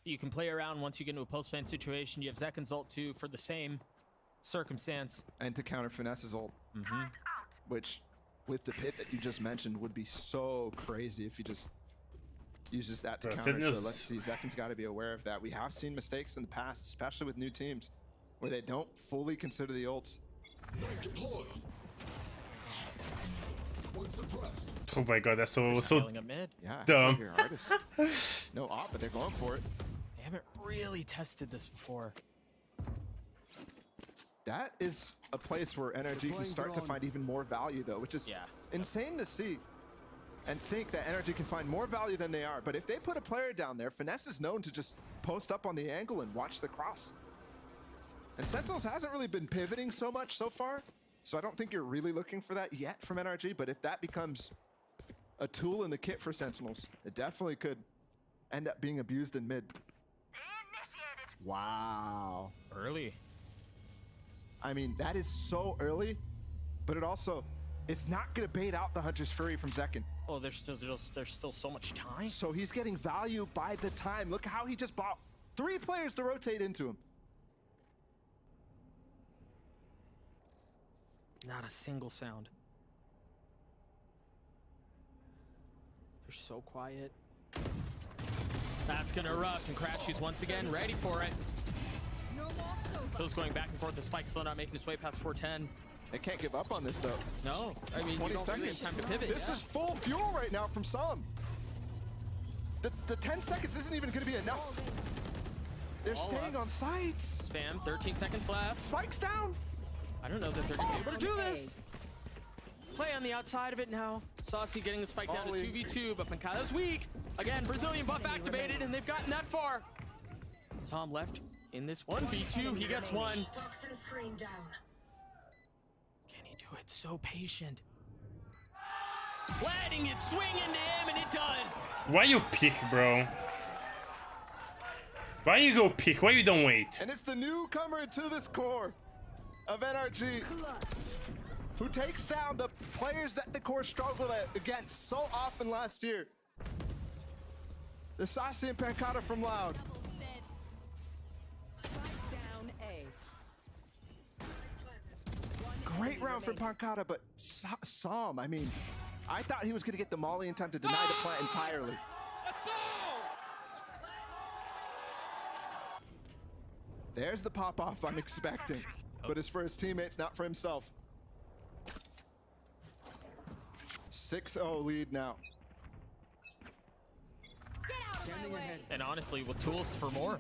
You can play around once you get into a post-plant situation. You have Zekin's ult, too, for the same circumstance. And to counter Finesse's ult. Which, with the pit that you just mentioned, would be so crazy if he just uses that to counter. So let's see. Zekin's got to be aware of that. We have seen mistakes in the past, especially with new teams, where they don't fully consider the ults. Oh my god, that's so Yeah, dumb. No op, but they're going for it. They haven't really tested this before. That is a place where NRG can start to find even more value, though, which is insane to see. And think that NRG can find more value than they are. But if they put a player down there, Finesse is known to just post up on the angle and watch the cross. And Sentinels hasn't really been pivoting so much so far, so I don't think you're really looking for that yet from NRG, but if that becomes a tool in the kit for Sentinels, it definitely could end up being abused in mid. Wow. Early. I mean, that is so early, but it's not going to bait out the Hunter's Fury from Zekin. Oh, there's still so much time. So he's getting value by the time. Look how he just bought 3 players to rotate into him. Not a single sound. They're so quiet. That's gonna erupt, and Crashy's once again ready for it. Bill's going back and forth. The spike's still not making its way past 410. They can't give up on this though. No, I mean, 20 you don't really have seconds. time to pivot. This is full fuel right now from Som. The 10 seconds isn't even going to be enough. They're staying on sites. Spam, 13 seconds left. Spike's down. I don't know that they're going to be able to do this. Play on the outside of it now. Saucy getting the spike down to 2v2, but Pancada's weak. Again, Brazilian buff activated, and they've gotten that far. Som left in this 1v2. He gets one. Toxin screen down. Can he do it? So patient. Letting it swing into him, and it does. Why you pick, bro? Why you go pick? Why you don't wait? And it's the newcomer to this core of NRG who takes down the players that the core struggled against so often last year. The Saucy and Pancada from Loud. Great round for Pancada, but Som, I mean, I thought he was going to get the molly in time to deny the plant entirely. There's the pop-off I'm expecting, but it's for his teammates, not for himself. 6-0 lead now. And honestly, with tools for more.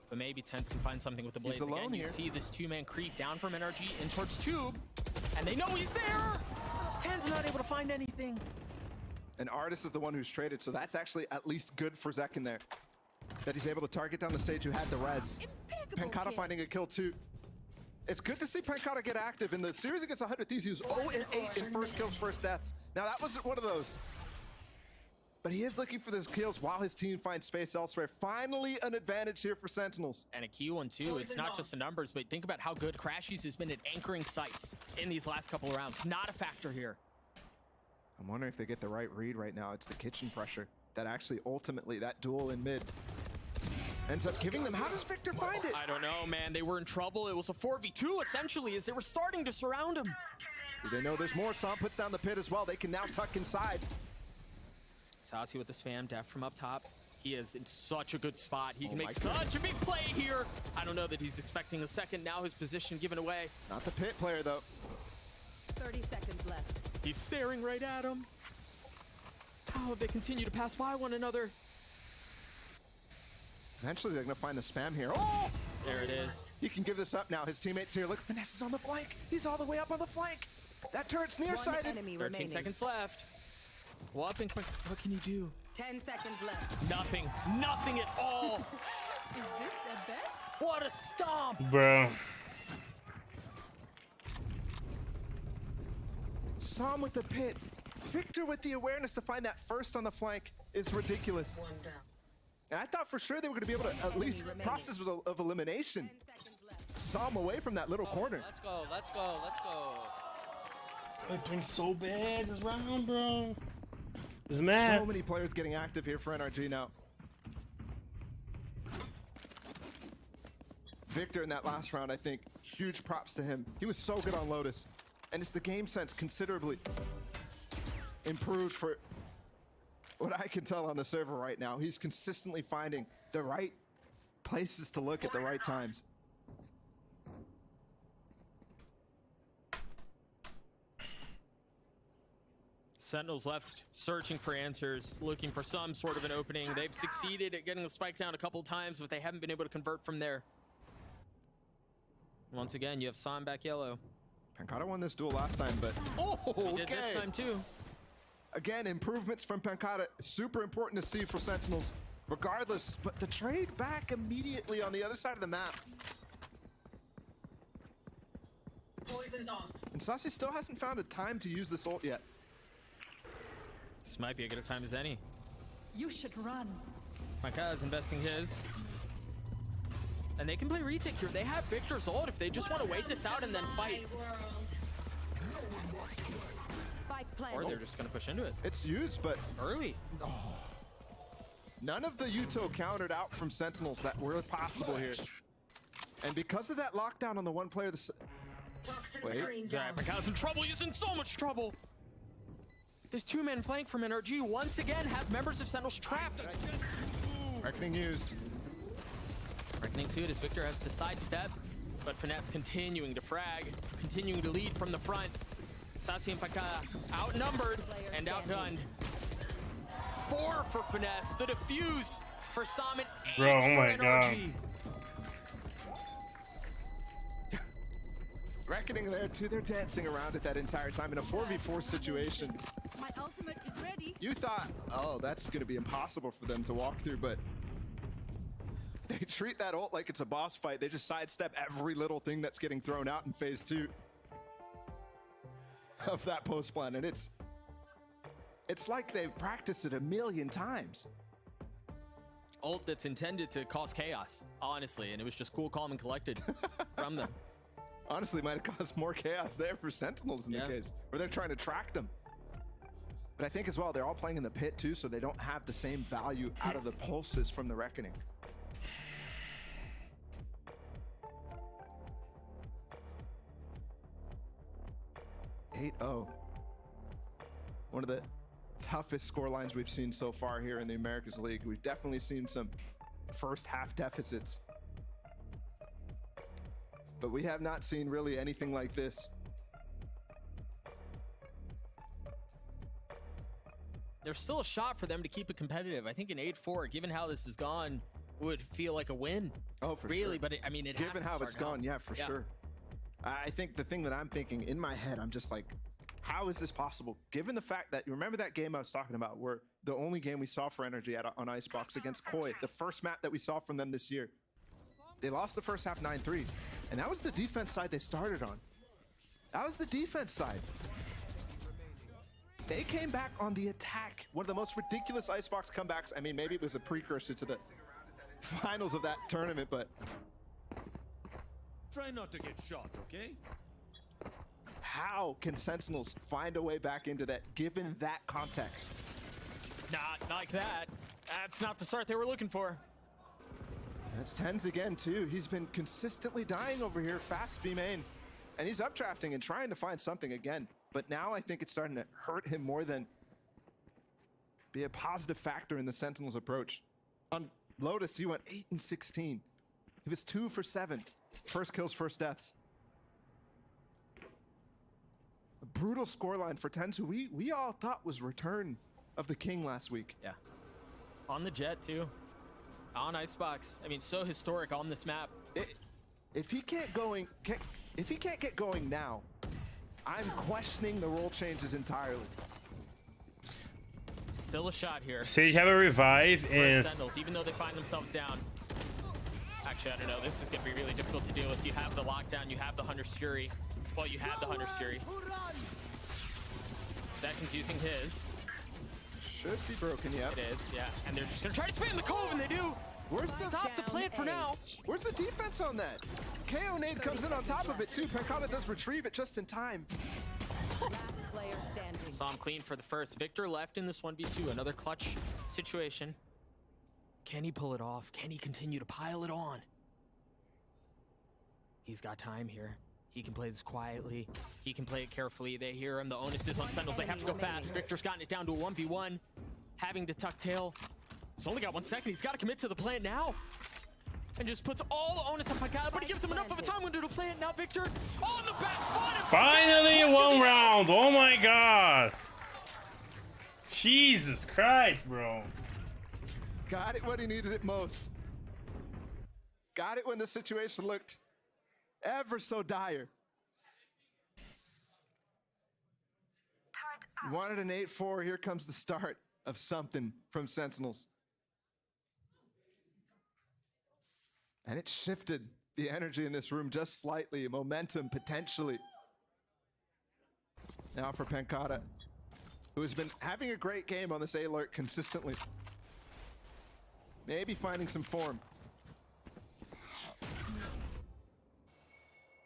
But maybe Tense can find something with the blades. He's alone again. You here. see this 2-man creep down from NRG in towards Tube, and they know he's there. Ten's not able to find anything. And Artis is the one who's traded, so that's actually at least good for Zekin there. That he's able to target down the stage who had the res. Pancada finding a kill too. It's good to see Pancada get active. In the series against 100 Thieves, he was 0-8 in first kills, first deaths. Now that wasn't one of those. But he is looking for those kills while his team finds space elsewhere. Finally an advantage here for Sentinels. And a key one too. It's not just the numbers, but think about how good Crashies has been at anchoring sites in these last couple of rounds. Not a factor here. I'm wondering if they get the right read right now. It's the kitchen pressure that actually ultimately, that duel in mid, ends up giving them. How does Victor find it? I don't know, man. They were in trouble. It was a 4v2 essentially as they were starting to surround him. Do they know there's more? Som puts down the pit as well. They can now tuck inside. Saucy with the spam, Def from up top. He is in such a good spot. He can make such a big play here. I don't know that he's expecting a second. Now his position given away. Not the pit player though. 30 seconds left. He's staring right at him. How they continue to pass by one another. Eventually they're gonna find the spam here. Oh! There it is. He can give this up now. His teammates here. Look, Finesse is on the flank. He's all the way up on the flank. That turret's nearsighted. 13 seconds left. Well, up and quick. What can you do? 10 seconds left. Nothing. Nothing at all. Is this the best? What a stomp. Bro. Som with the pit. Victor with the awareness to find that first on the flank is ridiculous. One down. And I thought for sure they were going to be able to at least process of elimination. Som away from that little corner. Let's go, let's go, let's go. We're playing so bad this round, bro. It's mad. So many players getting active here for NRG now. Victor in that last round, I think, huge props to him. He was so good on Lotus. And it's the game sense considerably improved for what I can tell on the server right now. He's consistently finding the right places to look at the right times. Sentinels left searching for answers, looking for some sort of an opening. They've succeeded at getting the spike down a couple times, but they haven't been able to convert from there. Once again, you have Som back yellow. Pancada won this duel last time, but He did this time too. Again, improvements from Pancada, super important to see for Sentinels, regardless. But the trade back immediately on the other side of the map. Poison's off. And Sashi still hasn't found a time to use this ult yet. This might be a good time as any. You should run. Micah is investing his. And they can play retake here. They have Victor's ult if they just want to wait this out and then fight. Spike plant. Or they're just going to push into it. It's used, but early. Oh. None of the Uto countered out from Sentinels that were possible here. And because of that lockdown on the one player, Wait, Micah's in trouble. He's in so much trouble. This two-man flank from NRG once again has members of Sentinels trapped. Reckoning used. Reckoning suit as Victor has to sidestep, but Finesse continuing to frag, continuing to lead from the front. Sassy and Paka outnumbered and outgunned. 4 for Finesse, the defuse for Sam and 8 Bro, oh for my NRG. God. Reckoning there too, they're dancing around it that entire time in a 4v4 situation. My ultimate is ready. You thought, oh, that's gonna be impossible for them to walk through, but they treat that ult like it's a boss fight. They just sidestep every little thing that's getting thrown out in phase 2 of that post plan, and it's like they've practiced it a million times. Ult that's intended to cause chaos, honestly, and it was just cool, calm, and collected from them. Honestly, might have caused more chaos there for Sentinels in the case, where they're trying to track them. But I think as well, they're all playing in the pit too, so they don't have the same value out of the pulses from the Reckoning. (8-0). One of the toughest score lines we've seen so far here in the Americas League. We've definitely seen some first half deficits, but we have not seen really anything like this. There's still a shot for them to keep it competitive. I think an 8-4, given how this has gone, would feel like a win. Oh, for really, sure. But it, I mean, it given has to how start it's now. gone, yeah, for sure. I think the thing that I'm thinking in my head, I'm just like, how is this possible? Given the fact that, you remember that game I was talking about, where the only game we saw for Energy on Icebox against Koi, the first map that we saw from them this year. They lost the first half 9-3, and that was the defense side they started on. That was the defense side. They came back on the attack. One of the most ridiculous Icebox comebacks. I mean, maybe it was a precursor to the finals of that tournament, but try not to get shot, okay? how can Sentinels find a way back into that, given that context? Not like that. That's not the start they were looking for. That's Tens again, too. He's been consistently dying over here, fast B main. And he's updrafting and trying to find something again. But now I think it's starting to hurt him more than be a positive factor in the Sentinels' approach. On Lotus, he went 8 and 16. He was 2 for 7. First kills, first deaths. A brutal scoreline for Tens, who we all thought was return of the king last week. Yeah. On the jet, too. On Icebox. I mean, so historic on this map. If he can't get going now, I'm questioning the role changes entirely. Still a shot here. Sage have a revive and Sentinels, even though they find themselves down. Actually, I don't know. This is going to be really difficult to deal with. You have the lockdown. You have the Hunter's Fury. Well, you have the Hunter's Fury. Second's using his. Should be broken, yeah. It is, yeah. And they're just going to try to spam the Cove, and they do. Stop the plant for now. Where's the defense on that? KO nade comes in on top of it, too. Pancata does retrieve it just in time. Saw him clean for the first. Victor left in this 1v2. Another clutch situation. Can he pull it off? Can he continue to pile it on? He's got time here. He can play this quietly. He can play it carefully. They hear him. The onus is on Sentinels. They have to go fast. Victor's gotten it down to a 1v1. Having to tuck tail. He's only got 1 second. He's got to commit to the plant now. And just puts all the onus on Pagala, but he gives him enough of a time window to plant. Now Victor on the back foot. finally 1 round. Oh my god. Jesus Christ, bro. Got it when he needed it most. Got it when the situation looked ever so dire. You wanted an 8-4. Here comes the start of something from Sentinels. And it shifted the energy in this room just slightly. Momentum potentially Now for Pancata, who has been having a great game on this A alert consistently. Maybe finding some form.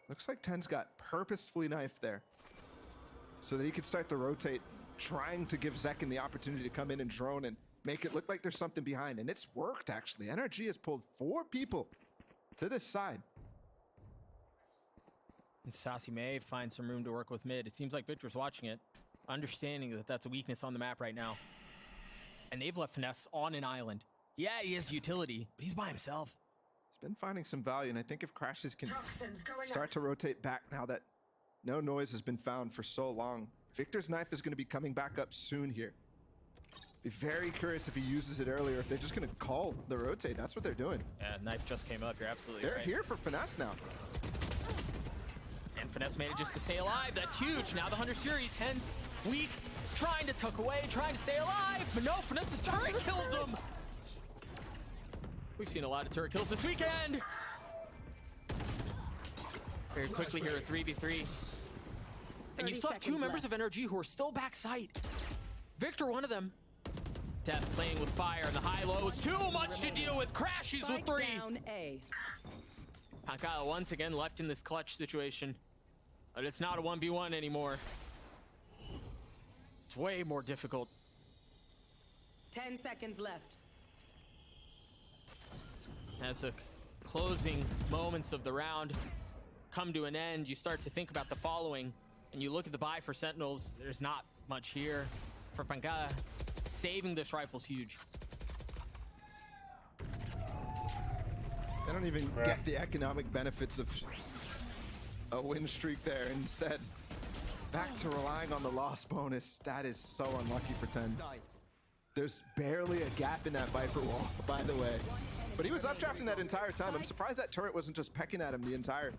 Looks like Ten's got purposefully knifed there so that he could start to rotate, trying to give Zekin the opportunity to come in and drone and make it look like there's something behind. And it's worked, actually. NRG has pulled 4 people to this side. And Sassy may find some room to work with mid. It seems like Victor's watching it, understanding that that's a weakness on the map right now. And they've left Finesse on an island. Yeah, he has utility, but he's by himself. He's been finding some value, and I think if Crashes can start to rotate back now that no noise has been found for so long, Victor's knife is going to be coming back up soon here. Be very curious if he uses it earlier, if they're just going to call the rotate. That's what they're doing. Yeah, knife just came up. You're absolutely right. They're here for Finesse now. And Finesse manages to stay alive. That's huge. Now the Hunter's Fury, Ten's weak, trying to tuck away, trying to stay alive. But no, Finesse's turret kills him. We've seen a lot of turret kills this weekend. Very quickly here, a 3v3. And you still have 2 members of NRG who are still backside. Victor, one of them. Death playing with fire and the high-lows. Too much to deal with. Crashes with 3. Pancata once again left in this clutch situation. But it's not a 1v1 anymore. It's way more difficult. 10 seconds left. As the closing moments of the round come to an end, you start to think about the following. And you look at the buy for Sentinels, there's not much here. For Pancata, saving this rifle's huge. They don't even get the economic benefits of a win streak there. Instead, back to relying on the loss bonus. That is so unlucky for Tens. There's barely a gap in that Viper wall, by the way. But he was updrafting that entire time. I'm surprised that turret wasn't just pecking at him the entire...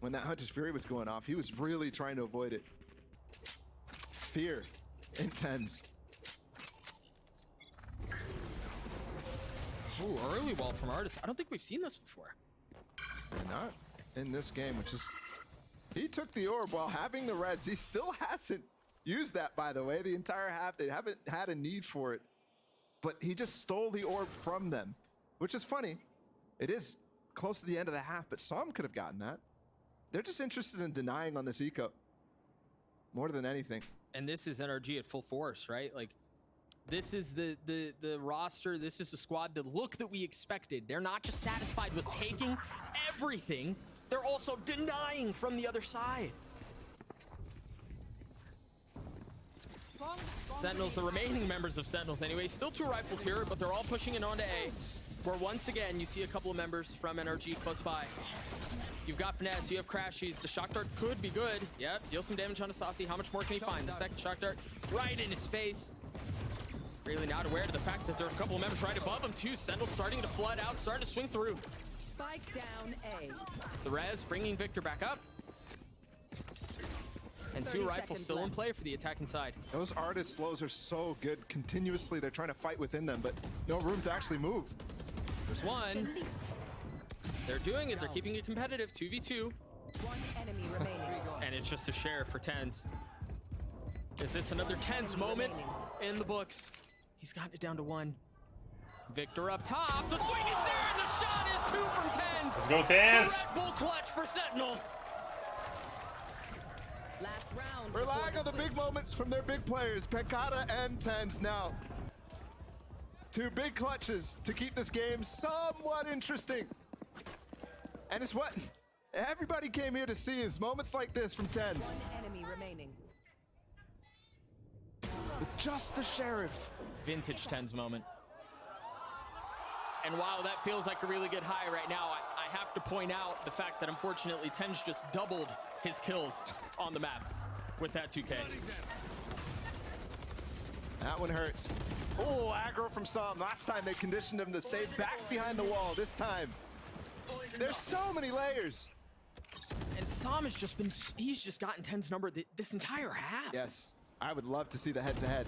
When that Hunter's Fury was going off, he was really trying to avoid it. Fear in Tens. Ooh, early wall from Artis. I don't think we've seen this before. And not in this game, which is... He took the orb while having the res. He still hasn't used that, by the way, the entire half. They haven't had a need for it. But he just stole the orb from them, which is funny. It is close to the end of the half, but some could have gotten that. They're just interested in denying on this eco more than anything. And this is NRG at full force, right? Like, this is the roster, this is the squad, the look that we expected. They're not just satisfied with taking everything, they're also denying from the other side. Sentinels, the remaining members of Sentinels anyway, still 2 rifles here, but they're all pushing it onto A, where once again you see a couple of members from NRG close by. You've got Finesse, you have Crashies. The shock dart could be good. Yep, deal some damage on Asasi. How much more can he find? The second shock dart right in his face. Really not aware of the fact that there's a couple of members right above him too. Sentinel starting to flood out, starting to swing through. Spike down A. The res bringing Victor back up. And 2 rifles still in play for the attacking side. Those Artist slows are so good. Continuously, they're trying to fight within them, but no room to actually move. There's one. They're doing it. They're keeping it competitive. 2v2. 1 enemy remaining. And it's just a share for Tens. Is this another Tens moment in the books? He's gotten it down to 1. Victor up top. The swing is there, and the shot is 2 from Tens. Let's go, Tens. The Red Bull clutch for Sentinels. Last round. Relying on the big moments from their big players, Pancata and Tens now. 2 big clutches to keep this game somewhat interesting. And it's what everybody came here to see, is moments like this from Tens. 1 enemy remaining. With just the Sheriff. Vintage Tens moment. And while that feels like a really good high right now, I have to point out the fact that unfortunately Tens just doubled his kills on the map with that 2K. That one hurts. Oh, aggro from Sam. Last time they conditioned him to stay back behind the wall. This time, there's so many layers. And Sam has just been, he's just gotten Tens number this entire half. Yes, I would love to see the head-to-head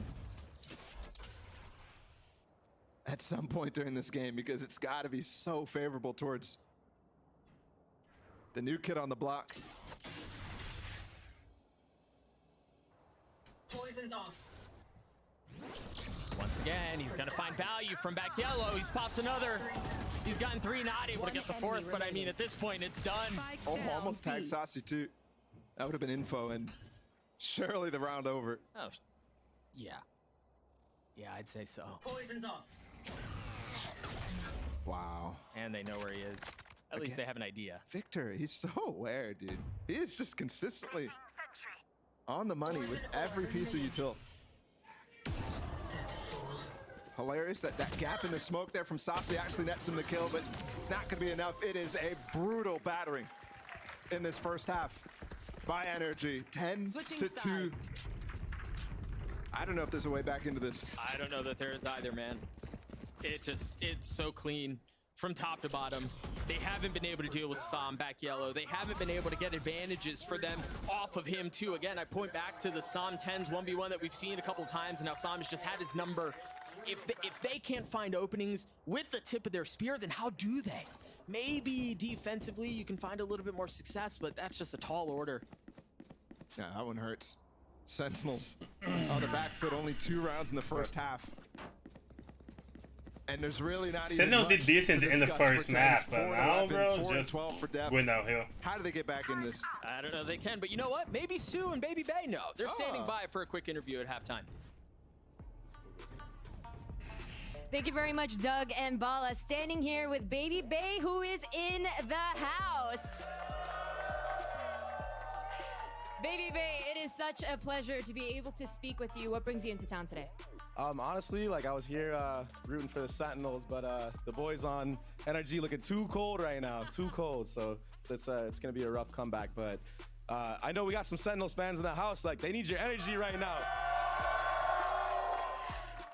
at some point during this game, because it's got to be so favorable towards the new kid on the block. Poison's off. Once again, he's going to find value from back yellow. He spots another. He's gotten 3, not able to get the 4th, but I mean, at this point, it's done. Oh, almost tagged Saucy too. That would have been info, and surely the round over. Oh, yeah. Yeah, I'd say so. Poison's off. Wow. And they know where he is. At least they have an idea. Victor, he's so aware, dude. He is just consistently on the money with every piece of util. Hilarious that that gap in the smoke there from Saucy actually nets him the kill, but not gonna be enough. It is a brutal battering in this first half by Energy. 10-2. I don't know if there's a way back into this. I don't know that there is either, man. It's so clean from top to bottom. They haven't been able to deal with Sam back yellow. They haven't been able to get advantages for them off of him too. Again, I point back to the Sam 10s 1v1 that we've seen a couple of times, and now Sam has just had his number. If they can't find openings with the tip of their spear, then how do they? Maybe defensively you can find a little bit more success, but that's just a tall order. Yeah, that one hurts. Sentinels on the back foot, only 2 rounds in the first half. And there's really not even Sentinels did decent in the first map, but 4 now, 11, bro, 4 just 12 for Dev. win out here. How do they get back in this? I don't know if they can, but you know what? Maybe Sue and Baby Bay know. They're standing by for a quick interview at halftime. Thank you very much, Doug and Bala. Standing here with Baby Bay, who is in the house. Baby Bay, it is such a pleasure to be able to speak with you. What brings you into town today? Honestly, like I was here rooting for the Sentinels, but the boys on NRG looking too cold right now, too cold. So it's gonna be a rough comeback. But I know we got some Sentinels fans in the house. Like they need your energy right now.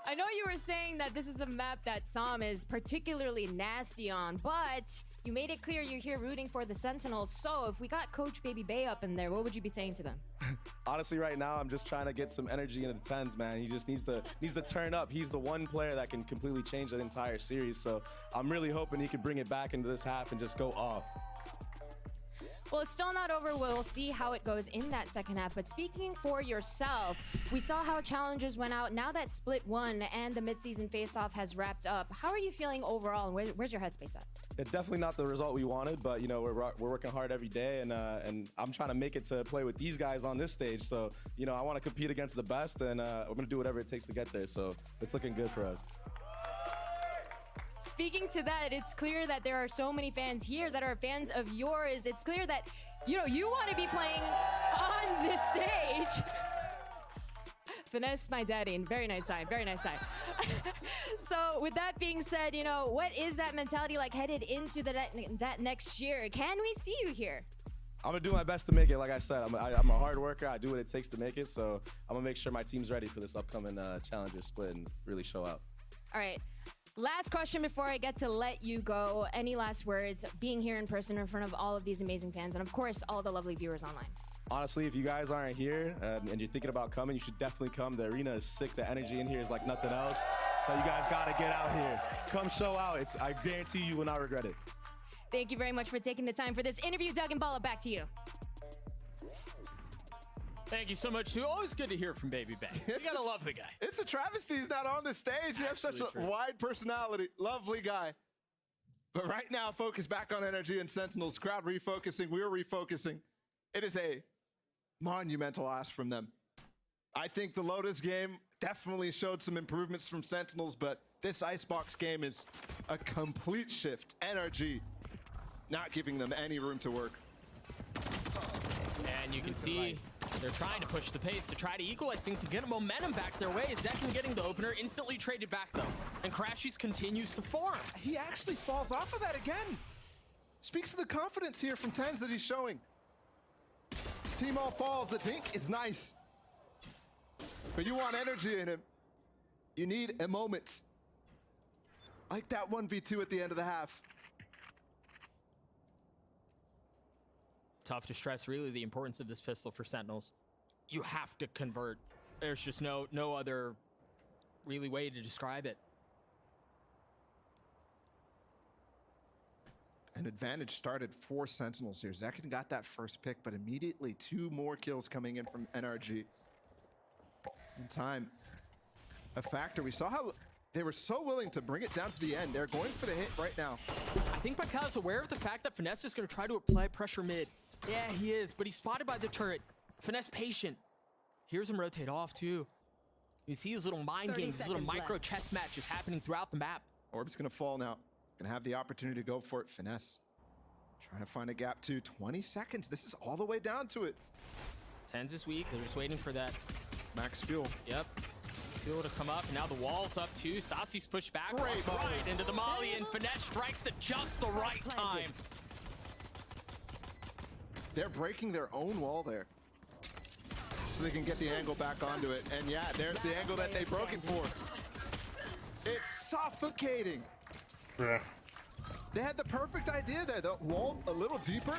I know you were saying that this is a map that Sam is particularly nasty on, but you made it clear you're here rooting for the Sentinels. So if we got Coach Baby Bay up in there, what would you be saying to them? Honestly, right now, I'm just trying to get some energy into the 10s, man. He just needs to turn up. He's the one player that can completely change the entire series. So I'm really hoping he can bring it back into this half and just go off. Well, it's still not over. We'll see how it goes in that second half. But speaking for yourself, we saw how challenges went out. Now that Split 1 and the midseason face-off has wrapped up, how are you feeling overall, and where's your headspace at? It's definitely not the result we wanted, but you know we're working hard every day, and I'm trying to make it to play with these guys on this stage. So you know I want to compete against the best, and we're gonna do whatever it takes to get there. So it's looking good for us. Speaking to that, it's clear that there are so many fans here that are fans of yours. It's clear that, you know, you want to be playing on this stage. Finesse my daddy, and very nice side, very nice side. So with that being said, you know, what is that mentality like headed into that next year? Can we see you here? I'm gonna do my best to make it. Like I said, I'm a hard worker. I do what it takes to make it. So I'm gonna make sure my team's ready for this upcoming Challenger split and really show out. All right. Last question before I get to let you go. Any last words being here in person in front of all of these amazing fans and, of course, all the lovely viewers online? Honestly, if you guys aren't here and you're thinking about coming, you should definitely come. The arena is sick. The energy in here is like nothing else. So you guys got to get out here. Come show out. I guarantee you will not regret it. Thank you very much for taking the time for this interview. Doug and Bala, back to you. Thank you so much, too. Always good to hear from Baby Bay. You gotta love the guy. It's a travesty he's not on the stage. He has such a wide personality. Lovely guy. But right now, focus back on Energy and Sentinels. Crowd refocusing. We're refocusing. It is a monumental ask from them. I think the Lotus game definitely showed some improvements from Sentinels, but this Icebox game is a complete shift. NRG not giving them any room to work. And you can see they're trying to push the pace to try to equalize things to get momentum back their way. Zekin getting the opener, instantly traded back though. And Crashies continues to form. He actually falls off of that again. Speaks to the confidence here from Tens that he's showing. His team all falls. The dink is nice. But you want energy in him. You need a moment. Like that 1v2 at the end of the half. Tough to stress really the importance of this pistol for Sentinels. You have to convert. There's just no other really way to describe it. An advantage started for Sentinels here. Zekin got that first pick, but immediately 2 more kills coming in from NRG. In time, a factor. We saw how they were so willing to bring it down to the end. They're going for the hit right now. I think Mikal is aware of the fact that Finesse is going to try to apply pressure mid. Yeah, he is, but he's spotted by the turret. Finesse patient. Here's him rotate off too. You see his little mind games, his little micro chess matches happening throughout the map. Orb's gonna fall now. Gonna have the opportunity to go for it. Finesse trying to find a gap too. 20 seconds. This is all the way down to it. Tens is weak. They're just waiting for that. Max fuel. Yep. Fuel to come up. And now the wall's up too. Sasi's pushed back. Great Right into the molly, and Finesse strikes at just the right time. They're breaking their own wall there, so they can get the angle back onto it. And yeah, there's the angle that they broke it for. It's suffocating. Yeah. They had the perfect idea there. The wall a little deeper.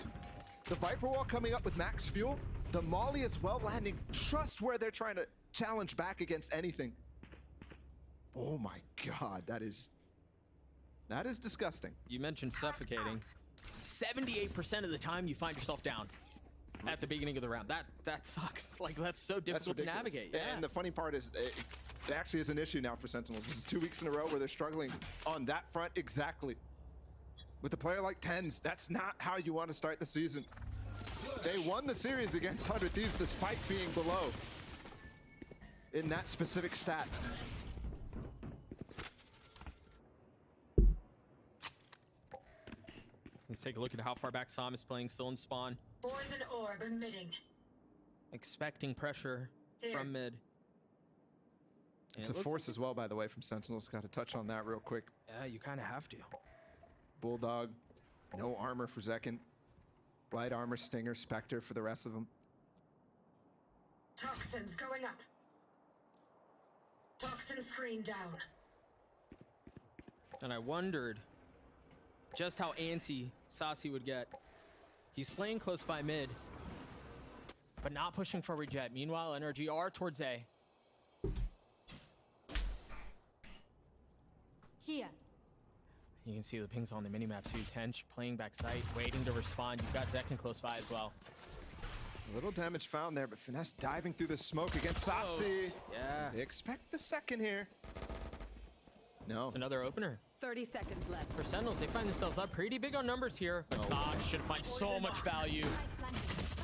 The Viper wall coming up with max fuel. The molly as well landing just where they're trying to challenge back against anything. Oh my God, that is disgusting. You mentioned suffocating. 78% of the time you find yourself down at the beginning of the round. That sucks. Like, that's so difficult to navigate. Yeah. And the funny part is it actually is an issue now for Sentinels. This is 2 weeks in a row where they're struggling on that front exactly. With a player like Tens, that's not how you want to start the season. They won the series against 100 Thieves despite being below in that specific stat. Let's take a look at how far back Sam is playing, still in spawn. Poison orb emitting. Expecting pressure from mid. It's a force as well, by the way, from Sentinels. Got to touch on that real quick. Yeah, you kind of have to. Bulldog, no armor for Zekin. Light armor, Stinger, Spectre for the rest of them. Toxins going up. Toxin screen down. And I wondered just how antsy Sasi would get. He's playing close by mid, but not pushing forward yet. Meanwhile, Energy are towards A. Here. You can see the pings on the minimap too. Tench playing backside, waiting to respond. You've got Zekin close by as well. A little damage found there, but Finesse diving through the smoke against Sasi. Yeah. They expect the second here. No. It's another opener. 30 seconds left. For Sentinels, they find themselves up pretty big on numbers here. But Dodge should find so much value.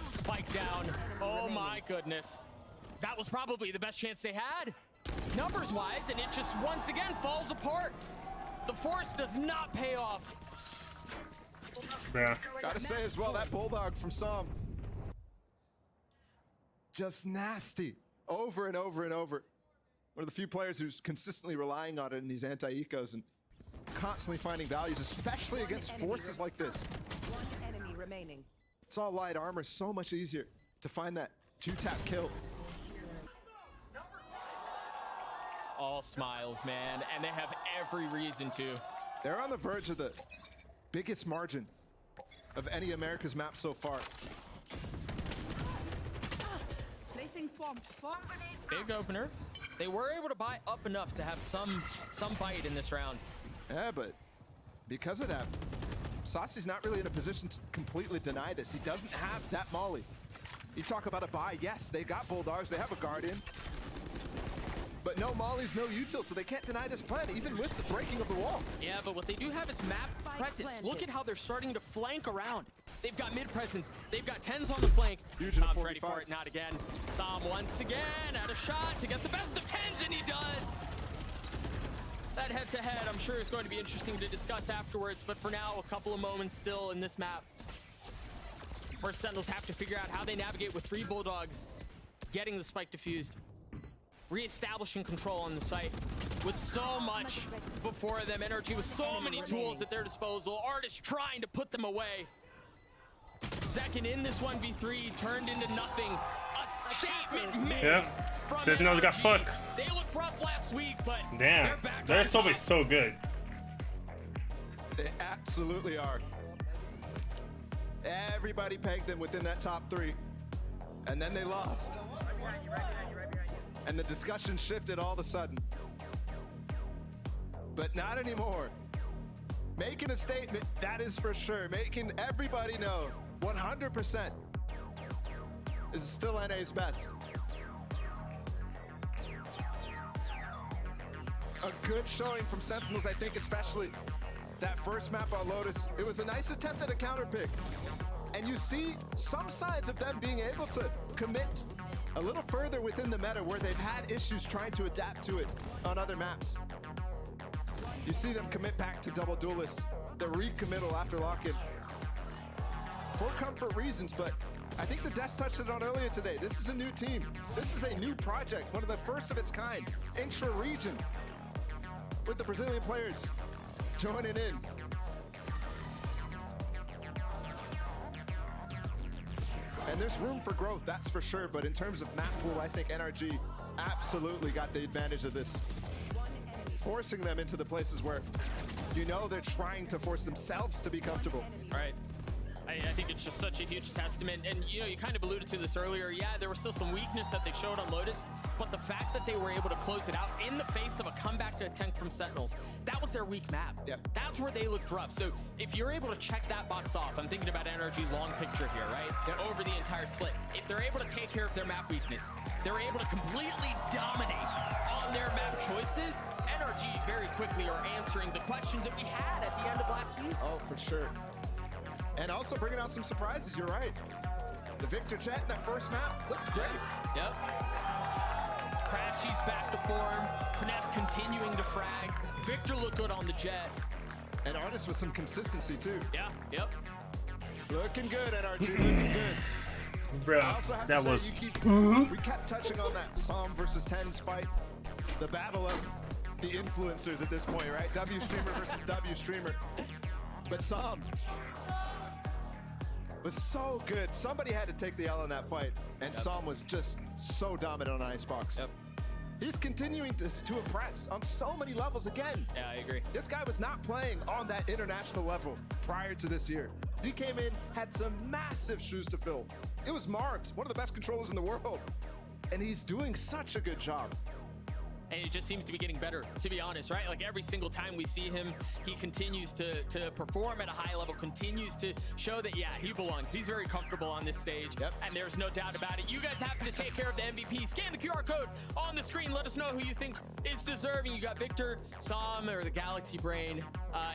Spike down. Oh my goodness. That was probably the best chance they had. Numbers-wise, and it just once again falls apart. The force does not pay off. Yeah. Gotta say as well, that Bulldog from Som. Just nasty. Over and over and over. One of the few players who's consistently relying on it in these anti-ecos and constantly finding values, especially against forces like this. One enemy remaining. It's all light armor, so much easier to find that two-tap kill. All smiles, man, and they have every reason to. They're on the verge of the biggest margin of any America's map so far. Placing swamp. Big opener. They were able to buy up enough to have some bite in this round. Yeah, but because of that, Sasi's not really in a position to completely deny this. He doesn't have that molly. You talk about a buy, yes, they got Bulldogs, they have a Guardian. But no mollies, no util, so they can't deny this plan, even with the breaking of the wall. Yeah, but what they do have is map presence. Look at how they're starting to flank around. They've got mid presence. They've got Tens on the flank. Tom's ready for it, not again. Sam once again at a shot to get the best of Tens, and he does. That head-to-head, I'm sure, is going to be interesting to discuss afterwards, but for now, a couple of moments still in this map where Sentinels have to figure out how they navigate with 3 Bulldogs, getting the spike diffused, re-establishing control on the site with so much before them. Energy with so many tools at their disposal. Artist trying to put them away. Zekin in this 1v3 turned into nothing. A statement made. Yep. Sentinels got fucked. They looked rough last week, but damn, they're always so good. They absolutely are. Everybody pegged them within that top 3, and then they lost. And the discussion shifted all of a sudden. But not anymore. Making a statement, that is for sure. Making everybody know 100% is still NA's best. a good showing from Sentinels, I think, especially that first map on Lotus. It was a nice attempt at a counter pick. And you see some signs of them being able to commit a little further within the meta where they've had issues trying to adapt to it on other maps. You see them commit back to double duelist, the recommittal after lock-in. For comfort reasons, but I think the Deaths touched it on earlier today. This is a new team. This is a new project, one of the first of its kind, intra-region, with the Brazilian players joining in. And there's room for growth, that's for sure, but in terms of map pool, I think NRG absolutely got the advantage of this, forcing them into the places where you know they're trying to force themselves to be comfortable. Right. I think it's just such a huge testament. And, you know, you kind of alluded to this earlier. Yeah, there was still some weakness that they showed on Lotus, but the fact that they were able to close it out in the face of a comeback to attempt from Sentinels, that was their weak map. Yep. That's where they looked rough. So if you're able to check that box off, I'm thinking about NRG long picture here, right? Yep. Over the entire split. If they're able to take care of their map weakness, they're able to completely dominate on their map choices, NRG very quickly are answering the questions that we had at the end of last week. Oh, for sure. And also bringing out some surprises, you're right. The Victor Jet in that first map looked great. Yep. Crashy's back to form. Finesse continuing to frag. Victor looked good on the Jet. And Artist with some consistency too. Yeah, yep. Looking good, NRG, looking good. Bro, I also have that to was... say, we kept touching on that Psalm versus Tens fight. The battle of the influencers at this point, right? W streamer versus W streamer. But Psalm was so good. Somebody had to take the L in that fight, and Psalm was just so dominant on Icebox. Yep. He's continuing to impress on so many levels again. Yeah, I agree. This guy was not playing on that international level prior to this year. He came in, had some massive shoes to fill. It was Marks, one of the best controllers in the world, and he's doing such a good job. And it just seems to be getting better, to be honest, right? Like every single time we see him, he continues to perform at a high level, continues to show that, yeah, he belongs. He's very comfortable on this stage, and there's no doubt about it. You guys have to take care of the MVP. Scan the QR code on the screen. Let us know who you think is deserving. You got Victor, Psalm, or the Galaxy Brain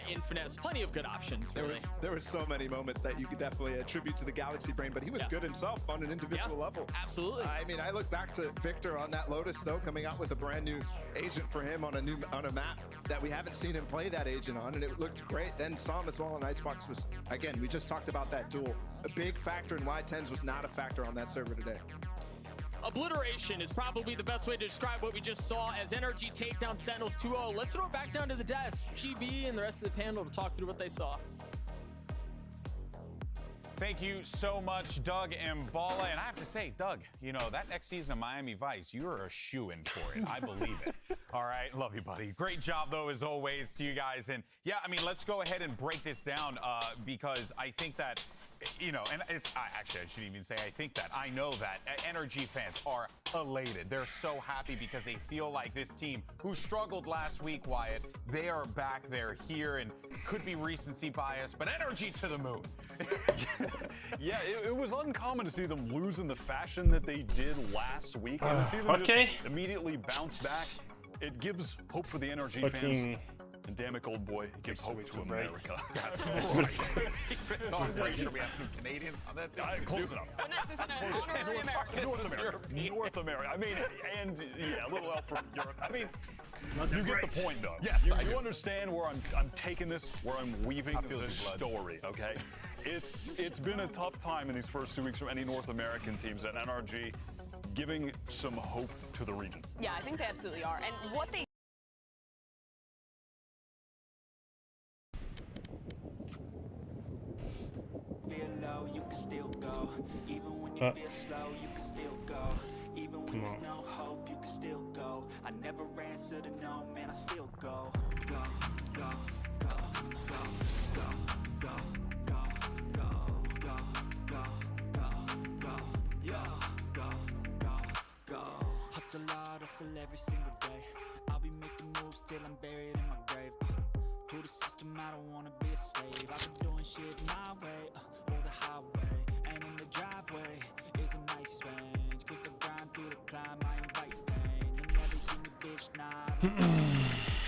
in Finesse. Plenty of good options, really. There were so many moments that you could definitely attribute to the Galaxy Brain, but he was good himself on an individual level. Absolutely. I mean, I look back to Victor on that Lotus, though, coming out with a brand new agent for him on a map that we haven't seen him play that agent on, and it looked great. Then Psalm as well on Icebox was, again, we just talked about that duel. A big factor in why Tens was not a factor on that server today. Obliteration is probably the best way to describe what we just saw as NRG take down Sentinels 2-0. Let's throw it back down to the desk. GB and the rest of the panel to talk through what they saw. Thank you so much, Doug and Bala. And I have to say, Doug, you know, that next season of Miami Vice, you're a shoo-in for it. I believe it. All right. Love you, buddy. Great job, though, as always, to you guys. And, yeah, I mean, let's go ahead and break this down because I think that, you know, and actually, I shouldn't even say I think that. I know that NRG fans are elated. They're so happy because they feel like this team, who struggled last week, Wyatt, they are back. They're here, and could be recency bias, but NRG to the moon. Yeah, it was uncommon to see them lose in the fashion that they did last week, and to see them just immediatally bounce back, it gives hope for the NRG fans. And damn it, old boy, it gives hope to America. That's right. I'm pretty sure we have some Canadians on that team. Close enough. Finesse is an honorary American. North America. North America. I mean, and yeah, a little help from Europe. I mean, you get the point, though. Yes, you understand where I'm taking this, where I'm weaving the story. Okay, it's been a tough time in these first 2 weeks for any North American teams, at NRG giving some hope to the region. Yeah, I think they absolutely are. And what they feel low, you can still go. Even when you feel slow, you can still go. Even when there's no hope, you can still go. I never answer to no, man, I still go. Go, go, go, go, go, go, go, go, go, go, go, go, yo, go, go, go. Hustle hard, hustle every single day. I'll be making moves till I'm buried in my grave. To the system, I don't wanna be a slave. I've been doing shit my way, or the highway. And in the driveway is a nice range. Cause I grind through the climb, I invite pain. You never hear me, bitch, nah.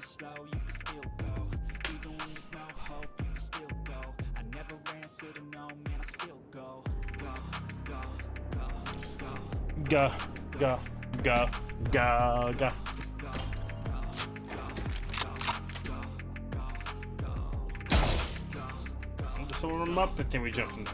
slow, you can still go. Even when there's no hope, you can still go. I never answer to no, man, I still go. Go, go, go, go. Go, go, go, go, go. I'm just warm up and then we jump in there.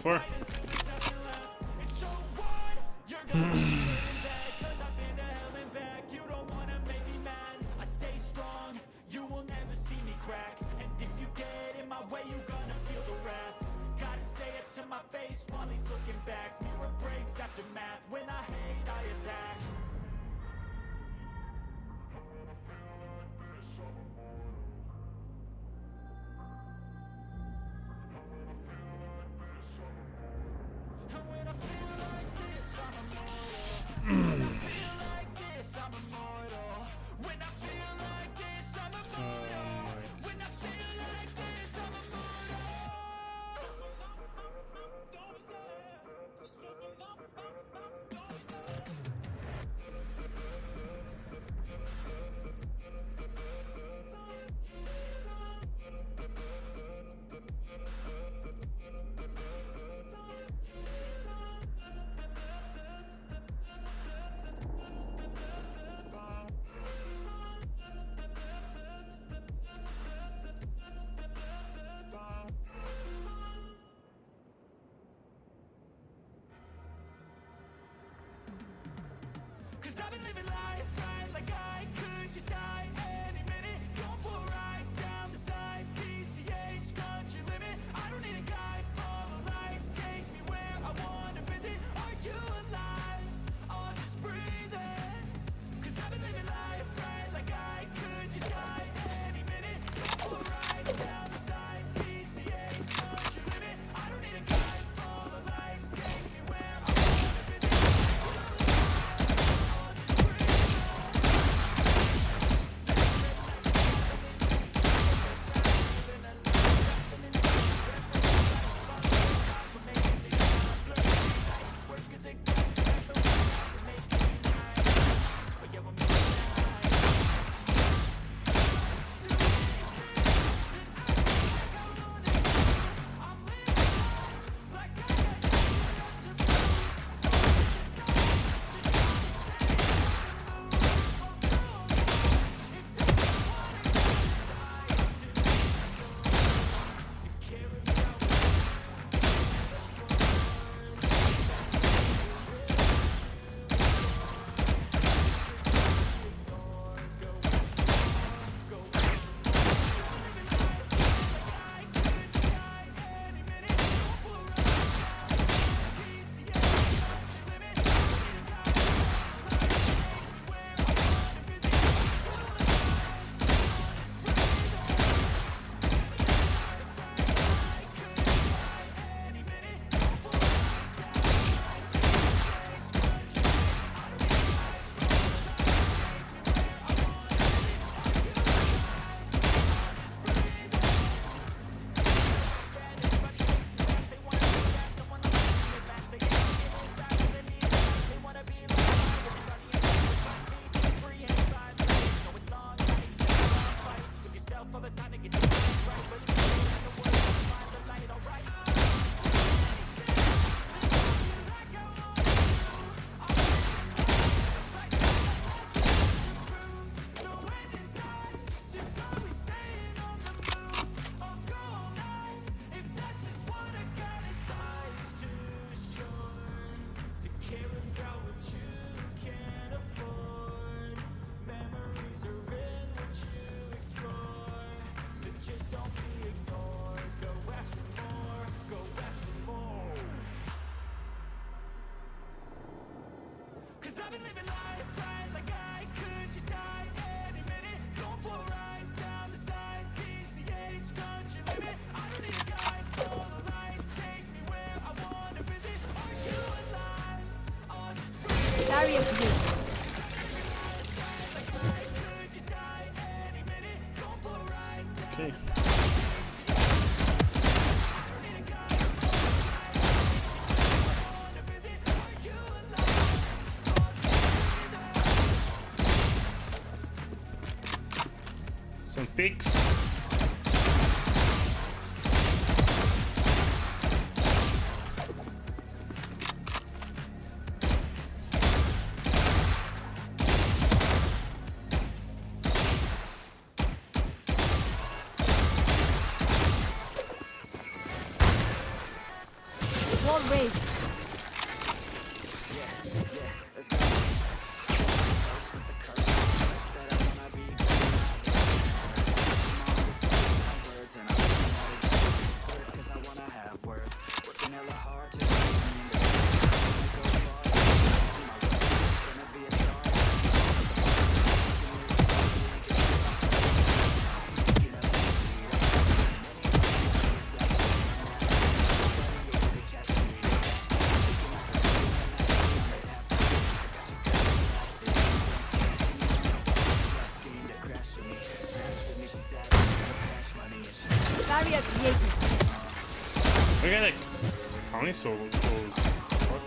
for. I've been living life right like I could just die any minute. Going for a ride down the side, PCH, country limit. I don't need a guide, follow lights, take me where I want to visit. Are you alive? Or just breathing? Cause I've been living life right like I could just die any minute. Going for a ride down the side, PCH, country limit. I don't need a guide, follow lights, take me where I want to visit. I've been living life right like I could just die any minute. Going for a ride down the side, PCH, country limit. I don't need a guide, follow lights, take me where I want to visit. Are you alive? Or just Darius. Okay. Some picks. Wall raised. Barrier created. We got like how many solos? What?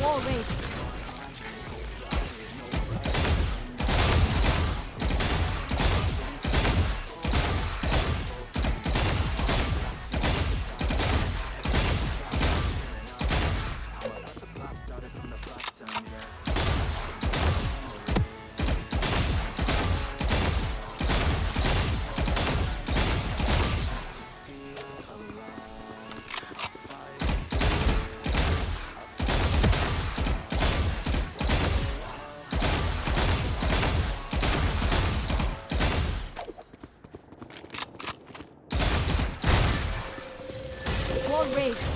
Wall raised. Wall raised.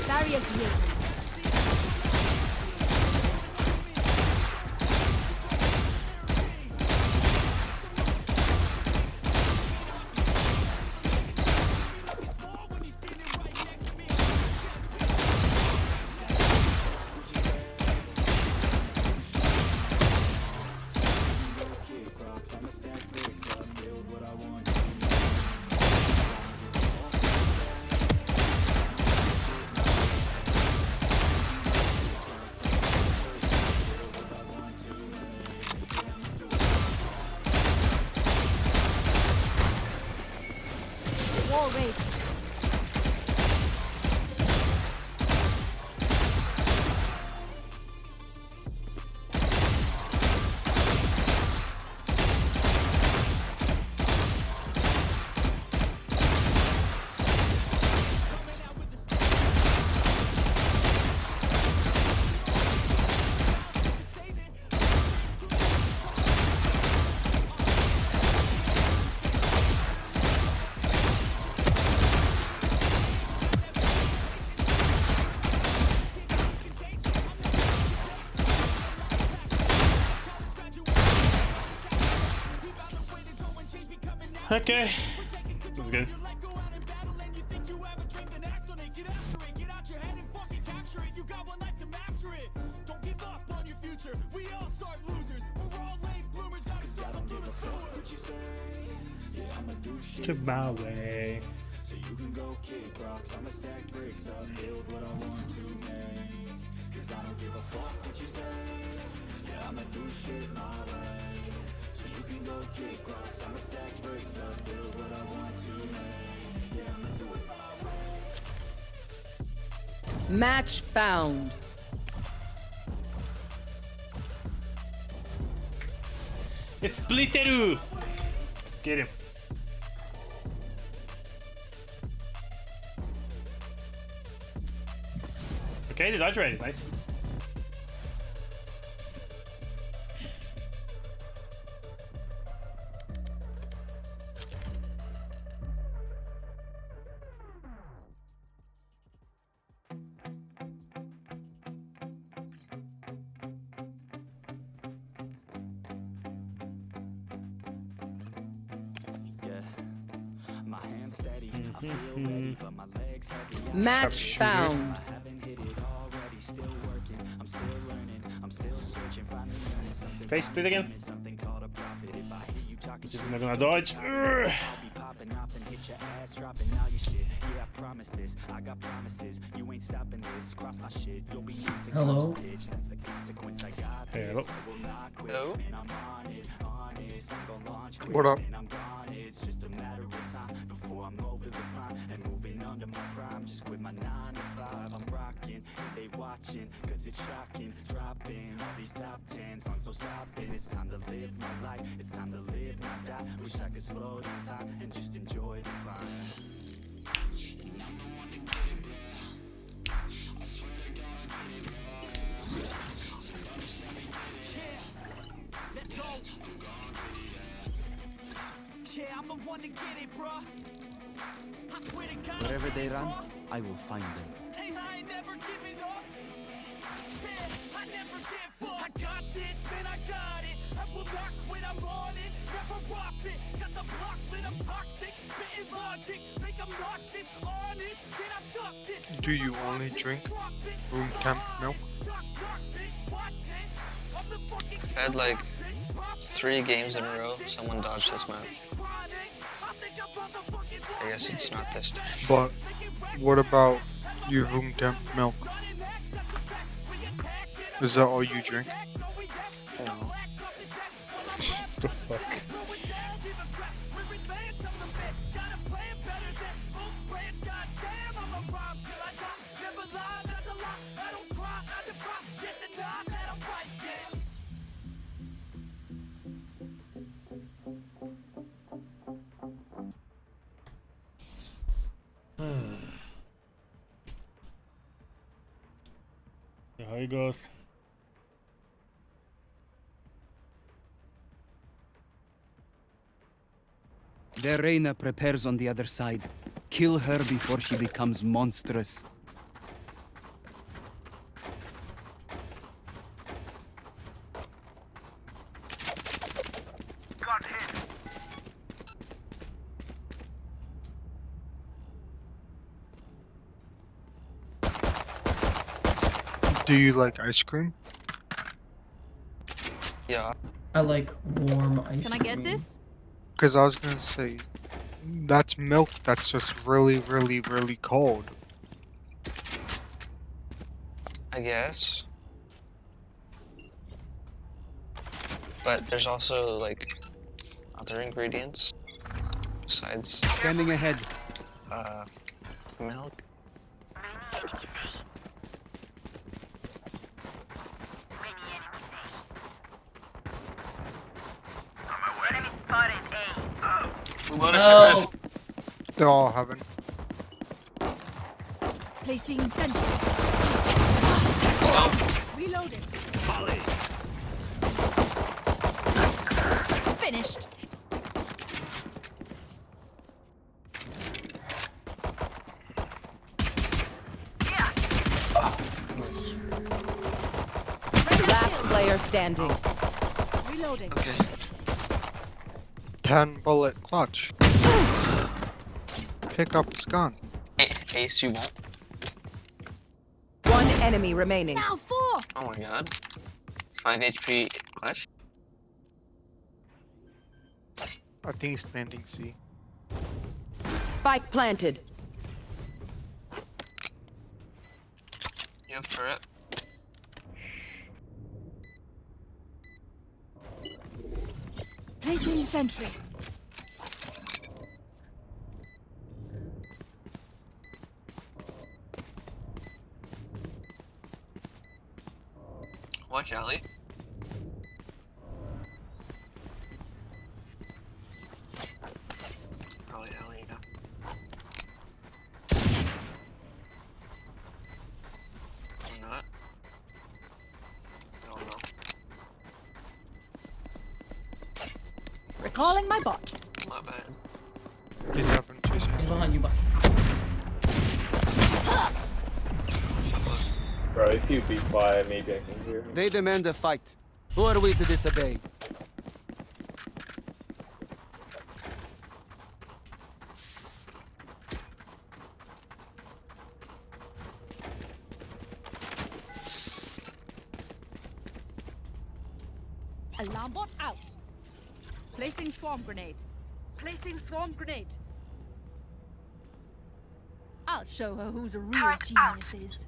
Barrier created. Wall raised. Okay, that's good. To my way. So you can go kick rocks, I'ma stack bricks up, build what I want to make. Cause I don't give a fuck what you say. Yeah, I'ma do shit my way. So you can go kick rocks, I'ma stack bricks up, build what I want to make. Yeah, I'ma do it my way. Match found. Splitteru! Let's get him. Okay, the dodge ready. Nice. Match found. Okay, split again. This is not gonna dodge. Urgh. Hello. Hello. Hello. What up? Wherever they run, I will find them. Hey, I ain't never giving up. Yeah, I never give up. I got this, man, I got it. I will not quit, I'm on it. Never off it. Got the block lit, I'm toxic. Spitting logic, make them nauseous. Honest, can I stop this? Do you only drink room temp milk? I had like 3 games in a row. Someone dodged this map. I guess it's not this time. But what about your room temp milk? Is that all you drink? No. The fuck? Yeah, how it goes. Their Reina prepares on the other side. Kill her before she becomes monstrous. Do you like ice cream? Yeah. I like warm ice cream. Can I get this? Because I was gonna say, that's milk that's just really, really, really cold. I guess. But there's also like other ingredients besides Standing ahead. Milk. No. They all haven't. Placing sentry. Reloading. Finished. Nice. Last player standing. Reloading. Okay. 10-bullet clutch. Pick up his gun. Ace, you won't. One enemy remaining. Now 4. Oh my god. 5 HP clutch. I think he's planting C. Spike planted. You have turret. Placing sentry. Watch alley. Probably alley, yeah. Calling my bot. My bad. He's having chasing. Behind you, Bro, if you be quiet, maybe I can hear him. They demand a fight. Who are we to disobey? Alarm bot out. Placing swarm grenade. Placing swarm grenade. I'll show her who's a real genius is.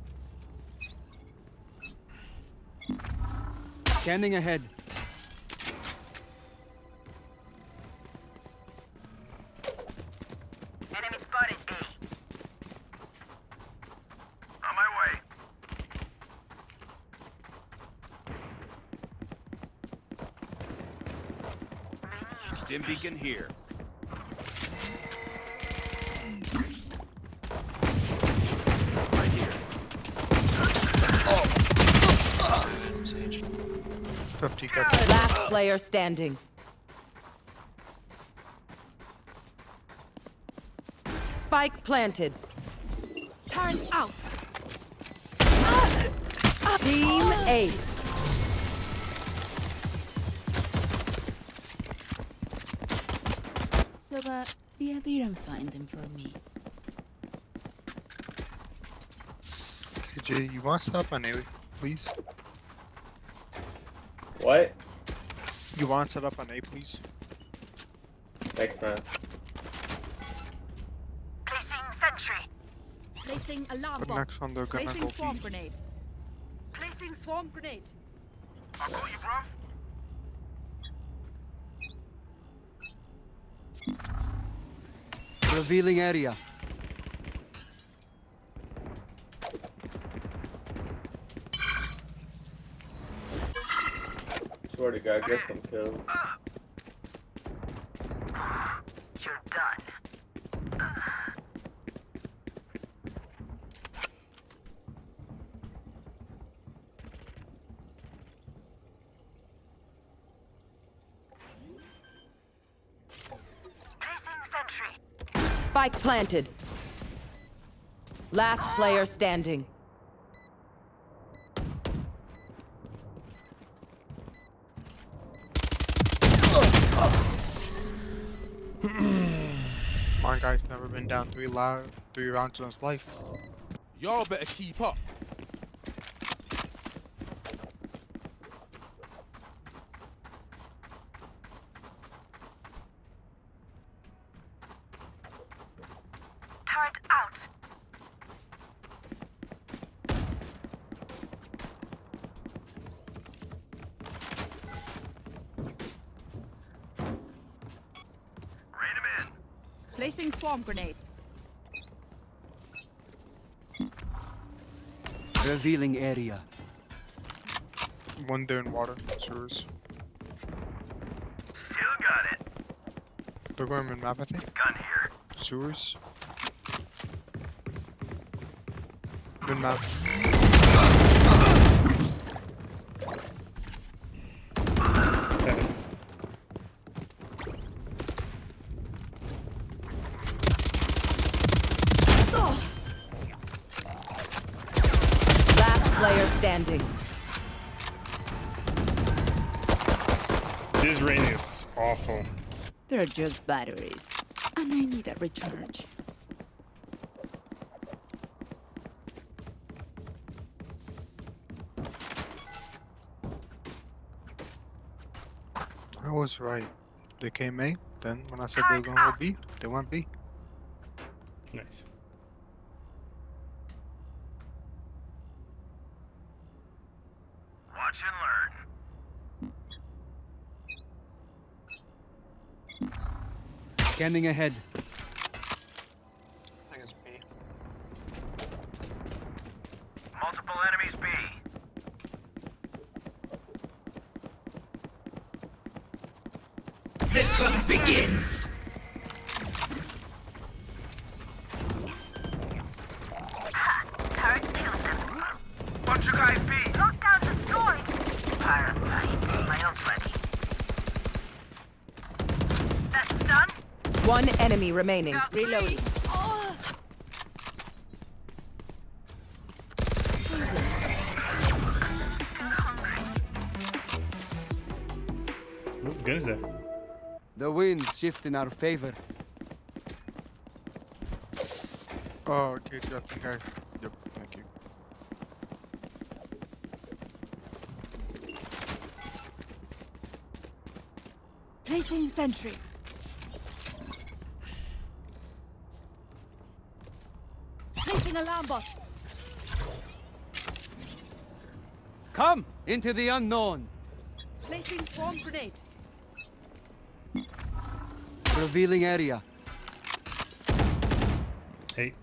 Scanning ahead. Enemy spotted A. On my way. Stim beacon here. Right here. 50 Last player standing. Spike planted. Turn out. Team Ace. So, be a beer and find them for me. KJ, you want to stop on A, please? What? You want to set up on A, please? Next time. Placing sentry. Placing alarm But bot. next one they're gonna Placing go swarm B. grenade. Placing swarm grenade. I'll call you, bro. Revealing area. Swear to God, get some kills. You're done. Placing sentry. Spike planted. Last player standing. My guy's never been down three rounds in his life. Y'all better keep up. Turret out. Placing swarm grenade. Revealing area. One there in water, sewers. Still got it. They're going in map, I think. Gun here. Sewers. Good map. Last player standing. This rain is awful. They're just batteries, and I need a recharge. I was right. They came A, then when I said they were going to go B, they went B. Nice. Watch and learn. Scanning ahead. I think it's B. Multiple enemies B. The hunt begins. Ha! Turret killed them. Bunch of guys B. Lockdown destroyed. Parasite. My ult ready. One enemy remaining. Reloading. Ooh, guns there. The winds shift in our favor. Oh, okay, I think I... Yep, thank you. Placing sentry. Placing alarm bot. Come into the unknown. Placing swarm grenade. Revealing area. Hey.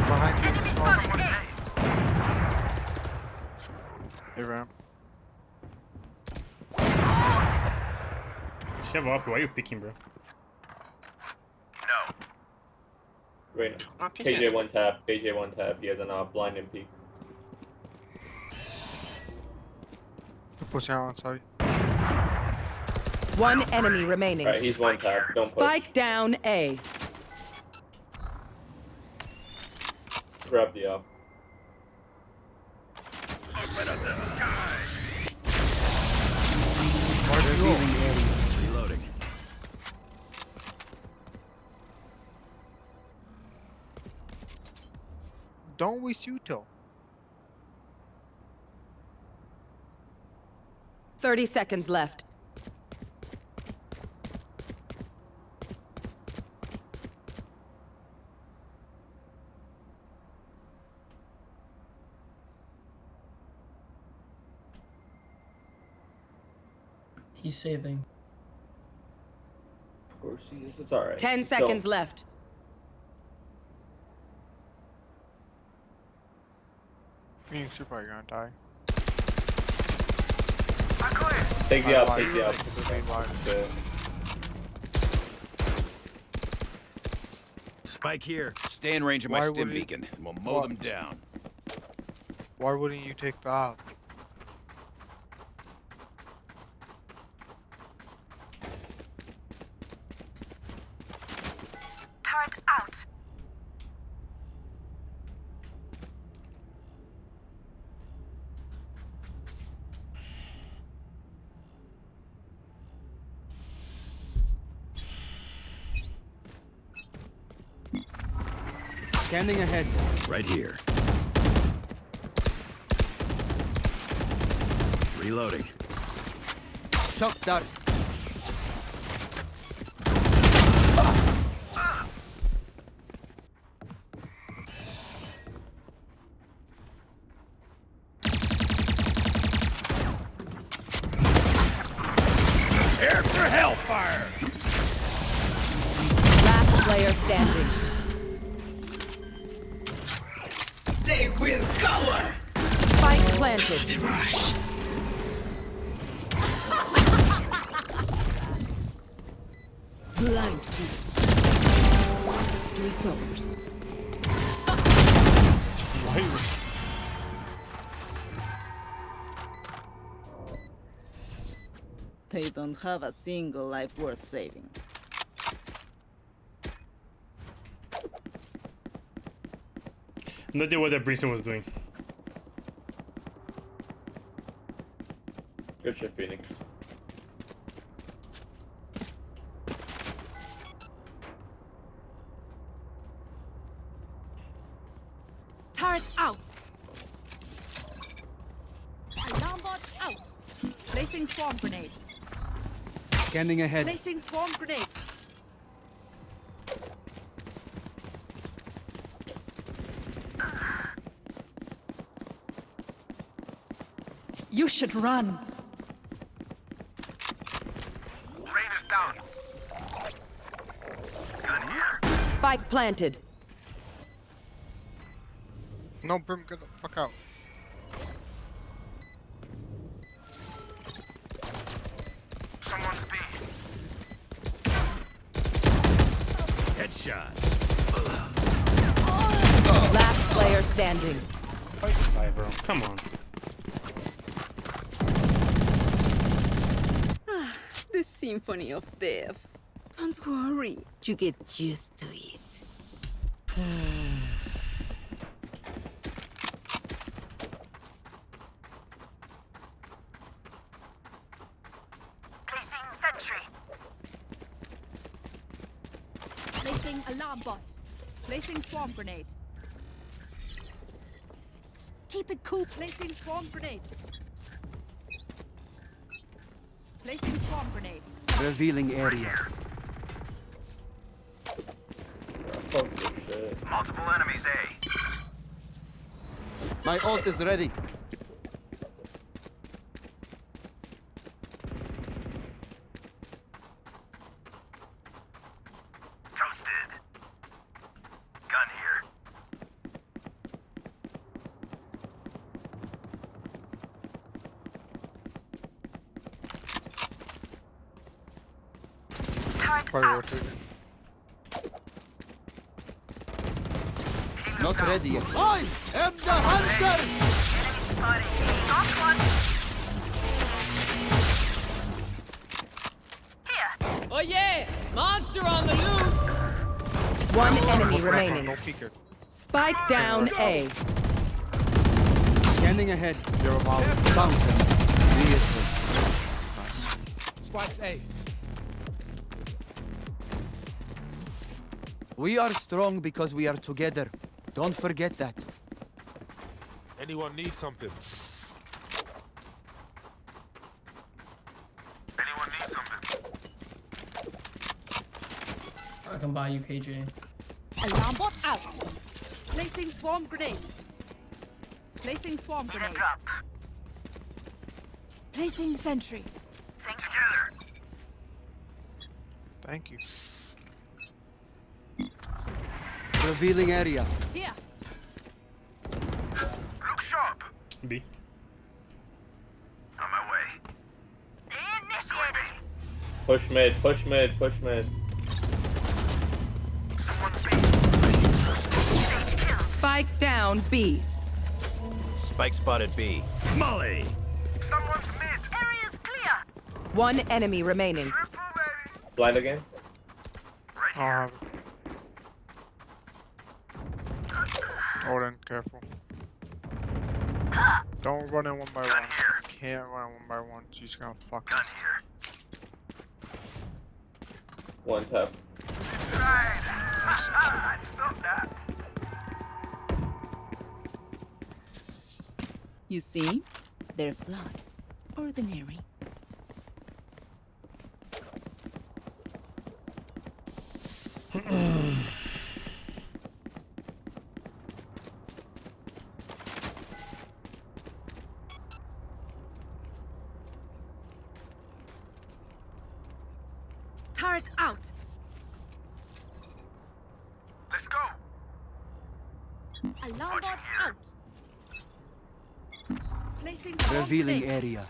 Behind you, small. Hey, Ram. Shove up. Why are you picking, bro? Wait, KJ one tap. KJ one tap. He has an blind and peek. Push out, sorry. One enemy remaining. Alright, he's one tap. Don't push. Spike down A. Grab the up. Revealing area. Reloading. Don't waste you till. 30 seconds left. He's saving. Of course he is. It's alright. 10 seconds left. Phoenix, you're probably gonna die. Take the up, take the up. Spike here. Stay in range of my stim beacon, and we'll mow them down. Why wouldn't you take the out? Turret out. Scanning ahead. Right here. Reloading. Shock dart. Prepare for hellfire! Last player standing. They will cower. Spike planted. The rush. Blind feet. Resource. They don't have a single life worth saving. No idea what that Brimstone was doing. Good shit, Phoenix. Turret out. Alarm bot out. Placing swarm grenade. Scanning ahead. Placing swarm grenade. You should run. Rain is down. Gun here. Spike planted. No, Brim, get the fuck out. Someone's B. Headshot. Last player standing. Bye, bro. Come on. The symphony of death. Don't worry, you get used to it. Placing sentry. Placing alarm bot. Placing swarm grenade. Keep it cool. Placing swarm grenade. Placing swarm grenade. Revealing area. Multiple enemies A. My ult is ready. Toasted. Gun here. Turret out. Not ready yet. I am the hunter! Spotted. Got one. Here. Oh yeah! Monster on the loose! One enemy remaining. No peeker. Spike down A. Scanning ahead. You're about fountain. Vehicle. Spikes A. We are strong because we are together. Don't forget that. Anyone need something? Anyone need something? I can buy you, KJ. Alarm bot out. Placing swarm grenade. Placing swarm grenade. Drop. Placing sentry. Think together. Thank you. Revealing area. Here. Look sharp. B. On my way. Initiated. Push mid, push mid, push mid. Someone's B. Spike down B. Spike spotted B. Molly! Someone's mid. Area's clear. One enemy remaining. Blind again? Odin, careful. Don't run in one by one. Can't run in one by one. She's gonna fuck us. One tap. Stop that. You see? They're flawed. Ordinary. Turret out. Let's go. Alarm bot out. Placing Revealing area.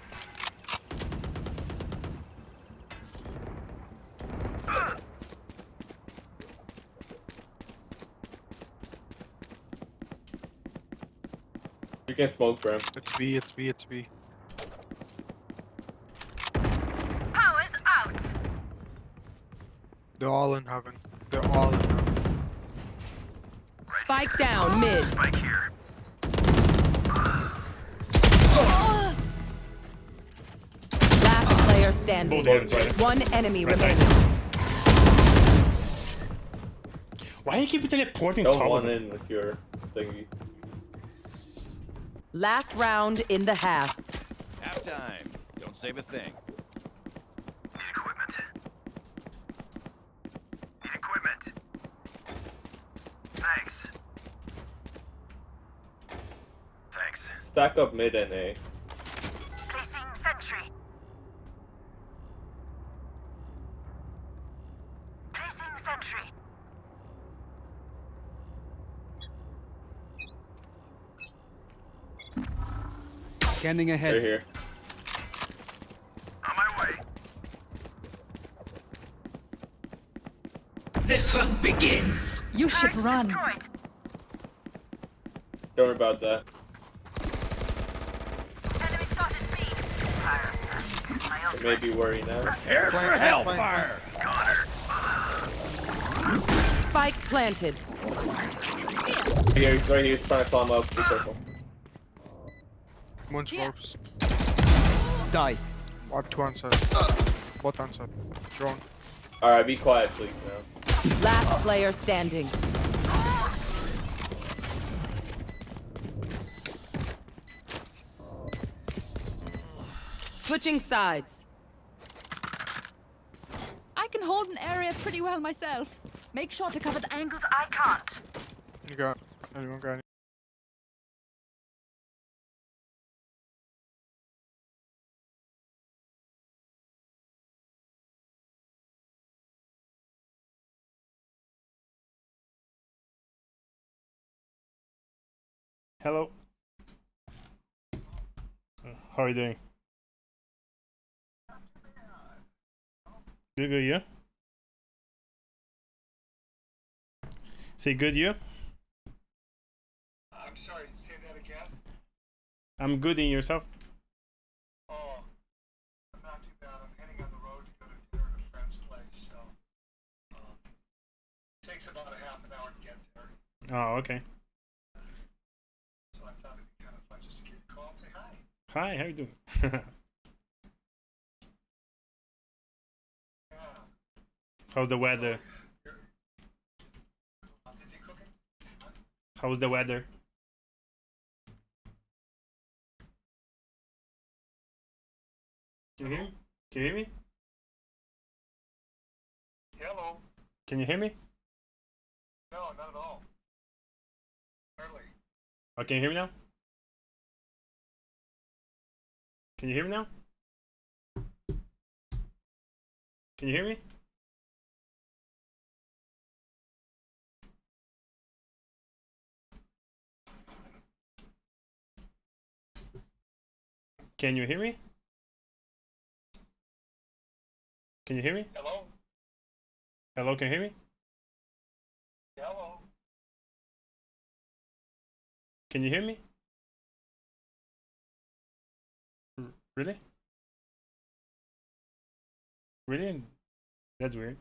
You can smoke for him. It's B, it's B, it's B. Power's out. They're all in heaven. They're all in heaven. Spike down mid. Spike here. Last player standing. One enemy remaining. Why do you keep teleporting Go top one of in with your thingy. Last round in the half. Halftime. Don't save a thing. Need equipment. Need equipment. Thanks. Thanks. Stack up mid and A. Placing sentry. Placing sentry. Scanning ahead. They're here. On my way. hunt begins. You should run. Don't worry about that. I may be worried now. Prepare for hellfire. Spike planted. Here, he's right here. He's trying to climb up. Be careful. One's ropes. Die. Warp 2 answer. Both answer. Drone. Alright, be quiet, please, now. Last player standing. Switching sides. I can hold an area pretty well myself. Make sure to cover the angles I can't. You got. Anyone got any? Hello. How are you doing? Good, you? Say good, you? I'm sorry, say that again? I'm good, in yourself? Oh, I'm not too bad. I'm heading on the road to go to dinner at a friend's place, so it takes about a half an hour to get there. Oh, okay. So I thought it'd be kind of fun just to give you a call and say hi. Hi, how you doing? How's the weather? How's the weather? Can you hear me? Can you hear me? Hello. Can you hear me? No, not at all. Hardly. Oh, can you hear me now? Can you hear me now? Can you hear me? Can you hear me? Can you hear me? Hello? Hello, can you hear me? Hello? Can you hear me? Really? Really? That's weird.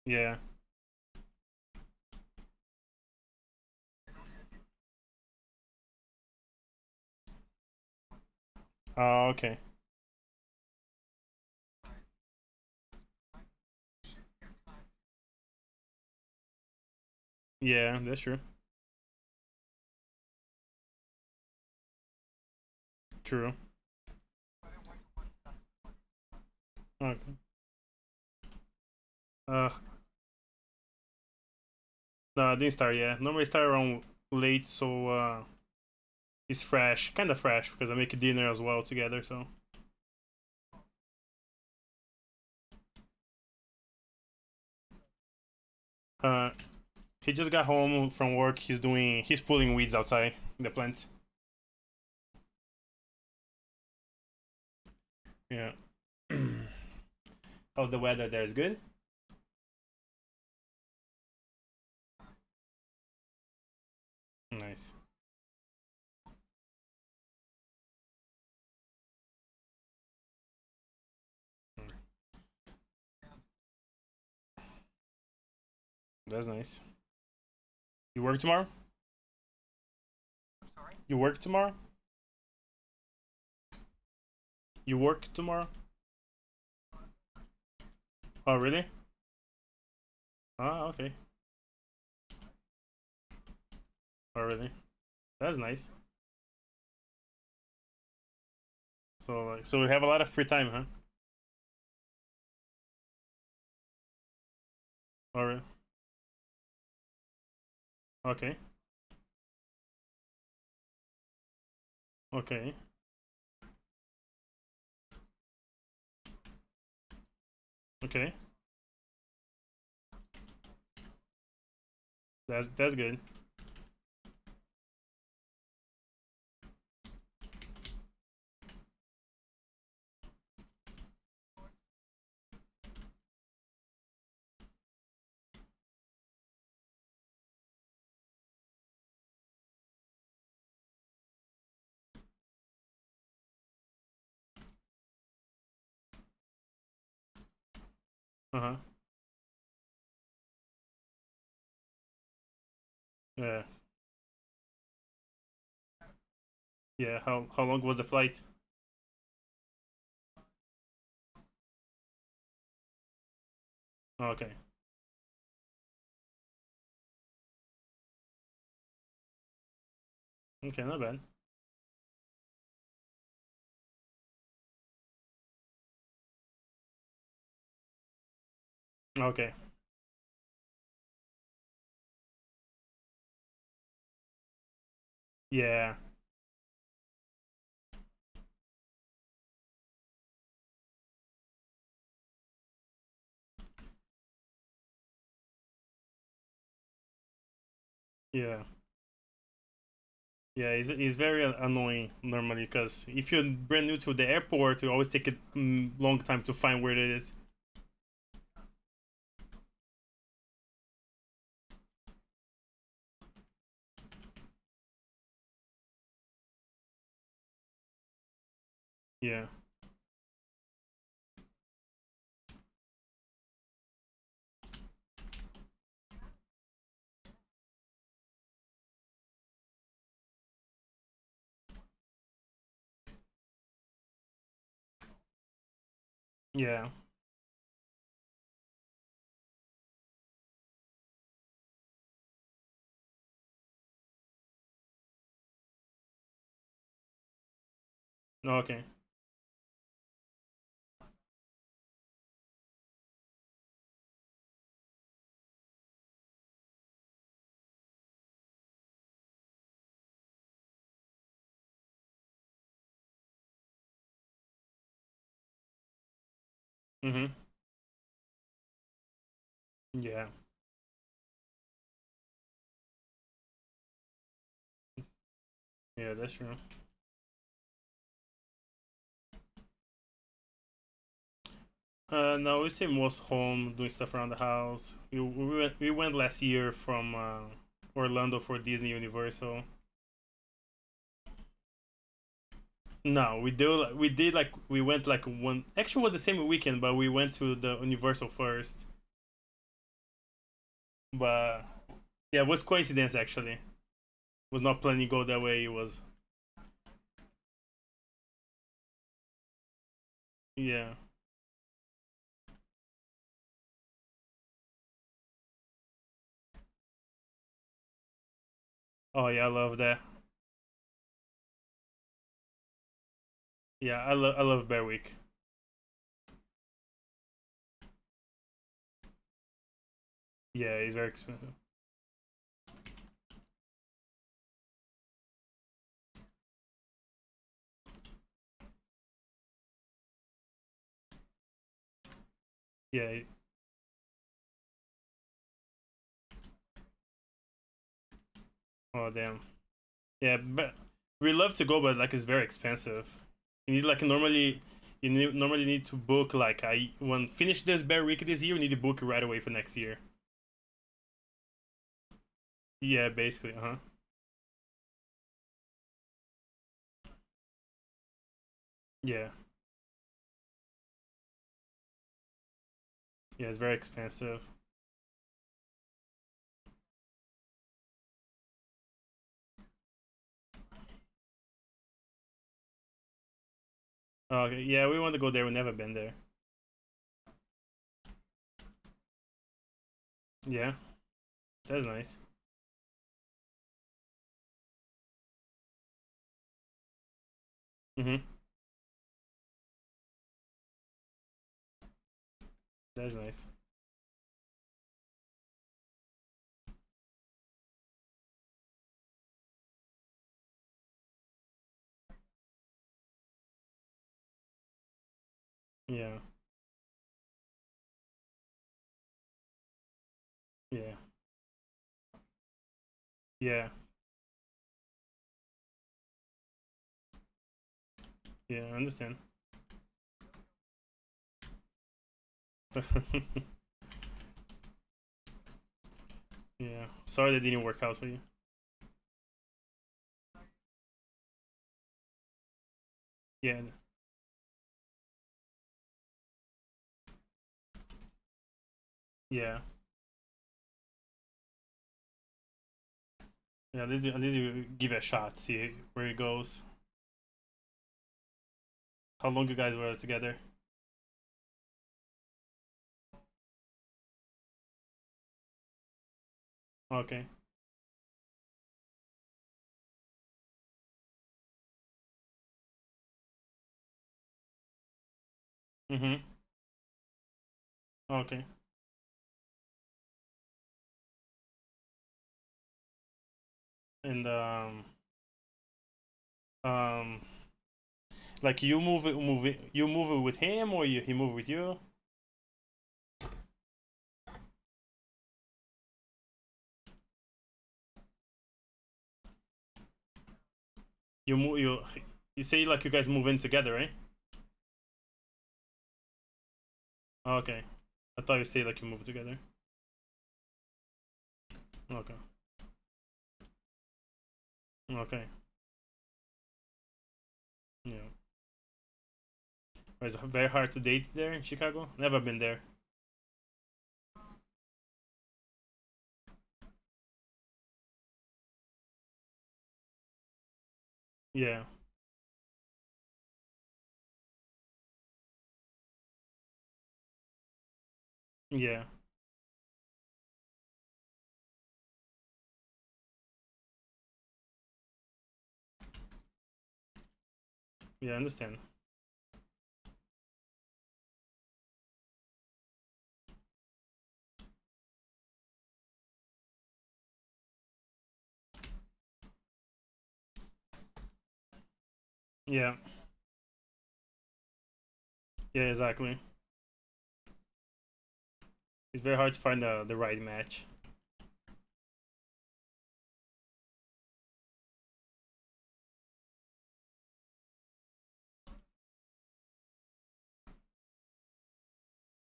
Yeah. Oh, okay. Yeah, that's true. True. Okay. No, I didn't start yet. Normally start around late, so it's fresh, kind of fresh, because I make dinner as well together. So. He just got home from work. He's pulling weeds outside the plants. Yeah. How's the weather there? Is good? Nice. That's nice. You work tomorrow? You work tomorrow? You work tomorrow? Oh, really? Ah, okay. Oh, really? That's nice. So we have a lot of free time, huh? Oh, really? Okay. Okay. Okay. That's good. Uh-huh. Yeah. Yeah, how long was the flight? Okay. Okay, not bad. Okay. Yeah. Yeah. Yeah, he's very annoying normally because if you're brand new to the airport, you always take a long time to find where it is. Yeah. Yeah. Okay. Mm-hmm. Yeah. Yeah, that's true. No, we stay most home, doing stuff around the house. We went last year from Orlando for Disney Universal. No, we went like one. Actually, it was the same weekend, but we went to the Universal first. But yeah, it was coincidence actually. Was not planning to go that way. It was yeah. Oh yeah, I love that. Yeah, I love Bear Week. Yeah, it's very expensive. Yeah. Oh damn. Yeah, but we love to go, but like it's very expensive. You need like normally need to book like I when finish this Bear Week this year. You need to book it right away for next year. Yeah, basically. Uh huh. Yeah. Yeah, it's very expensive. Okay. Yeah, we want to go there. We've never been there. Yeah, that's nice. Mhm. That's nice. Yeah. Yeah. Yeah. Yeah. I understand. Yeah. Sorry that didn't work out for you. Yeah. Yeah. Yeah, at least you give it a shot, see where it goes. How long you guys were together? Okay. Mm-hmm. Okay. And um like you you move it with him or he move with you? You say like you guys move in together, right? Okay. I thought you say like you move together. Okay. Okay. Yeah. It's very hard to date there in Chicago. Never been there. Yeah. Yeah. Yeah, I understand. Yeah. Yeah, exactly. It's very hard to find the right match.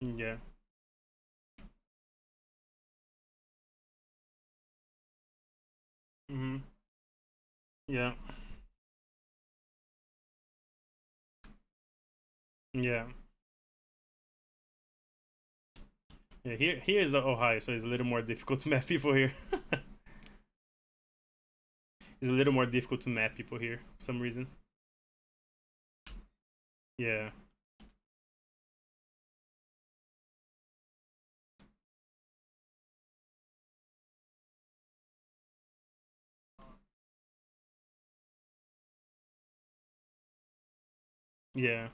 Yeah. Mm-hmm. Yeah. Yeah. Yeah, here is the Ohio, so it's a little more difficult to map people here. It's a little more difficult to map people here for some reason. Yeah. Yeah.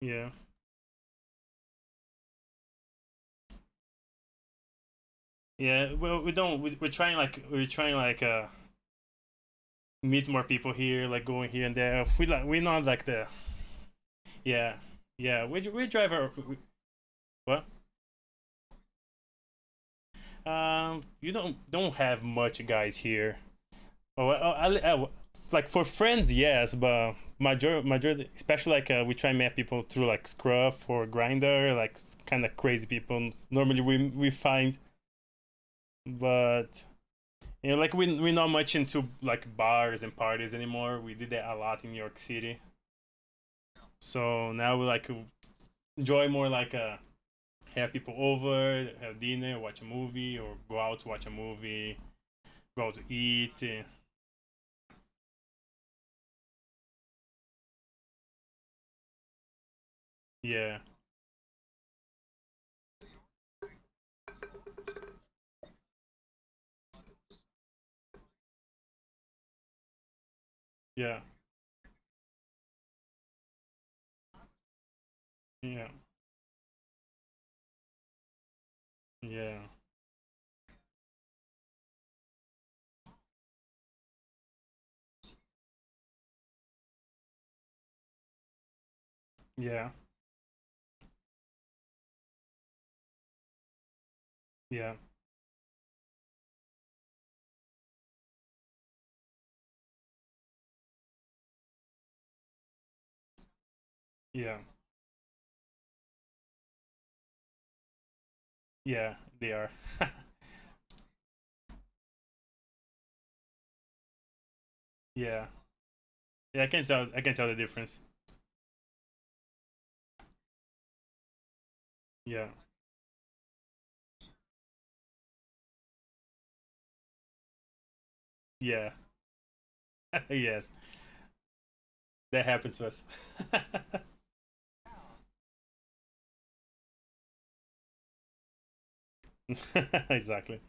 Yeah. Yeah. Well, we don't. We're trying like meet more people here, like going here and there. We're not like the. Yeah. Yeah. We drive our. What? You don't have much guys here. Oh, like for friends, yes, but majority, especially like we try and map people through like Scruff or Grinder, like kind of crazy people. Normally we find, but you know, like we're not much into like bars and parties anymore. We did that a lot in New York City, so now we like enjoy more like have people over, have dinner, watch a movie, or go out to watch a movie, go out to eat. Yeah, yeah, yeah, yeah, yeah, yeah. Yeah. Yeah, they are. Yeah. Yeah, I can tell. I can tell the difference. Yeah. Yeah. Yes. That happened to us. Exactly.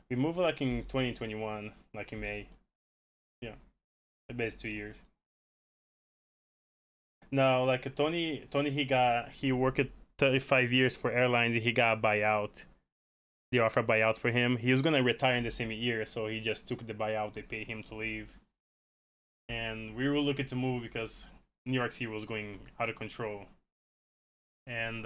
We moved like in 2021, like in May. Yeah, the best 2 years. No, like Tony, he worked 35 years for airlines. He got a buyout. They offer a buyout for him. He was gonna retire in the same year, so he just took the buyout. They paid him to leave, and we were looking to move because New York City was going out of control, and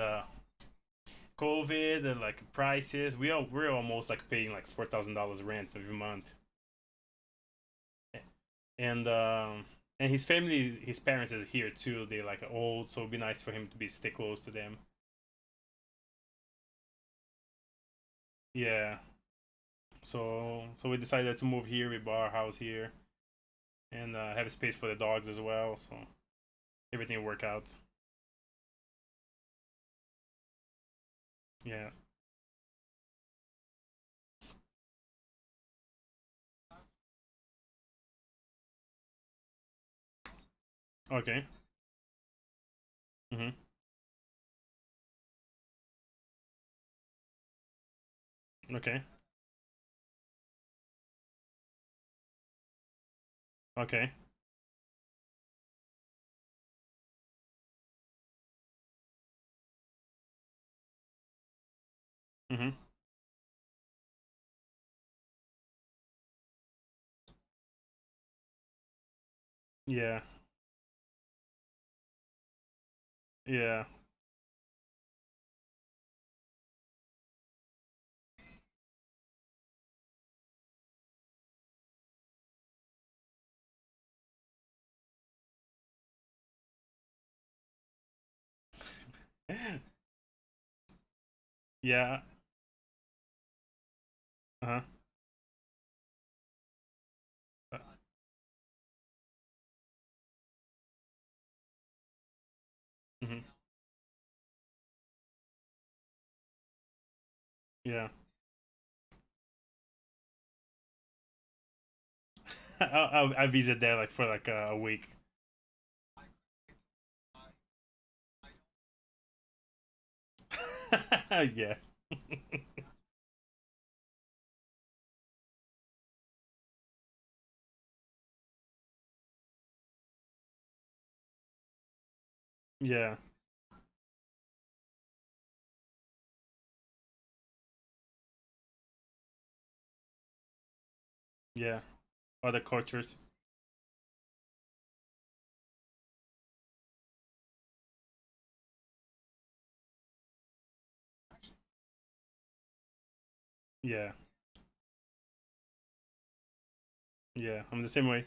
COVID and like prices, we're almost like paying like $4,000 rent every month, and and his family, his parents is here too. They're like old, so it'd be nice for him to be stay close to them. Yeah. So we decided to move here. We bought our house here and have a space for the dogs as well. So everything will work out. Yeah. Okay. Mhm. Okay. Okay. Mhm. Yeah. Yeah. Yeah. Uh-huh. Mhm. Yeah. I visit there like for like a week. Yeah. Yeah. Yeah. Other cultures. Yeah. Yeah. I'm the same way.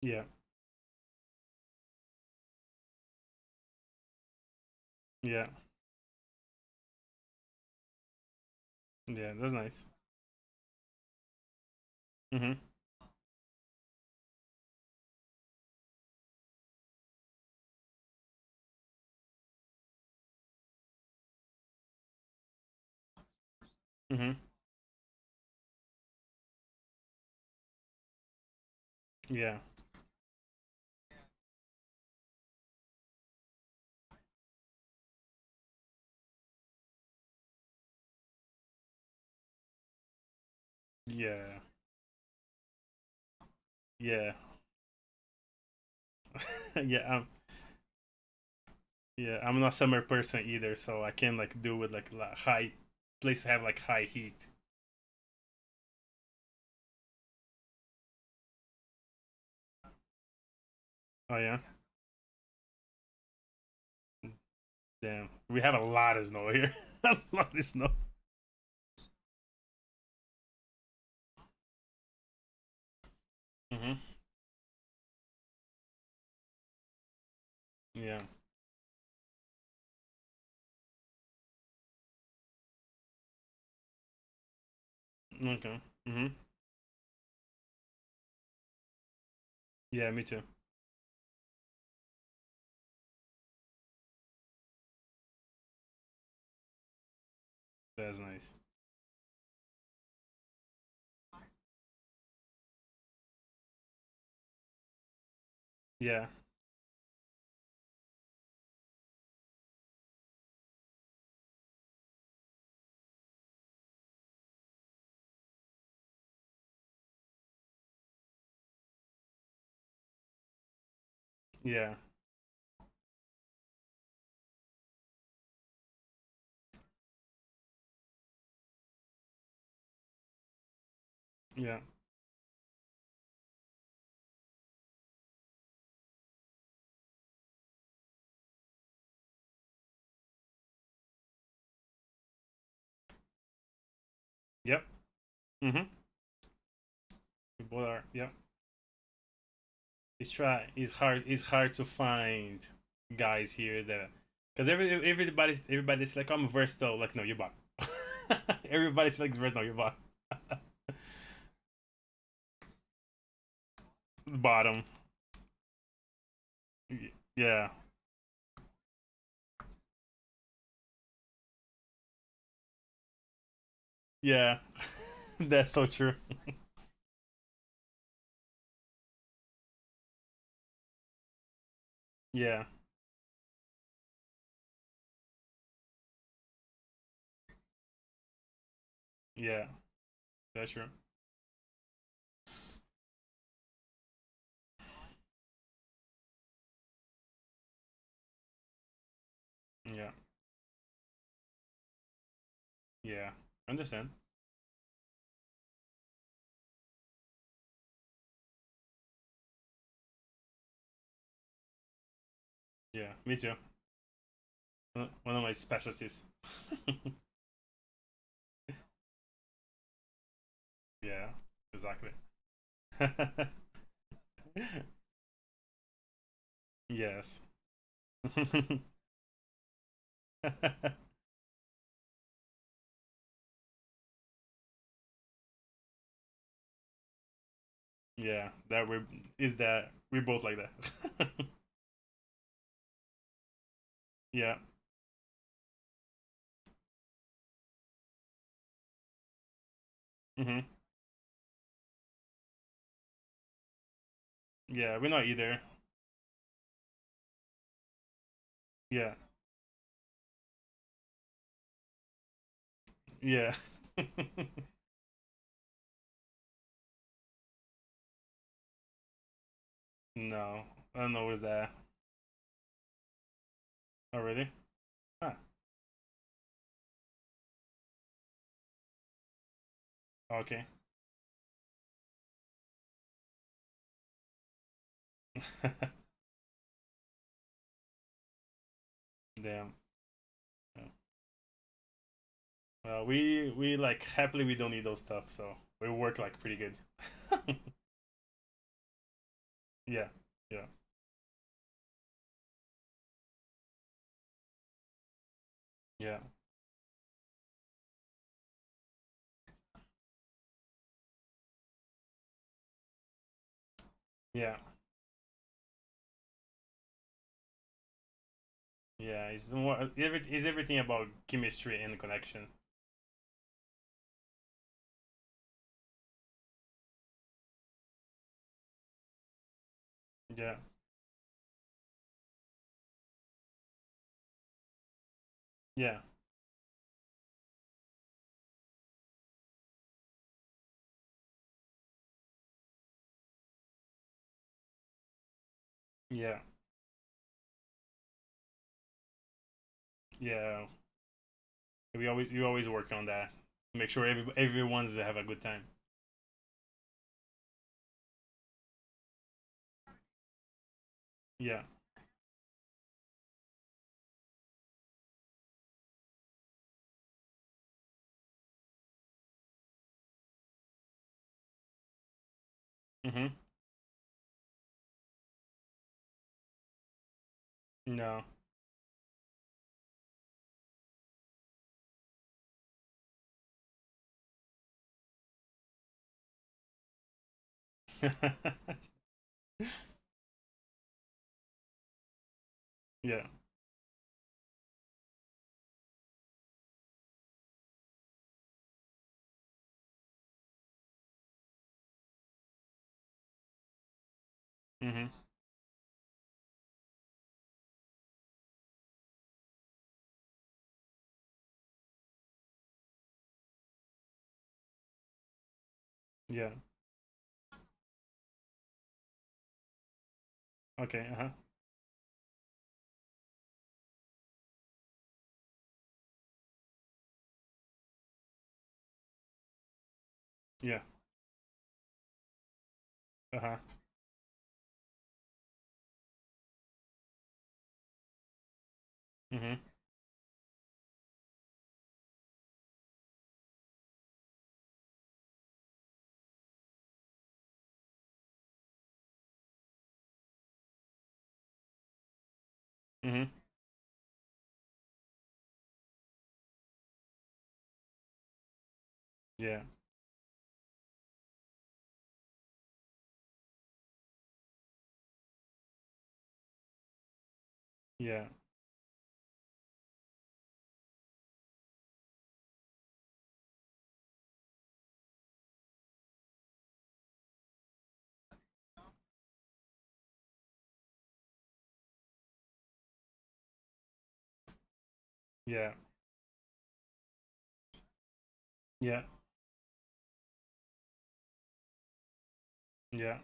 Yeah. Yeah. Yeah. That's nice. Mhm. Mhm. Yeah. Yeah. Yeah. Yeah. Yeah. I'm not summer person either, so I can't like do with like high place have like high heat. Oh yeah. Damn. We have a lot of snow here. A lot of snow. Yeah. Okay. Yeah, me too. That's nice. Yeah. Yeah. Yeah. Yep. Mm-hmm. We both are. Yep. It's hard to find guys here that, because everybody's like, I'm versatile. Like, no, you're bot. Everybody's like versatile. You're bot. Bottom. Yeah. Yeah. That's so true. Yeah. Yeah. That's true. Yeah. Yeah. Understand. Yeah. Me too. One of my specialties. Yeah. Exactly. Yes. Yeah, that we're both like that. Yeah. Mhm. Yeah, we're not either. Yeah. Yeah. No, I don't know what's that. Oh, really? Ah. Okay. Damn. Yeah. Well, we like happily we don't need those stuff, so we work like pretty good. Yeah. Yeah. Yeah. Yeah. Yeah. It's everything about chemistry and connection. Yeah. Yeah. Yeah. Yeah. We always work on that. Make sure everyone's have a good time. Yeah. Mhm. No. Yeah. Mm-hmm. Yeah. Okay. Uh-huh. Yeah. Uh-huh. Mm-hmm. Mm-hmm. Yeah. Yeah. Yeah. Yeah. Yeah.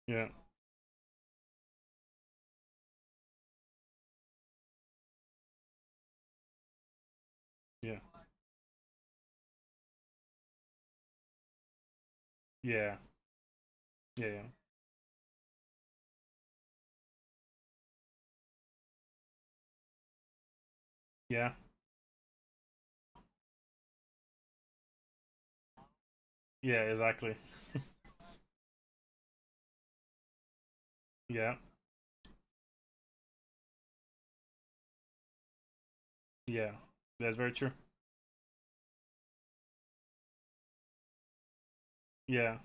Yeah. Yeah. Yeah. Yeah. Yeah. Yeah. Yeah, exactly. Yeah. Yeah. That's very true. Yeah.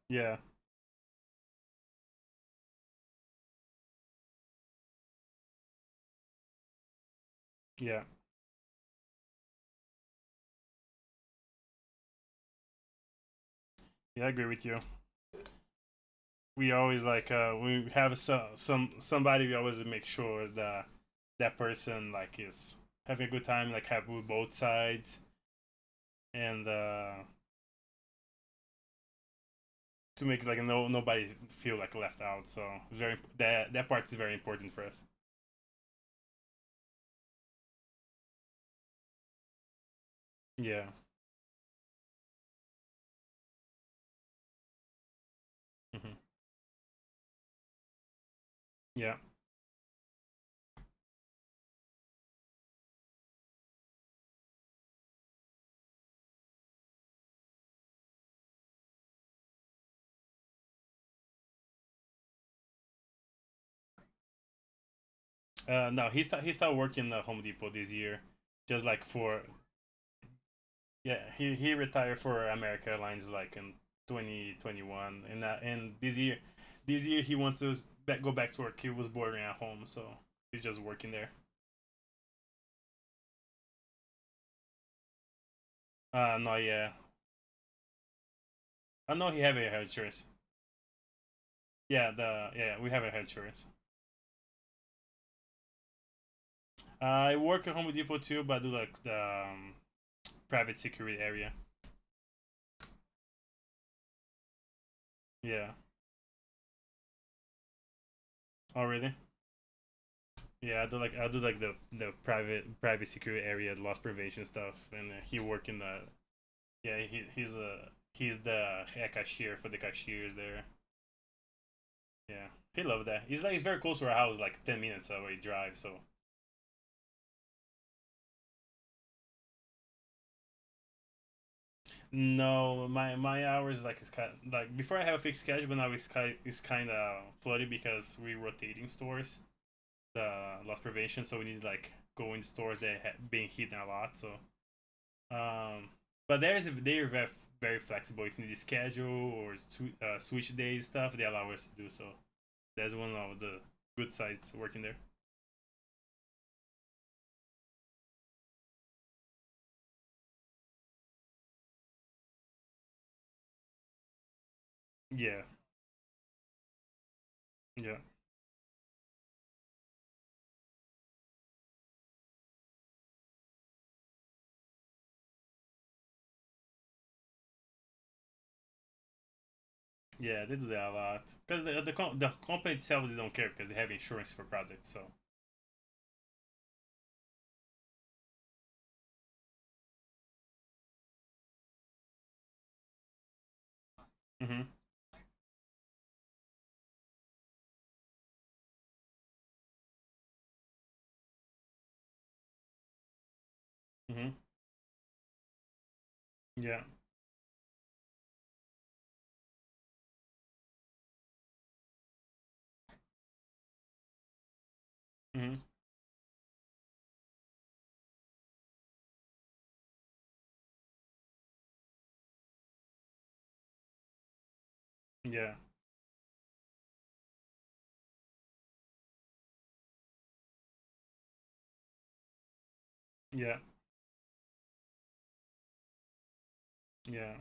Yeah. Yeah. Yeah, I agree with you. We always like we have somebody, we always make sure that that person like is having a good time, like happy with both sides, and to make like nobody feel like left out. So very that part is very important for us. Yeah. Hmm. Yeah. No, he started working at Home Depot this year, just like for yeah, he retired for America Airlines like in 2021, and this year he wants to go back to work. He was boarding at home, so he's just working there. No, yeah, I know he have a health insurance. Yeah, we have a health insurance. I work at Home Depot too, but I do like the private security area. Yeah. Already. Yeah, I do like the private security area, loss prevention stuff, and he work in the yeah he's the head cashier for the cashiers there. Yeah, He love that. He's very close to our house, like 10 minutes away drive. So. No, my hours like is kind like before I have a fixed schedule, but now it's kind of flooded because we rotating stores, the loss prevention. So we need to like go in stores that being hit a lot. So, but they're very flexible. If you need to schedule or switch days stuff, they allow us to do so. That's one of the good sides working there. Yeah. Yeah. Yeah, they do that a lot because the company itself they don't care because they have insurance for products. So. Mhm. Mhm. Yeah. Mhm. Yeah. Yeah. Yeah.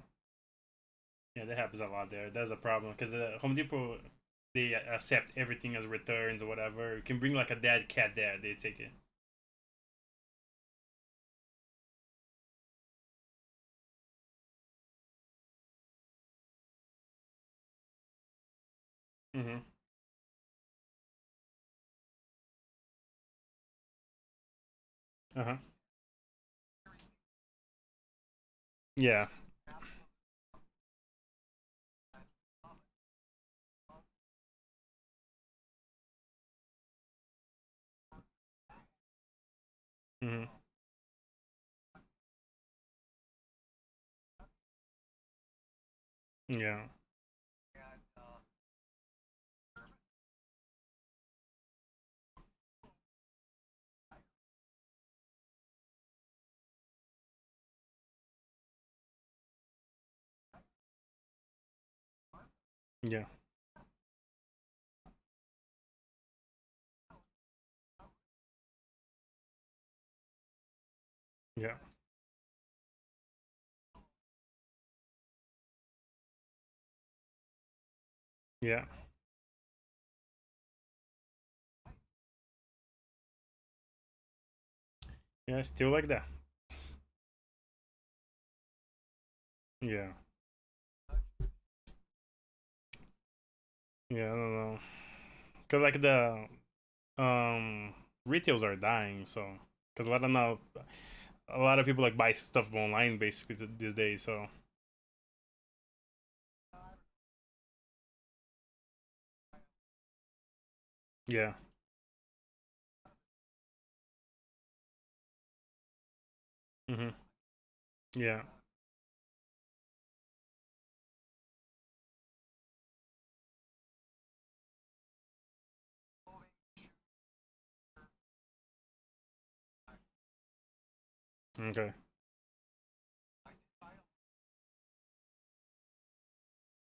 Yeah, that happens a lot there. That's a problem because the Home Depot they accept everything as returns or whatever. You can bring like a dead cat there, they take it. Mhm. Uh huh. Yeah. Mhm. Yeah. Yeah. Yeah. Yeah. Yeah. Still like that. Yeah. Yeah. I don't know. Cause like the retails are dying, so because a lot of people like buy stuff online basically these days. So yeah. Mhm. Yeah. Okay.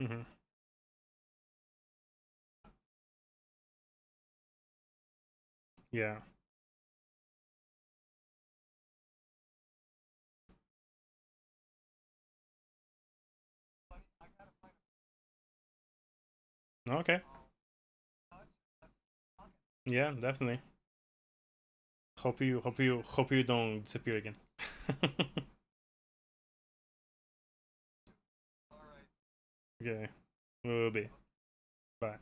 Mhm. Yeah. Okay. Yeah, definitely. Hope you don't disappear again. Okay. Will be. Bye.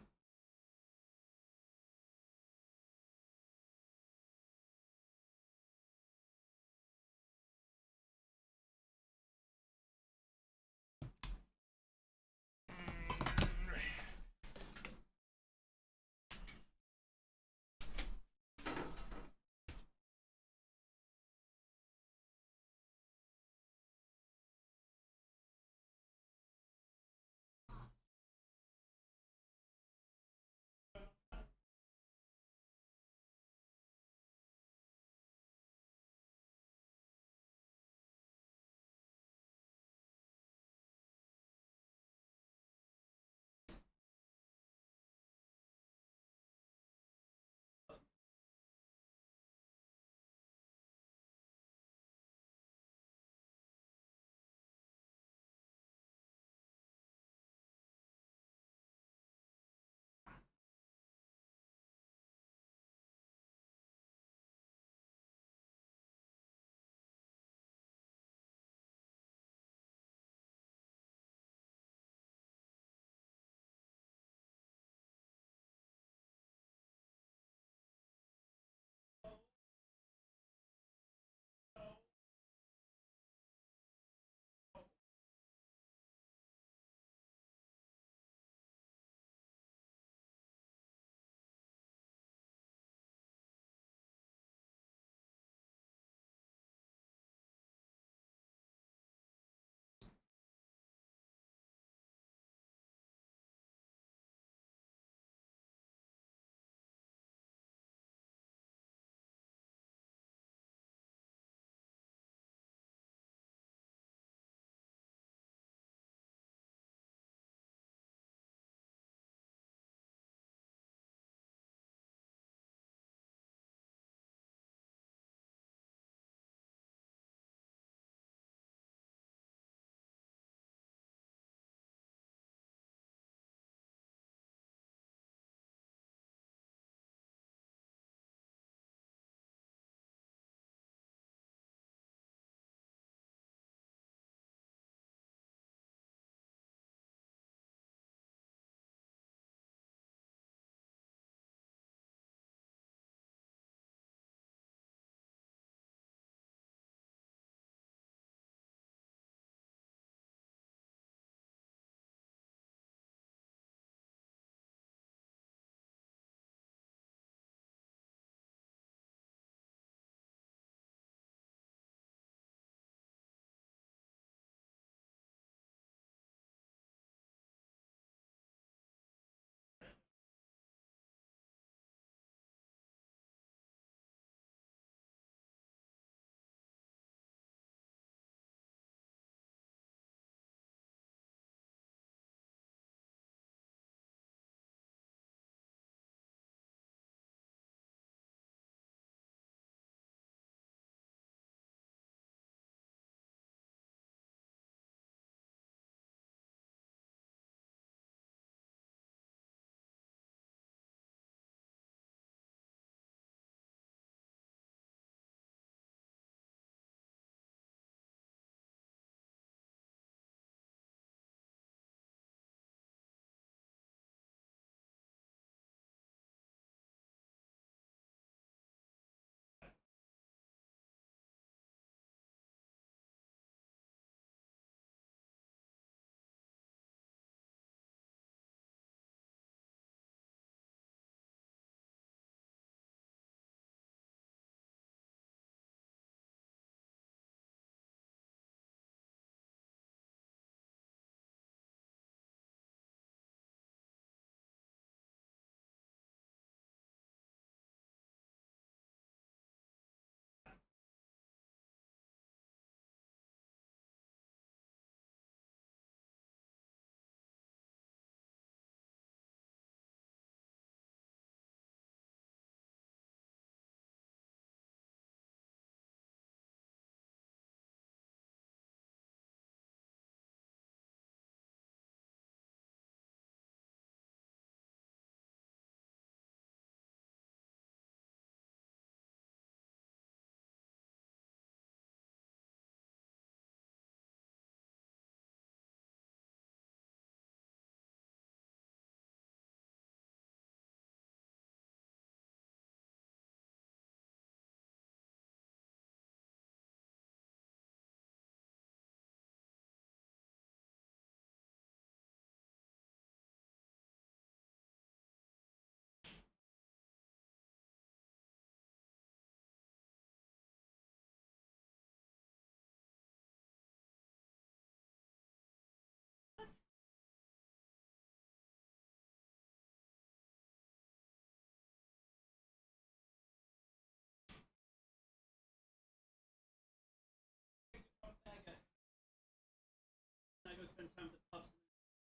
spend time with the pups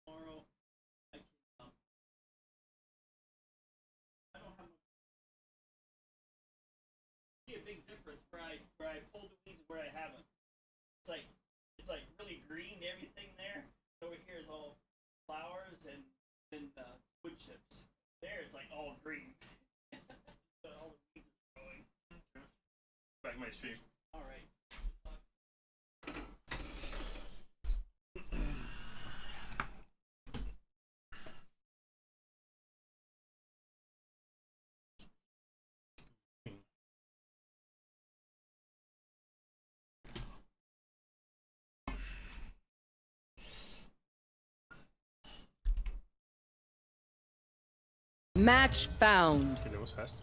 tomorrow. I don't have much. See a big difference where I pull the weeds and where I haven't. It's like really green everything there. Over here is all flowers and wood chips. There it's like all green. So all the weeds are growing. Back my stream. All right. Match found. Okay, that was fast.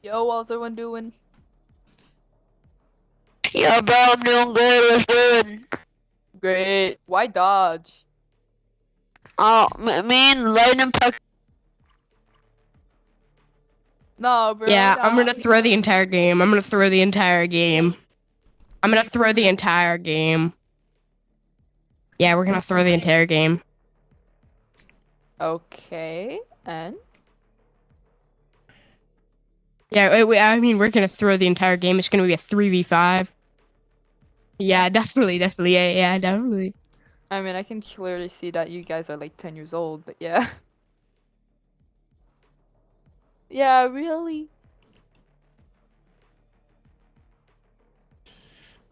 Yo, how's everyone doing? Yo, bro, I'm doing good. What's good? Great. Why dodge? Oh, me and Lightning Puck. No, bro. Yeah, no. I'm gonna throw the entire game. I'm gonna throw the entire game. I'm gonna throw the entire game. Yeah, we're gonna throw the entire game. Okay, and? Yeah, I mean, we're gonna throw the entire game. It's gonna be a 3v5. Yeah, definitely, yeah, definitely. I mean, I can clearly see that you guys are like 10 years old, but yeah. Yeah, really?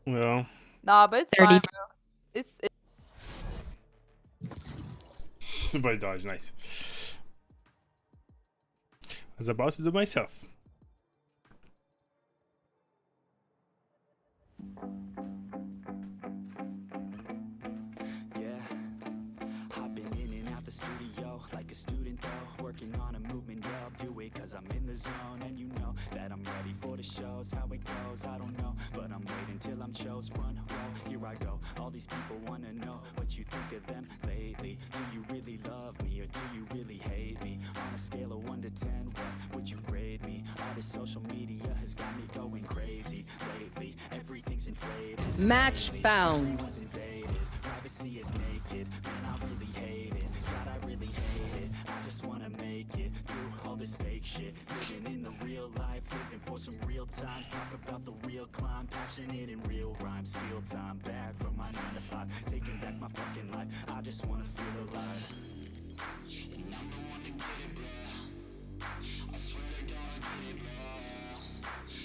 Well. Nah, but it's 30. fine, bro. It's Somebody dodge, nice. I was about to do myself. Yeah, I've been in and out the studio like a student though, working on a movement, yeah, I'll do it cause I'm in the zone. And you know that I'm ready for the shows, how it goes, I don't know, but I'm waiting till I'm chose. Front row, here I go, all these people wanna know what you think of them lately. Do you really love me or do you really hate me? On a scale of 1 to 10, what would you grade me? All this social media has got me going crazy lately, everything's inflated. Match found. Everyone's invaded, privacy is naked, man I really hate it, God I really hate it, I just wanna make it through all this fake shit, living in the real life, living for some real times, talk about the real climb, passionate in real rhymes, steal time back from my 9 to 5, taking back my fucking life, I just wanna feel alive. And I'm the one to get it, bro. I swear to God I get it, bro.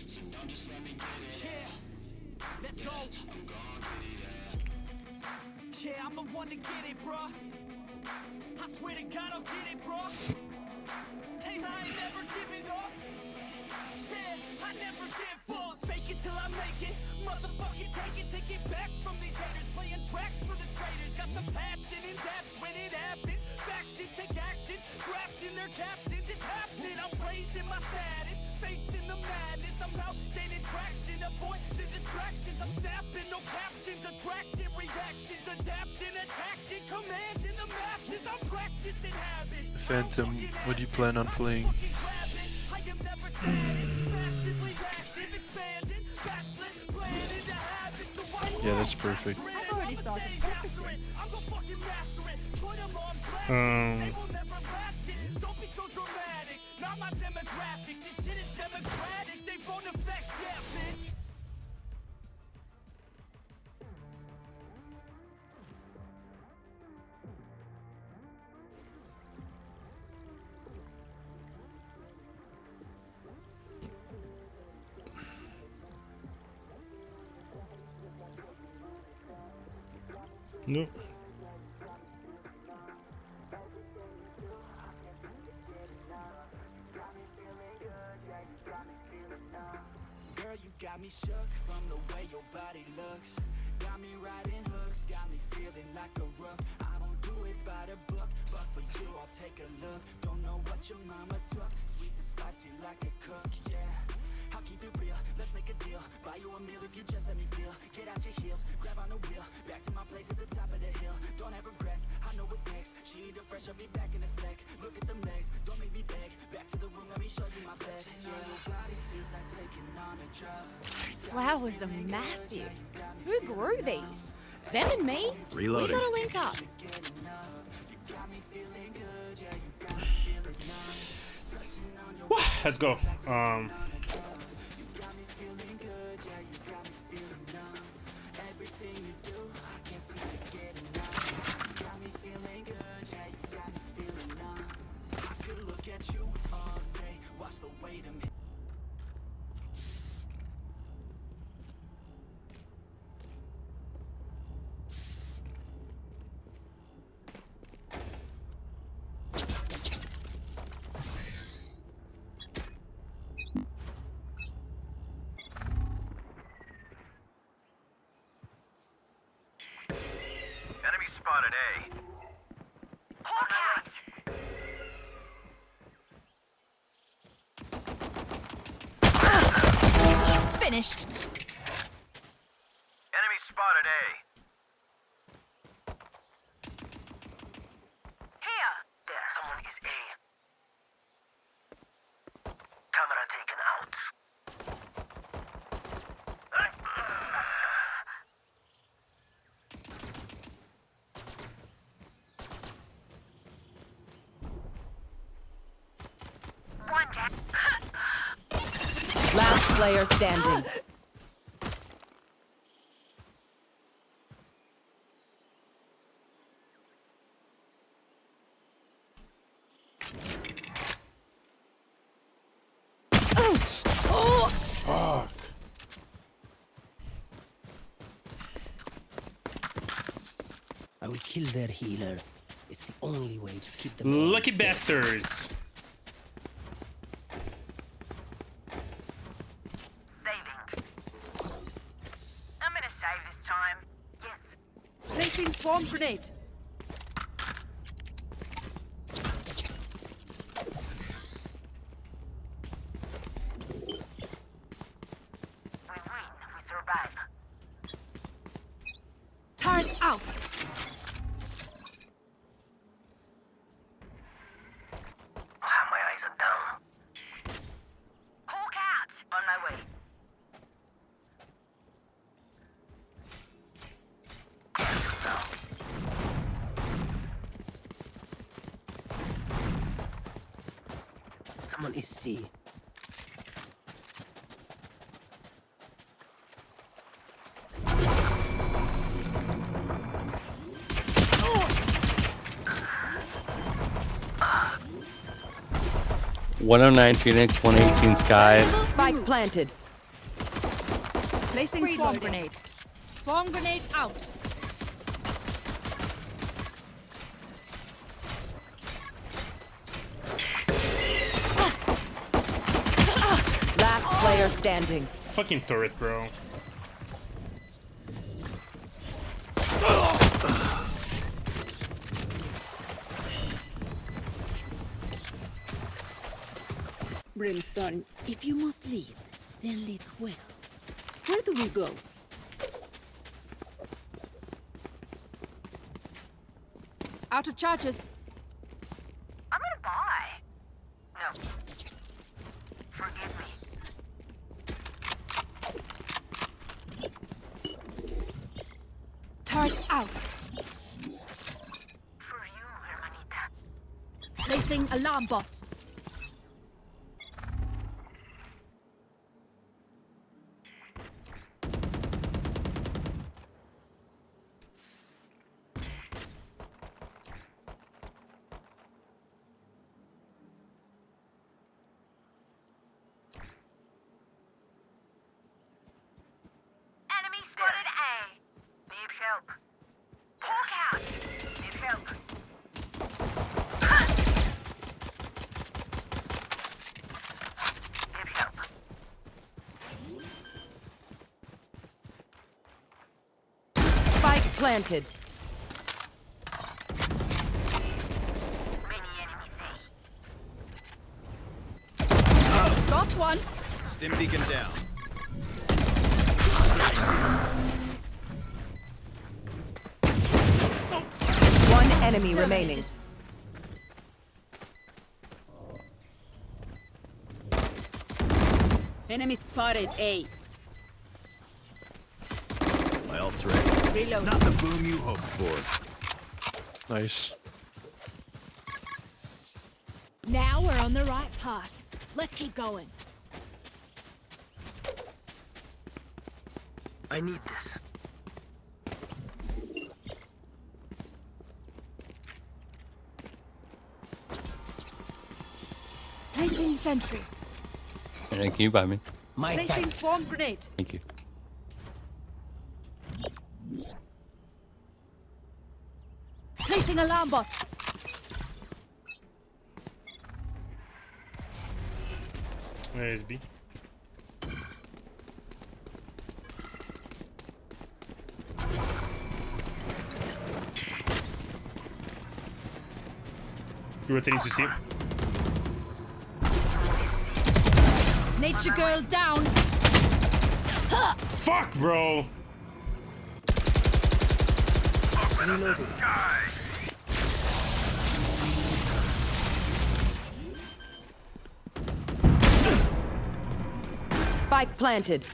So don't just let me get it. Yeah, let's go. I'm gonna get it, yeah, I'm the one to get it, bro. I swear to God I'll get it, bro. Hey, I ain't never giving up. Yeah, I never give up. Fake it till I make it. Motherfucking take it back from these haters. Playing tracks for the traitors. Got the passion and that's when it happens. Factions take actions, drafting their captains. It's happening. I'm raising my status, facing the madness. I'm out gaining traction, avoid the distractions. I'm snapping, no captions, attracting reactions, adapting, attacking, commanding the masses. I'm practicing habits. Phantom, what do you plan on playing? Yeah, that's perfect. I've already started practicing. Don't be so dramatic. Not my demographic. This shit is democratic. They phone effects, yeah, bitch. No. Girl, you got me shook from the way your body looks. Got me riding hooks, got me feeling like a rook. I don't do it by the book, but for you I'll take a look. Don't know what your mama took, sweet and spicy like a cook, yeah. I'll keep it real, let's make a deal. Buy you a meal if you just let me feel. Get out your heels, grab on the wheel. Back to my place at the top of the hill. Don't have regrets, I know what's next. She need a fresh, I'll be back in a sec. Look at them legs, don't make me beg. Back to the room, let me show you my bed. Yeah, your body feels like taking on a drug. These flowers are massive. Who grew these? Them and me? Reloading. We gotta link up. Let's go. Enemy spotted A. Hawk out! Finished. Enemy spotted A. Here! There, someone is A. Camera taken out. One down. Last player standing. Fuck. I will kill their healer. It's the only way to keep them. Lucky bastards. Saving. I'm gonna save this time. Yes. Placing swarm grenade. We win. We survive. Turret out. My eyes are down. Hawk out! On my way. Someone is C. Oh. 109 Phoenix, 118 Sky. Spike planted. Placing swarm grenade. Swarm grenade out. Last player standing. Fucking turret, bro. Brimstone, if you must lead, then lead well. Where do we go? Out of charges. I'm gonna buy. No. Forgive me. Turret out. For you, hermanita. Placing alarm bot. Enemy spotted A. Need help. Hawk out. Need help. Need help. Spike planted. Many enemies A. Got one. Stim beacon down. enemy remaining. Enemy spotted A. My ult's ready. Reload. Not the boom you hoped for. Nice. Now we're on the right path. Let's keep going. I need this. Placing sentry. Hey, can you buy me? Placing swarm grenade. Thank you. Placing alarm bot. Where is B? You rotating to C. Nature girl down. Fuck, bro. Spike planted.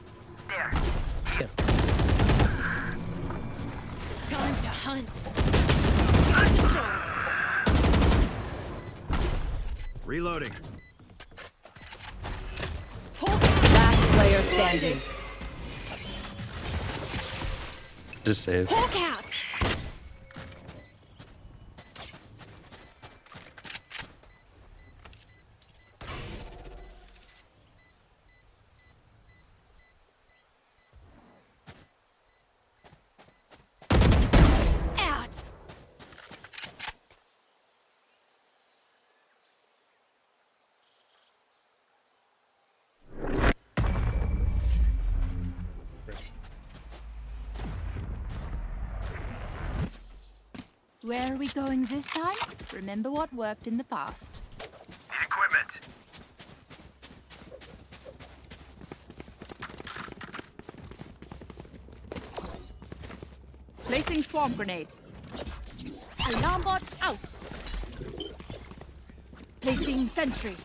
There. Time to hunt. Reloading. Last player standing. Just save. Hawk out. Out. Where are we going this time? Remember what worked in the past. Need equipment. Placing swarm grenade. Alarm bot out. Placing sentry.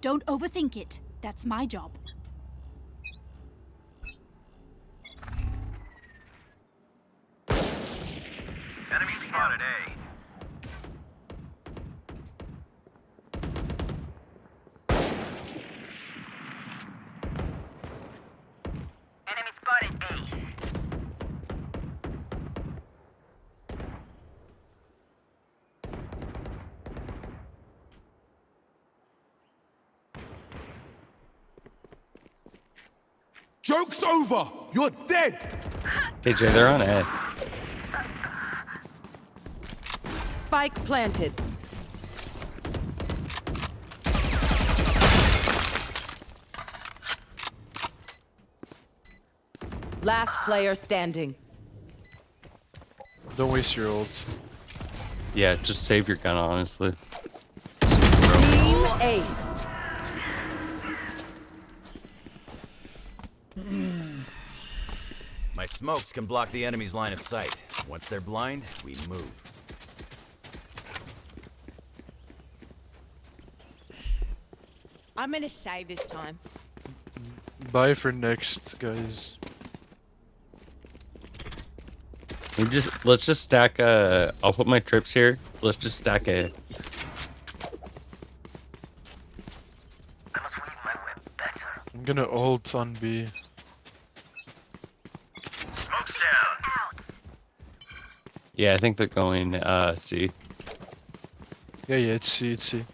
Don't overthink it. That's my job. Enemy spotted A. Enemy spotted A. Joke's over! You're dead! KJ, they're on A. Spike planted. Last player standing. Don't waste your ult. Yeah, just save your gun, honestly. Team Ace. My smokes can block the enemy's line of sight. Once they're blind, we move. I'm gonna save this time. Bye for next, guys. Let's just stack I'll put my trips here. Let's just stack A. I must weave my web better. I'm gonna ult on B. Smoke's down. Out. Yeah, I think they're going C. Yeah, it's C, it's C.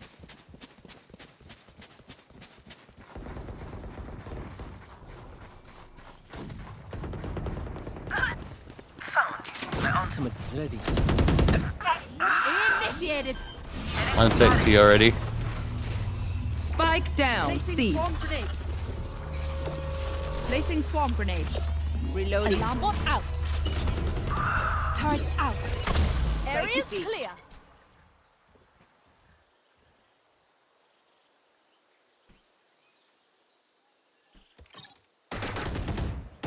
My ultimate's ready. Initiated. On site C already. Spike down. Placing C. swarm grenade. Placing swarm grenade. Reloading. Alarm bot out. Target out. Spiky Area's C. clear.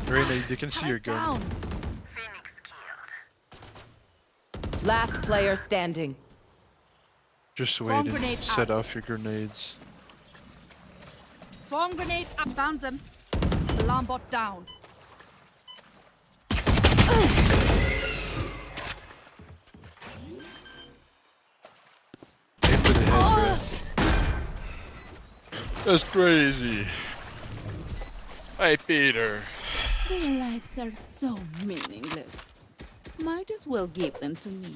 Reyna, they can see your gun. Last player standing. Just Swarm wait and grenade set out. off your grenades. Swarm grenade up. Found them. Alarm bot down. Aim for the head, bro. That's crazy. Hey, Peter. Their lives are so meaningless. Might as well give them to me.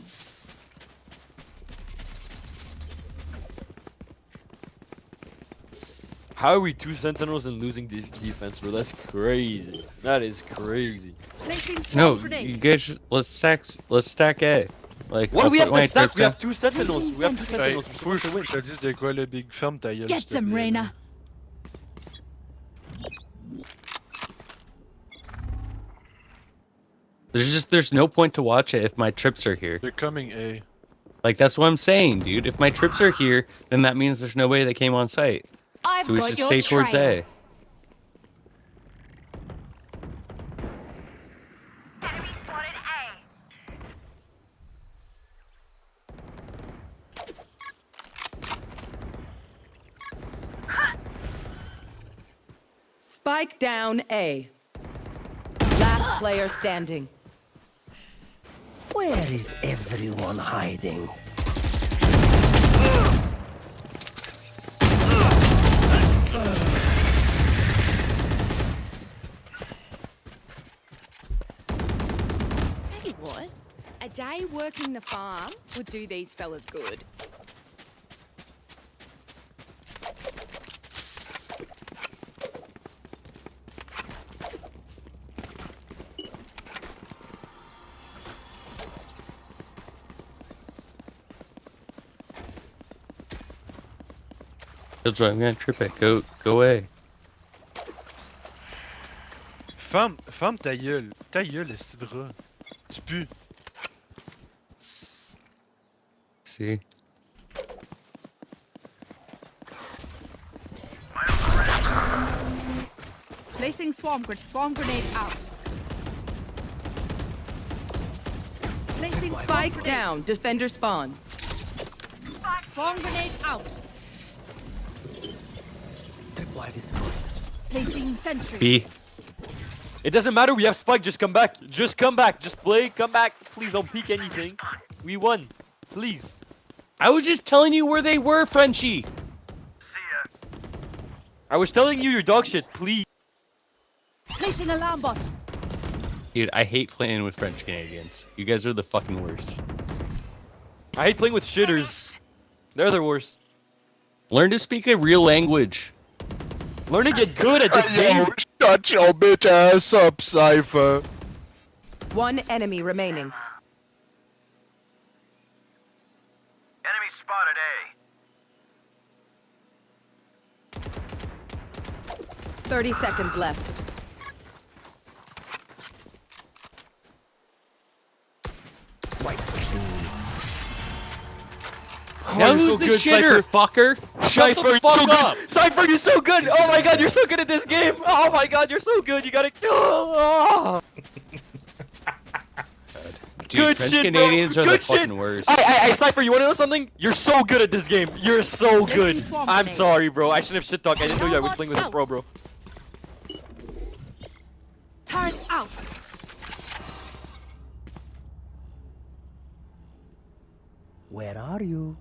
How are we 2 sentinels and losing defense, bro? That's crazy. That is crazy. No, you guys, let's stack A. Like, What I'll do we put have my to stack? trips We have down. 2 sentinels. We have 2 Hey, sentinels. We're supposed to win. je te dis, c'est quoi le big ferme ta gueule, Get s'il te them, plaît, Reyna. là. There's no point to watch it if my trips are here. They're coming A. Like, that's what I'm saying, dude. If my trips are here, then that means there's no way they came on site. I've So we got should your stay towards trail. A. Enemy spotted A. Spike down A. Last player standing. Where is everyone hiding? Tell you what, a day working the farm would do these fellas good. Killjoy, I'm gonna trip it. Go away. Ferme ta gueule. Ta gueule, est-ce que drôle. Tu pues. See? Placing swarm grenade out. Placing Spike grenade. down. Defender spawn. Swarm grenade out. Placing sentry. B. It doesn't matter. We have spike. Just come back. Just come back. Just play. Come back. Please don't peek anything. We won. Please. I was just telling you where they were, Frenchie. I was telling you your dog shit. Please. Placing alarm bot. Dude, I hate playing with French Canadians. You guys are the fucking worst. I hate playing with shitters. They're the worst. Learn to speak a real language. Learn to get good at this game. Shut your bitch ass up, Cypher. One enemy remaining. Enemy spotted A. 30 seconds left. Now you're who's so the good, shitter, fucker? Shut the fuck up! Cypher, you're so good! Oh my god, you're so good at this game! Oh my god, you're so good! You gotta kill. Oh. Dude, Good French shit, Canadians bro. are the Good fucking shit. worst. Hey, Cypher, you wanna know something? You're so good at this game. You're so good. I'm sorry, bro. I shouldn't have shit talked. I didn't know you. I was playing with a pro, bro. Turret out. Where are you?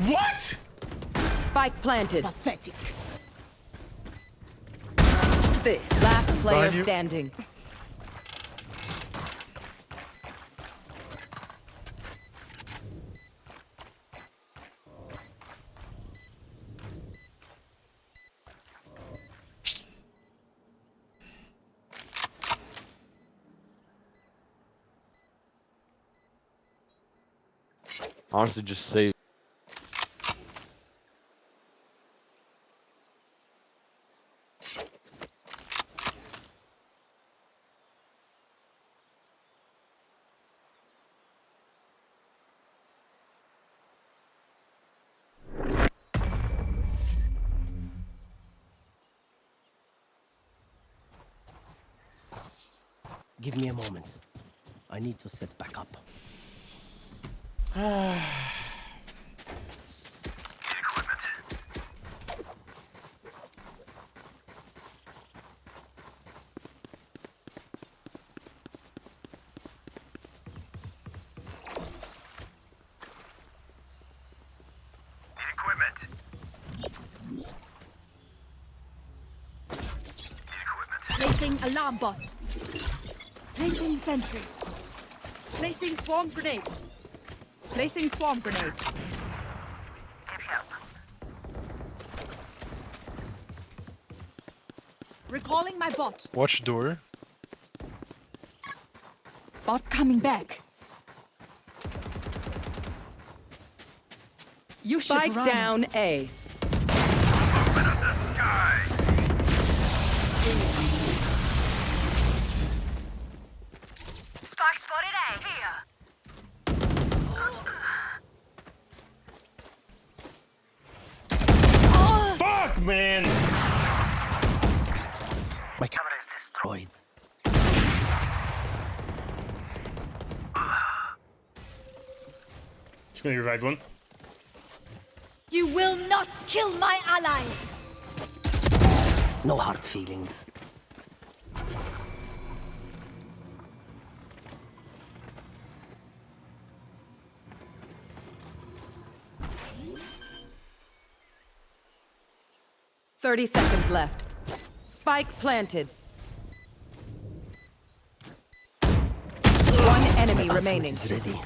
What? Spike planted. Pathetic. Last player Behind you. standing. Honestly, just save. Give me a moment. I need to set back up. Placing alarm bot. Placing sentry. Placing swarm grenade. Placing swarm grenade. Recalling my bot. Watch door. Bot coming back. You Spike should run. down A. Spike spotted A. Here. Fuck, man! My camera is destroyed. Just gonna revive one. You will not kill my allies. No hard feelings. Thirty seconds left. Spike planted. One enemy My remaining. ultimate is ready.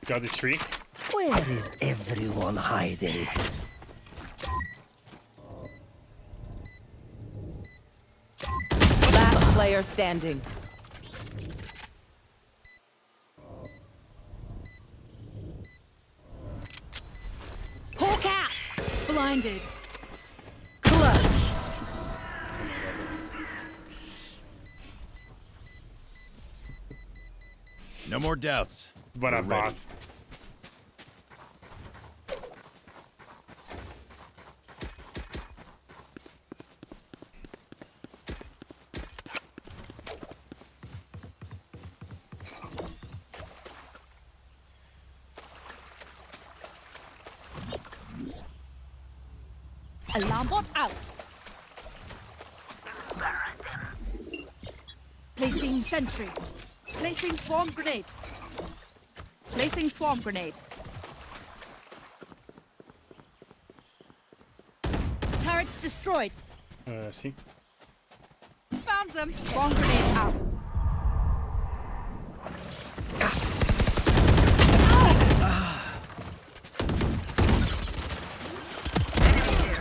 Got this tree. Where is everyone hiding? Last player standing. Hawk out. Blinded. Clutch. No more doubts. What a We're ready. bot. Alarm bot out. Placing sentry. Placing swarm grenade. Placing swarm grenade. Turrets destroyed. See. Found them. Swarm grenade out.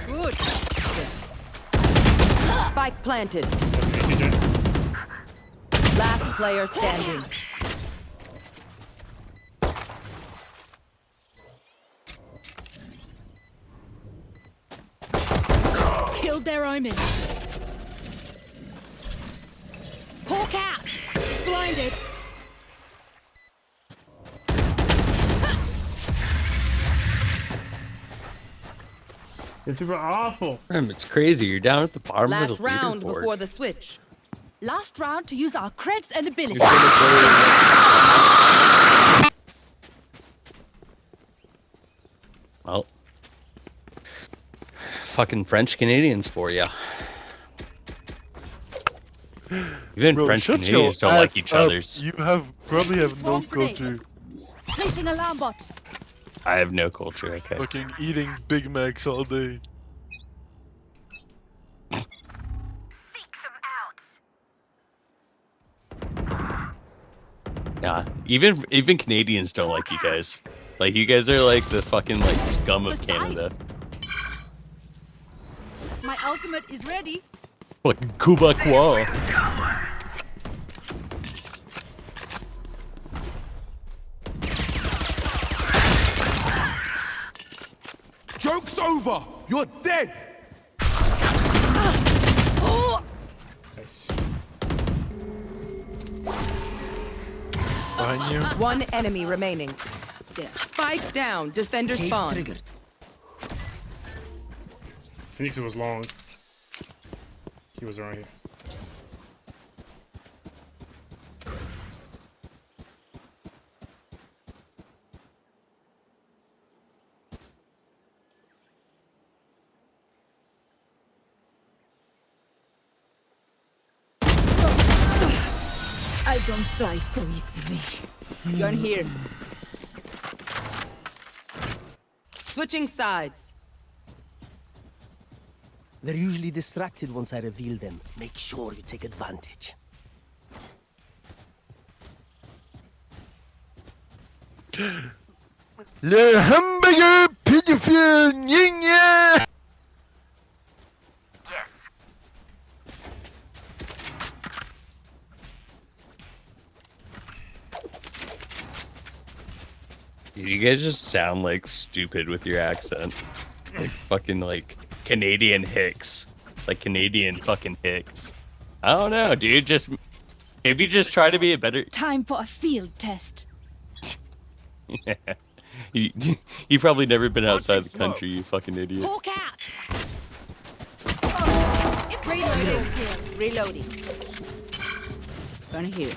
Good. Spike planted. Last player standing. Killed their omen. Hawk out. Blinded. These people are awful. It's crazy. You're down at the bottom Last of the round leaderboard. before the switch. Last round to use our creds and abilities. You're gonna play- Well, fucking French Canadians for you. Even Bro, French shut Canadians your don't like ass each up. other's. You probably have no Swamp grenade. culture. Placing alarm bot. I have no culture. Okay. Fucking eating Big Macs all day. Yeah. Even Canadians don't like you guys. Like you guys are like the fucking like scum of Canada. My ultimate is ready. Fucking Quebecois. over! You're dead! Nice. Behind you. One enemy remaining. Spike down. Defender Cage spawn. triggered. Phoenix was long. He was around here. I don't die so easily. Gun here. Switching sides. They're usually distracted once I reveal them. Make sure you take advantage. Le hamburger pitiful yin. Yes. You guys just sound like stupid with your accent. Like fucking like Canadian Hicks. Like Canadian fucking Hicks. I don't know, dude. Just maybe just try to be a better. Time for a field test. Yeah. You probably never been outside the country, you fucking idiot. Hawk out! Reloading. Reloading. Gun here.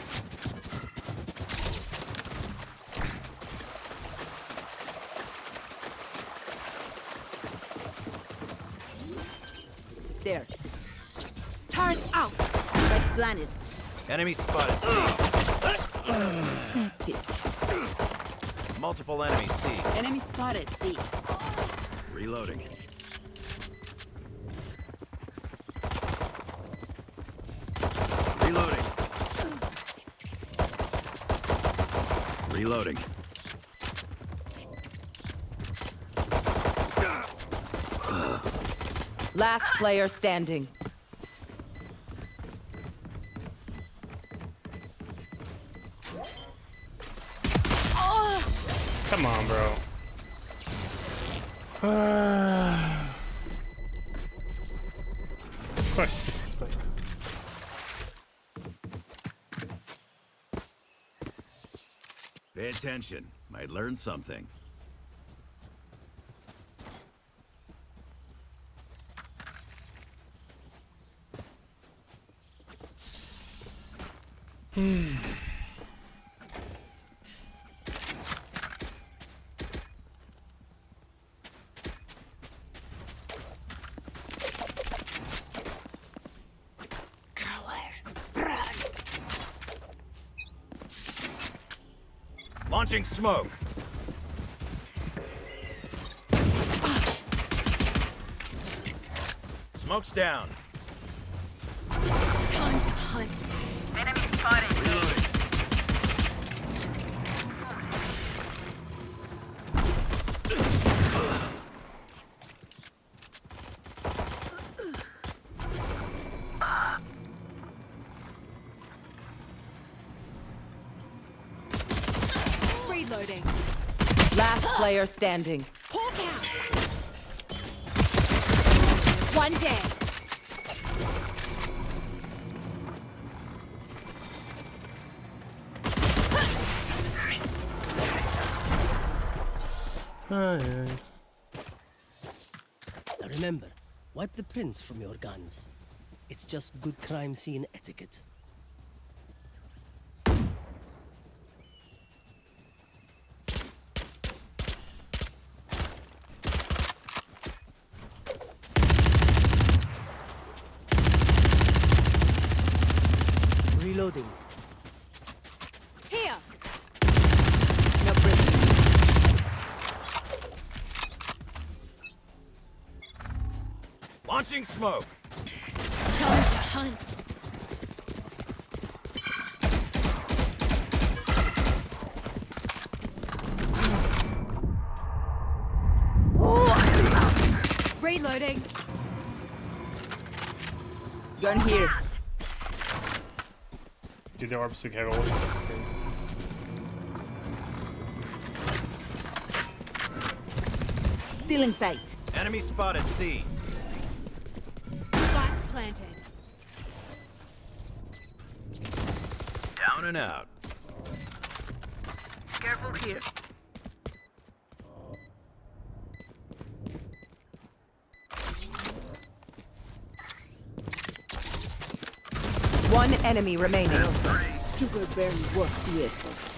There. Turn out. Red planet. Enemy spotted C. Multiple enemies C. Enemy spotted. C. Reloading. Reloading. Reloading. Last player standing. Come on, bro. Of course, Spike. Pay attention. Might learn something. Launching smoke. Smoke's down. Time to hunt. Enemy spotted. Reloading. Reloading. Last player standing. Hawk out. One dead. Now remember, wipe the prints from your guns. It's just good crime scene etiquette. Reloading. Here. No prison. Launching smoke. Time to hunt. Reloading. Gun here. Dude, the orb stick have all. Still in sight. Enemy spotted C. Spike planted. Down and out. Careful here. One enemy remaining. Sugar barely worth the effort.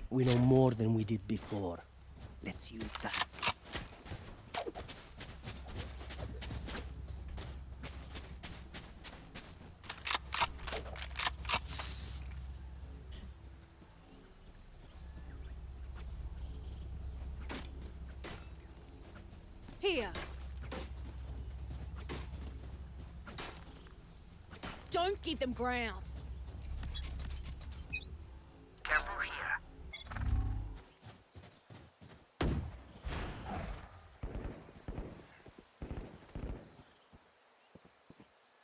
We know more than we did before. Let's use that. Here. Don't give them ground. Careful here.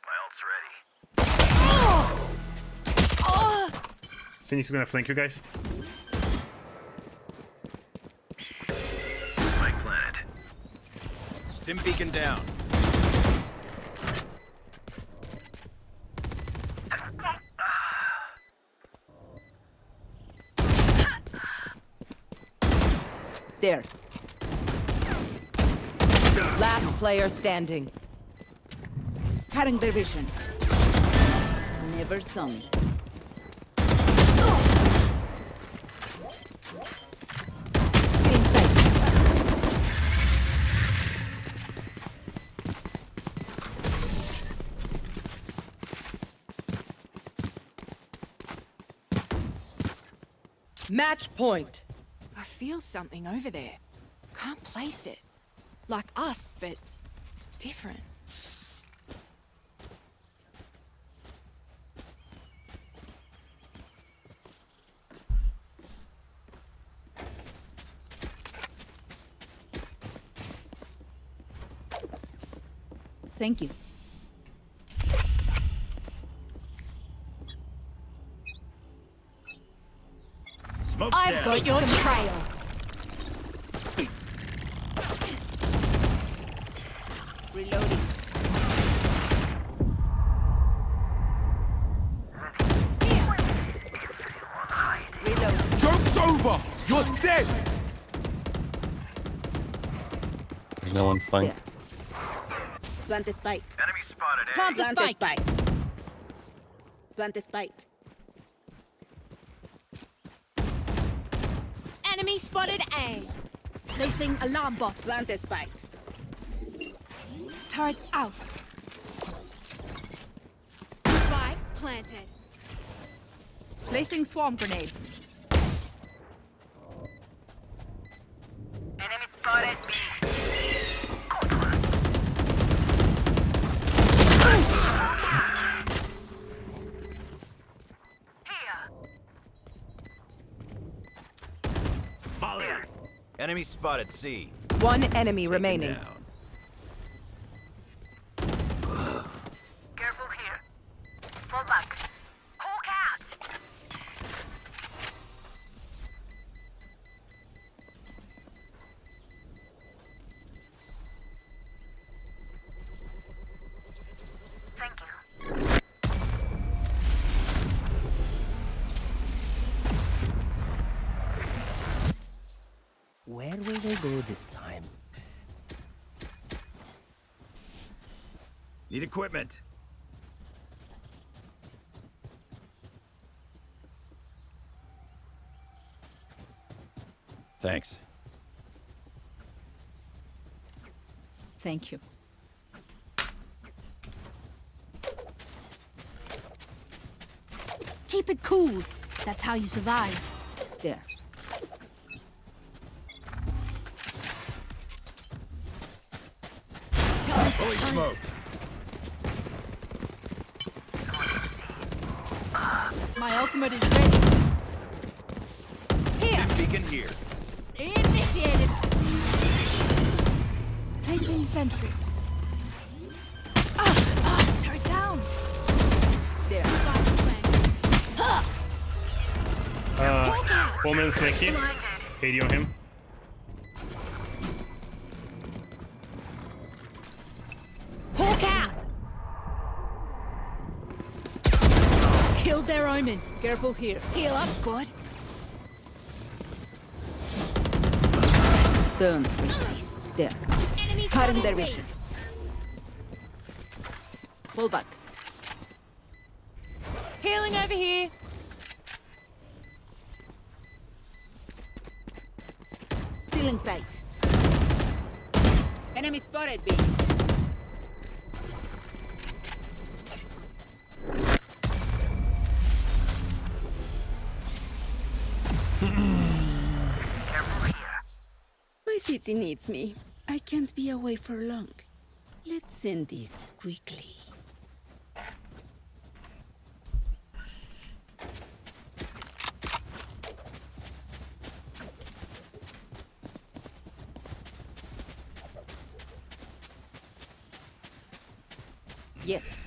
My ult's ready. Phoenix is gonna flank you guys. Spike planet. Stim beacon down. There. Last player standing. Cutting their vision. Never saw me. Match point. I feel something over there. Can't place it. Like us, but different. Thank you. Smoke I've down. got your trail. Reloading. Reload. Joke's over! You're dead! There's no one flank. Plant the spike. Enemy spotted A. Plant the Plant the spike. spike. Plant the spike. Enemy spotted A. Placing alarm bot. Plant the spike. Turret out. Spike planted. Placing swarm grenade. Enemy spotted B. Molly. Enemy spotted C. One enemy Taken remaining. down. Careful here. Fall back. Hawk out. Thank you. Where will they go this time? Need equipment. Thanks. Thank you. Keep it cool. That's how you survive. There. Fully smoked. My ultimate is ready. Here. Stim beacon here. Initiated. Placing sentry. Turret down. There. Omen flank you. 80 on him. Hawk out! Killed their omen. Careful here. Heal up, squad. Don't resist. There. Cutting their vision. Pull back. Healing over here. Still in sight. Enemy spotted, B. My city needs me. I can't be away for long. Let's end this quickly. Yes.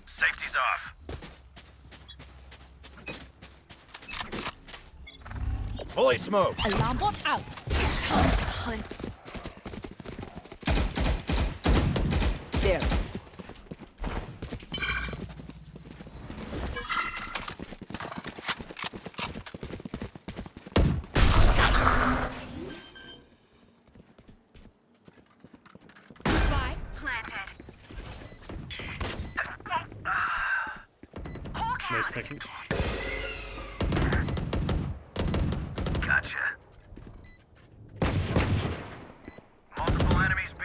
Safety's off. Fully smoked. Alarm bot out. Time to hunt. There. Spy planted. Nice flanking. Gotcha. Multiple enemies B.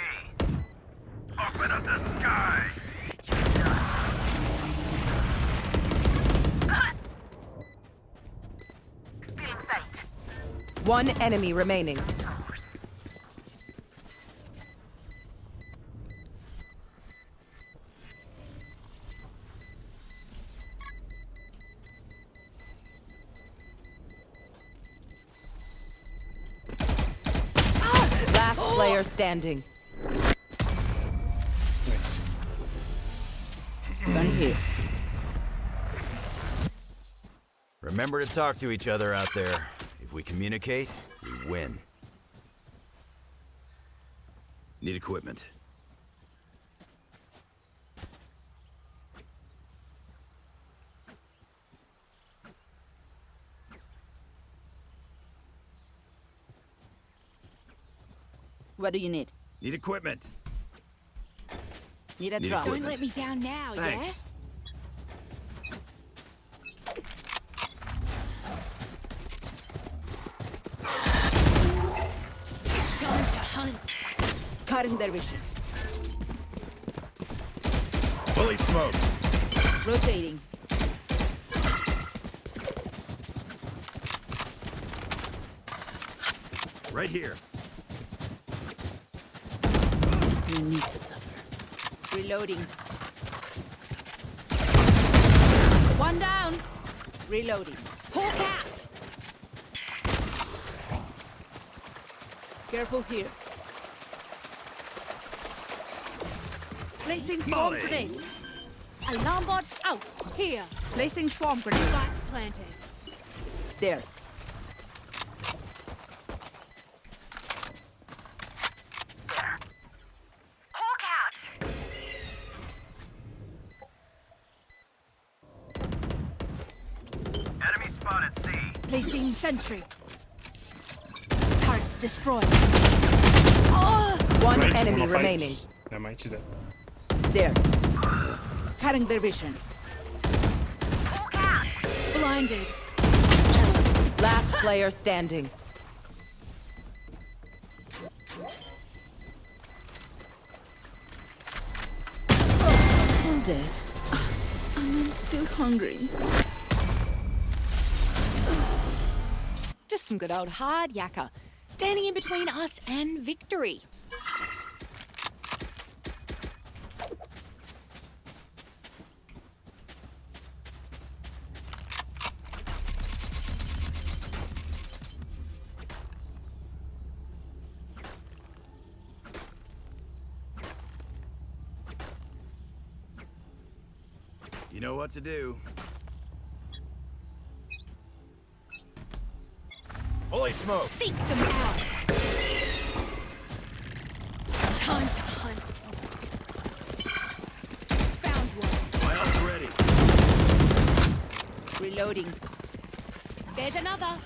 Open up the sky. Still in sight. One enemy remaining. Last player standing. Nice. Gun here. Remember to talk to each other out there. If we communicate, we win. Need equipment. What do you need? Need equipment. Need a Need drop. Don't let me down now, Thanks. yeah? Time to hunt. Cutting their vision. Fully smoked. Rotating. Right here. You need to suffer. Reloading. One down. Reloading. Hawk out. Careful here. Placing swarm Molly. grenade. Alarm bot out. Here. Placing swarm grenade. Spike planted. There. Hawk out. Enemy spotted C. Placing sentry. Turrets destroyed. Oh! One Right, enemy 105. remaining. Never mind, she's dead. There. Cutting their vision. Hawk out. Blinded. Last player standing. I'm dead. And I'm still hungry. Just some good old hard yakka. Standing in between us and victory. You know what to do. Molly smoke. Seek them out. Time to hunt. Found one. My ult's ready. Reloading. There's another.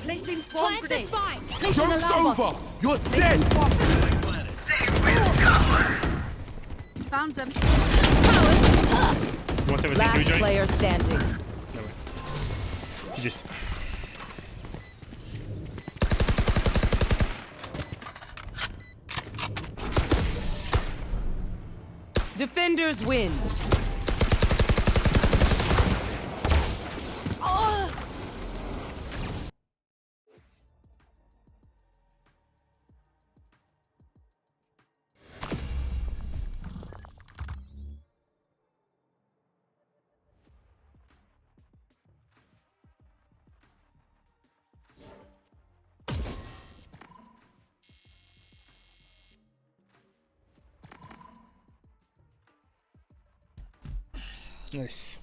Placing swarm Plant the grenade. spine. Placing Joke's alarm bot. over. You're dead. Swarm grenade. Found them. 117, Last can we join? player standing. No way. Just. Defenders win. Oh. Nice.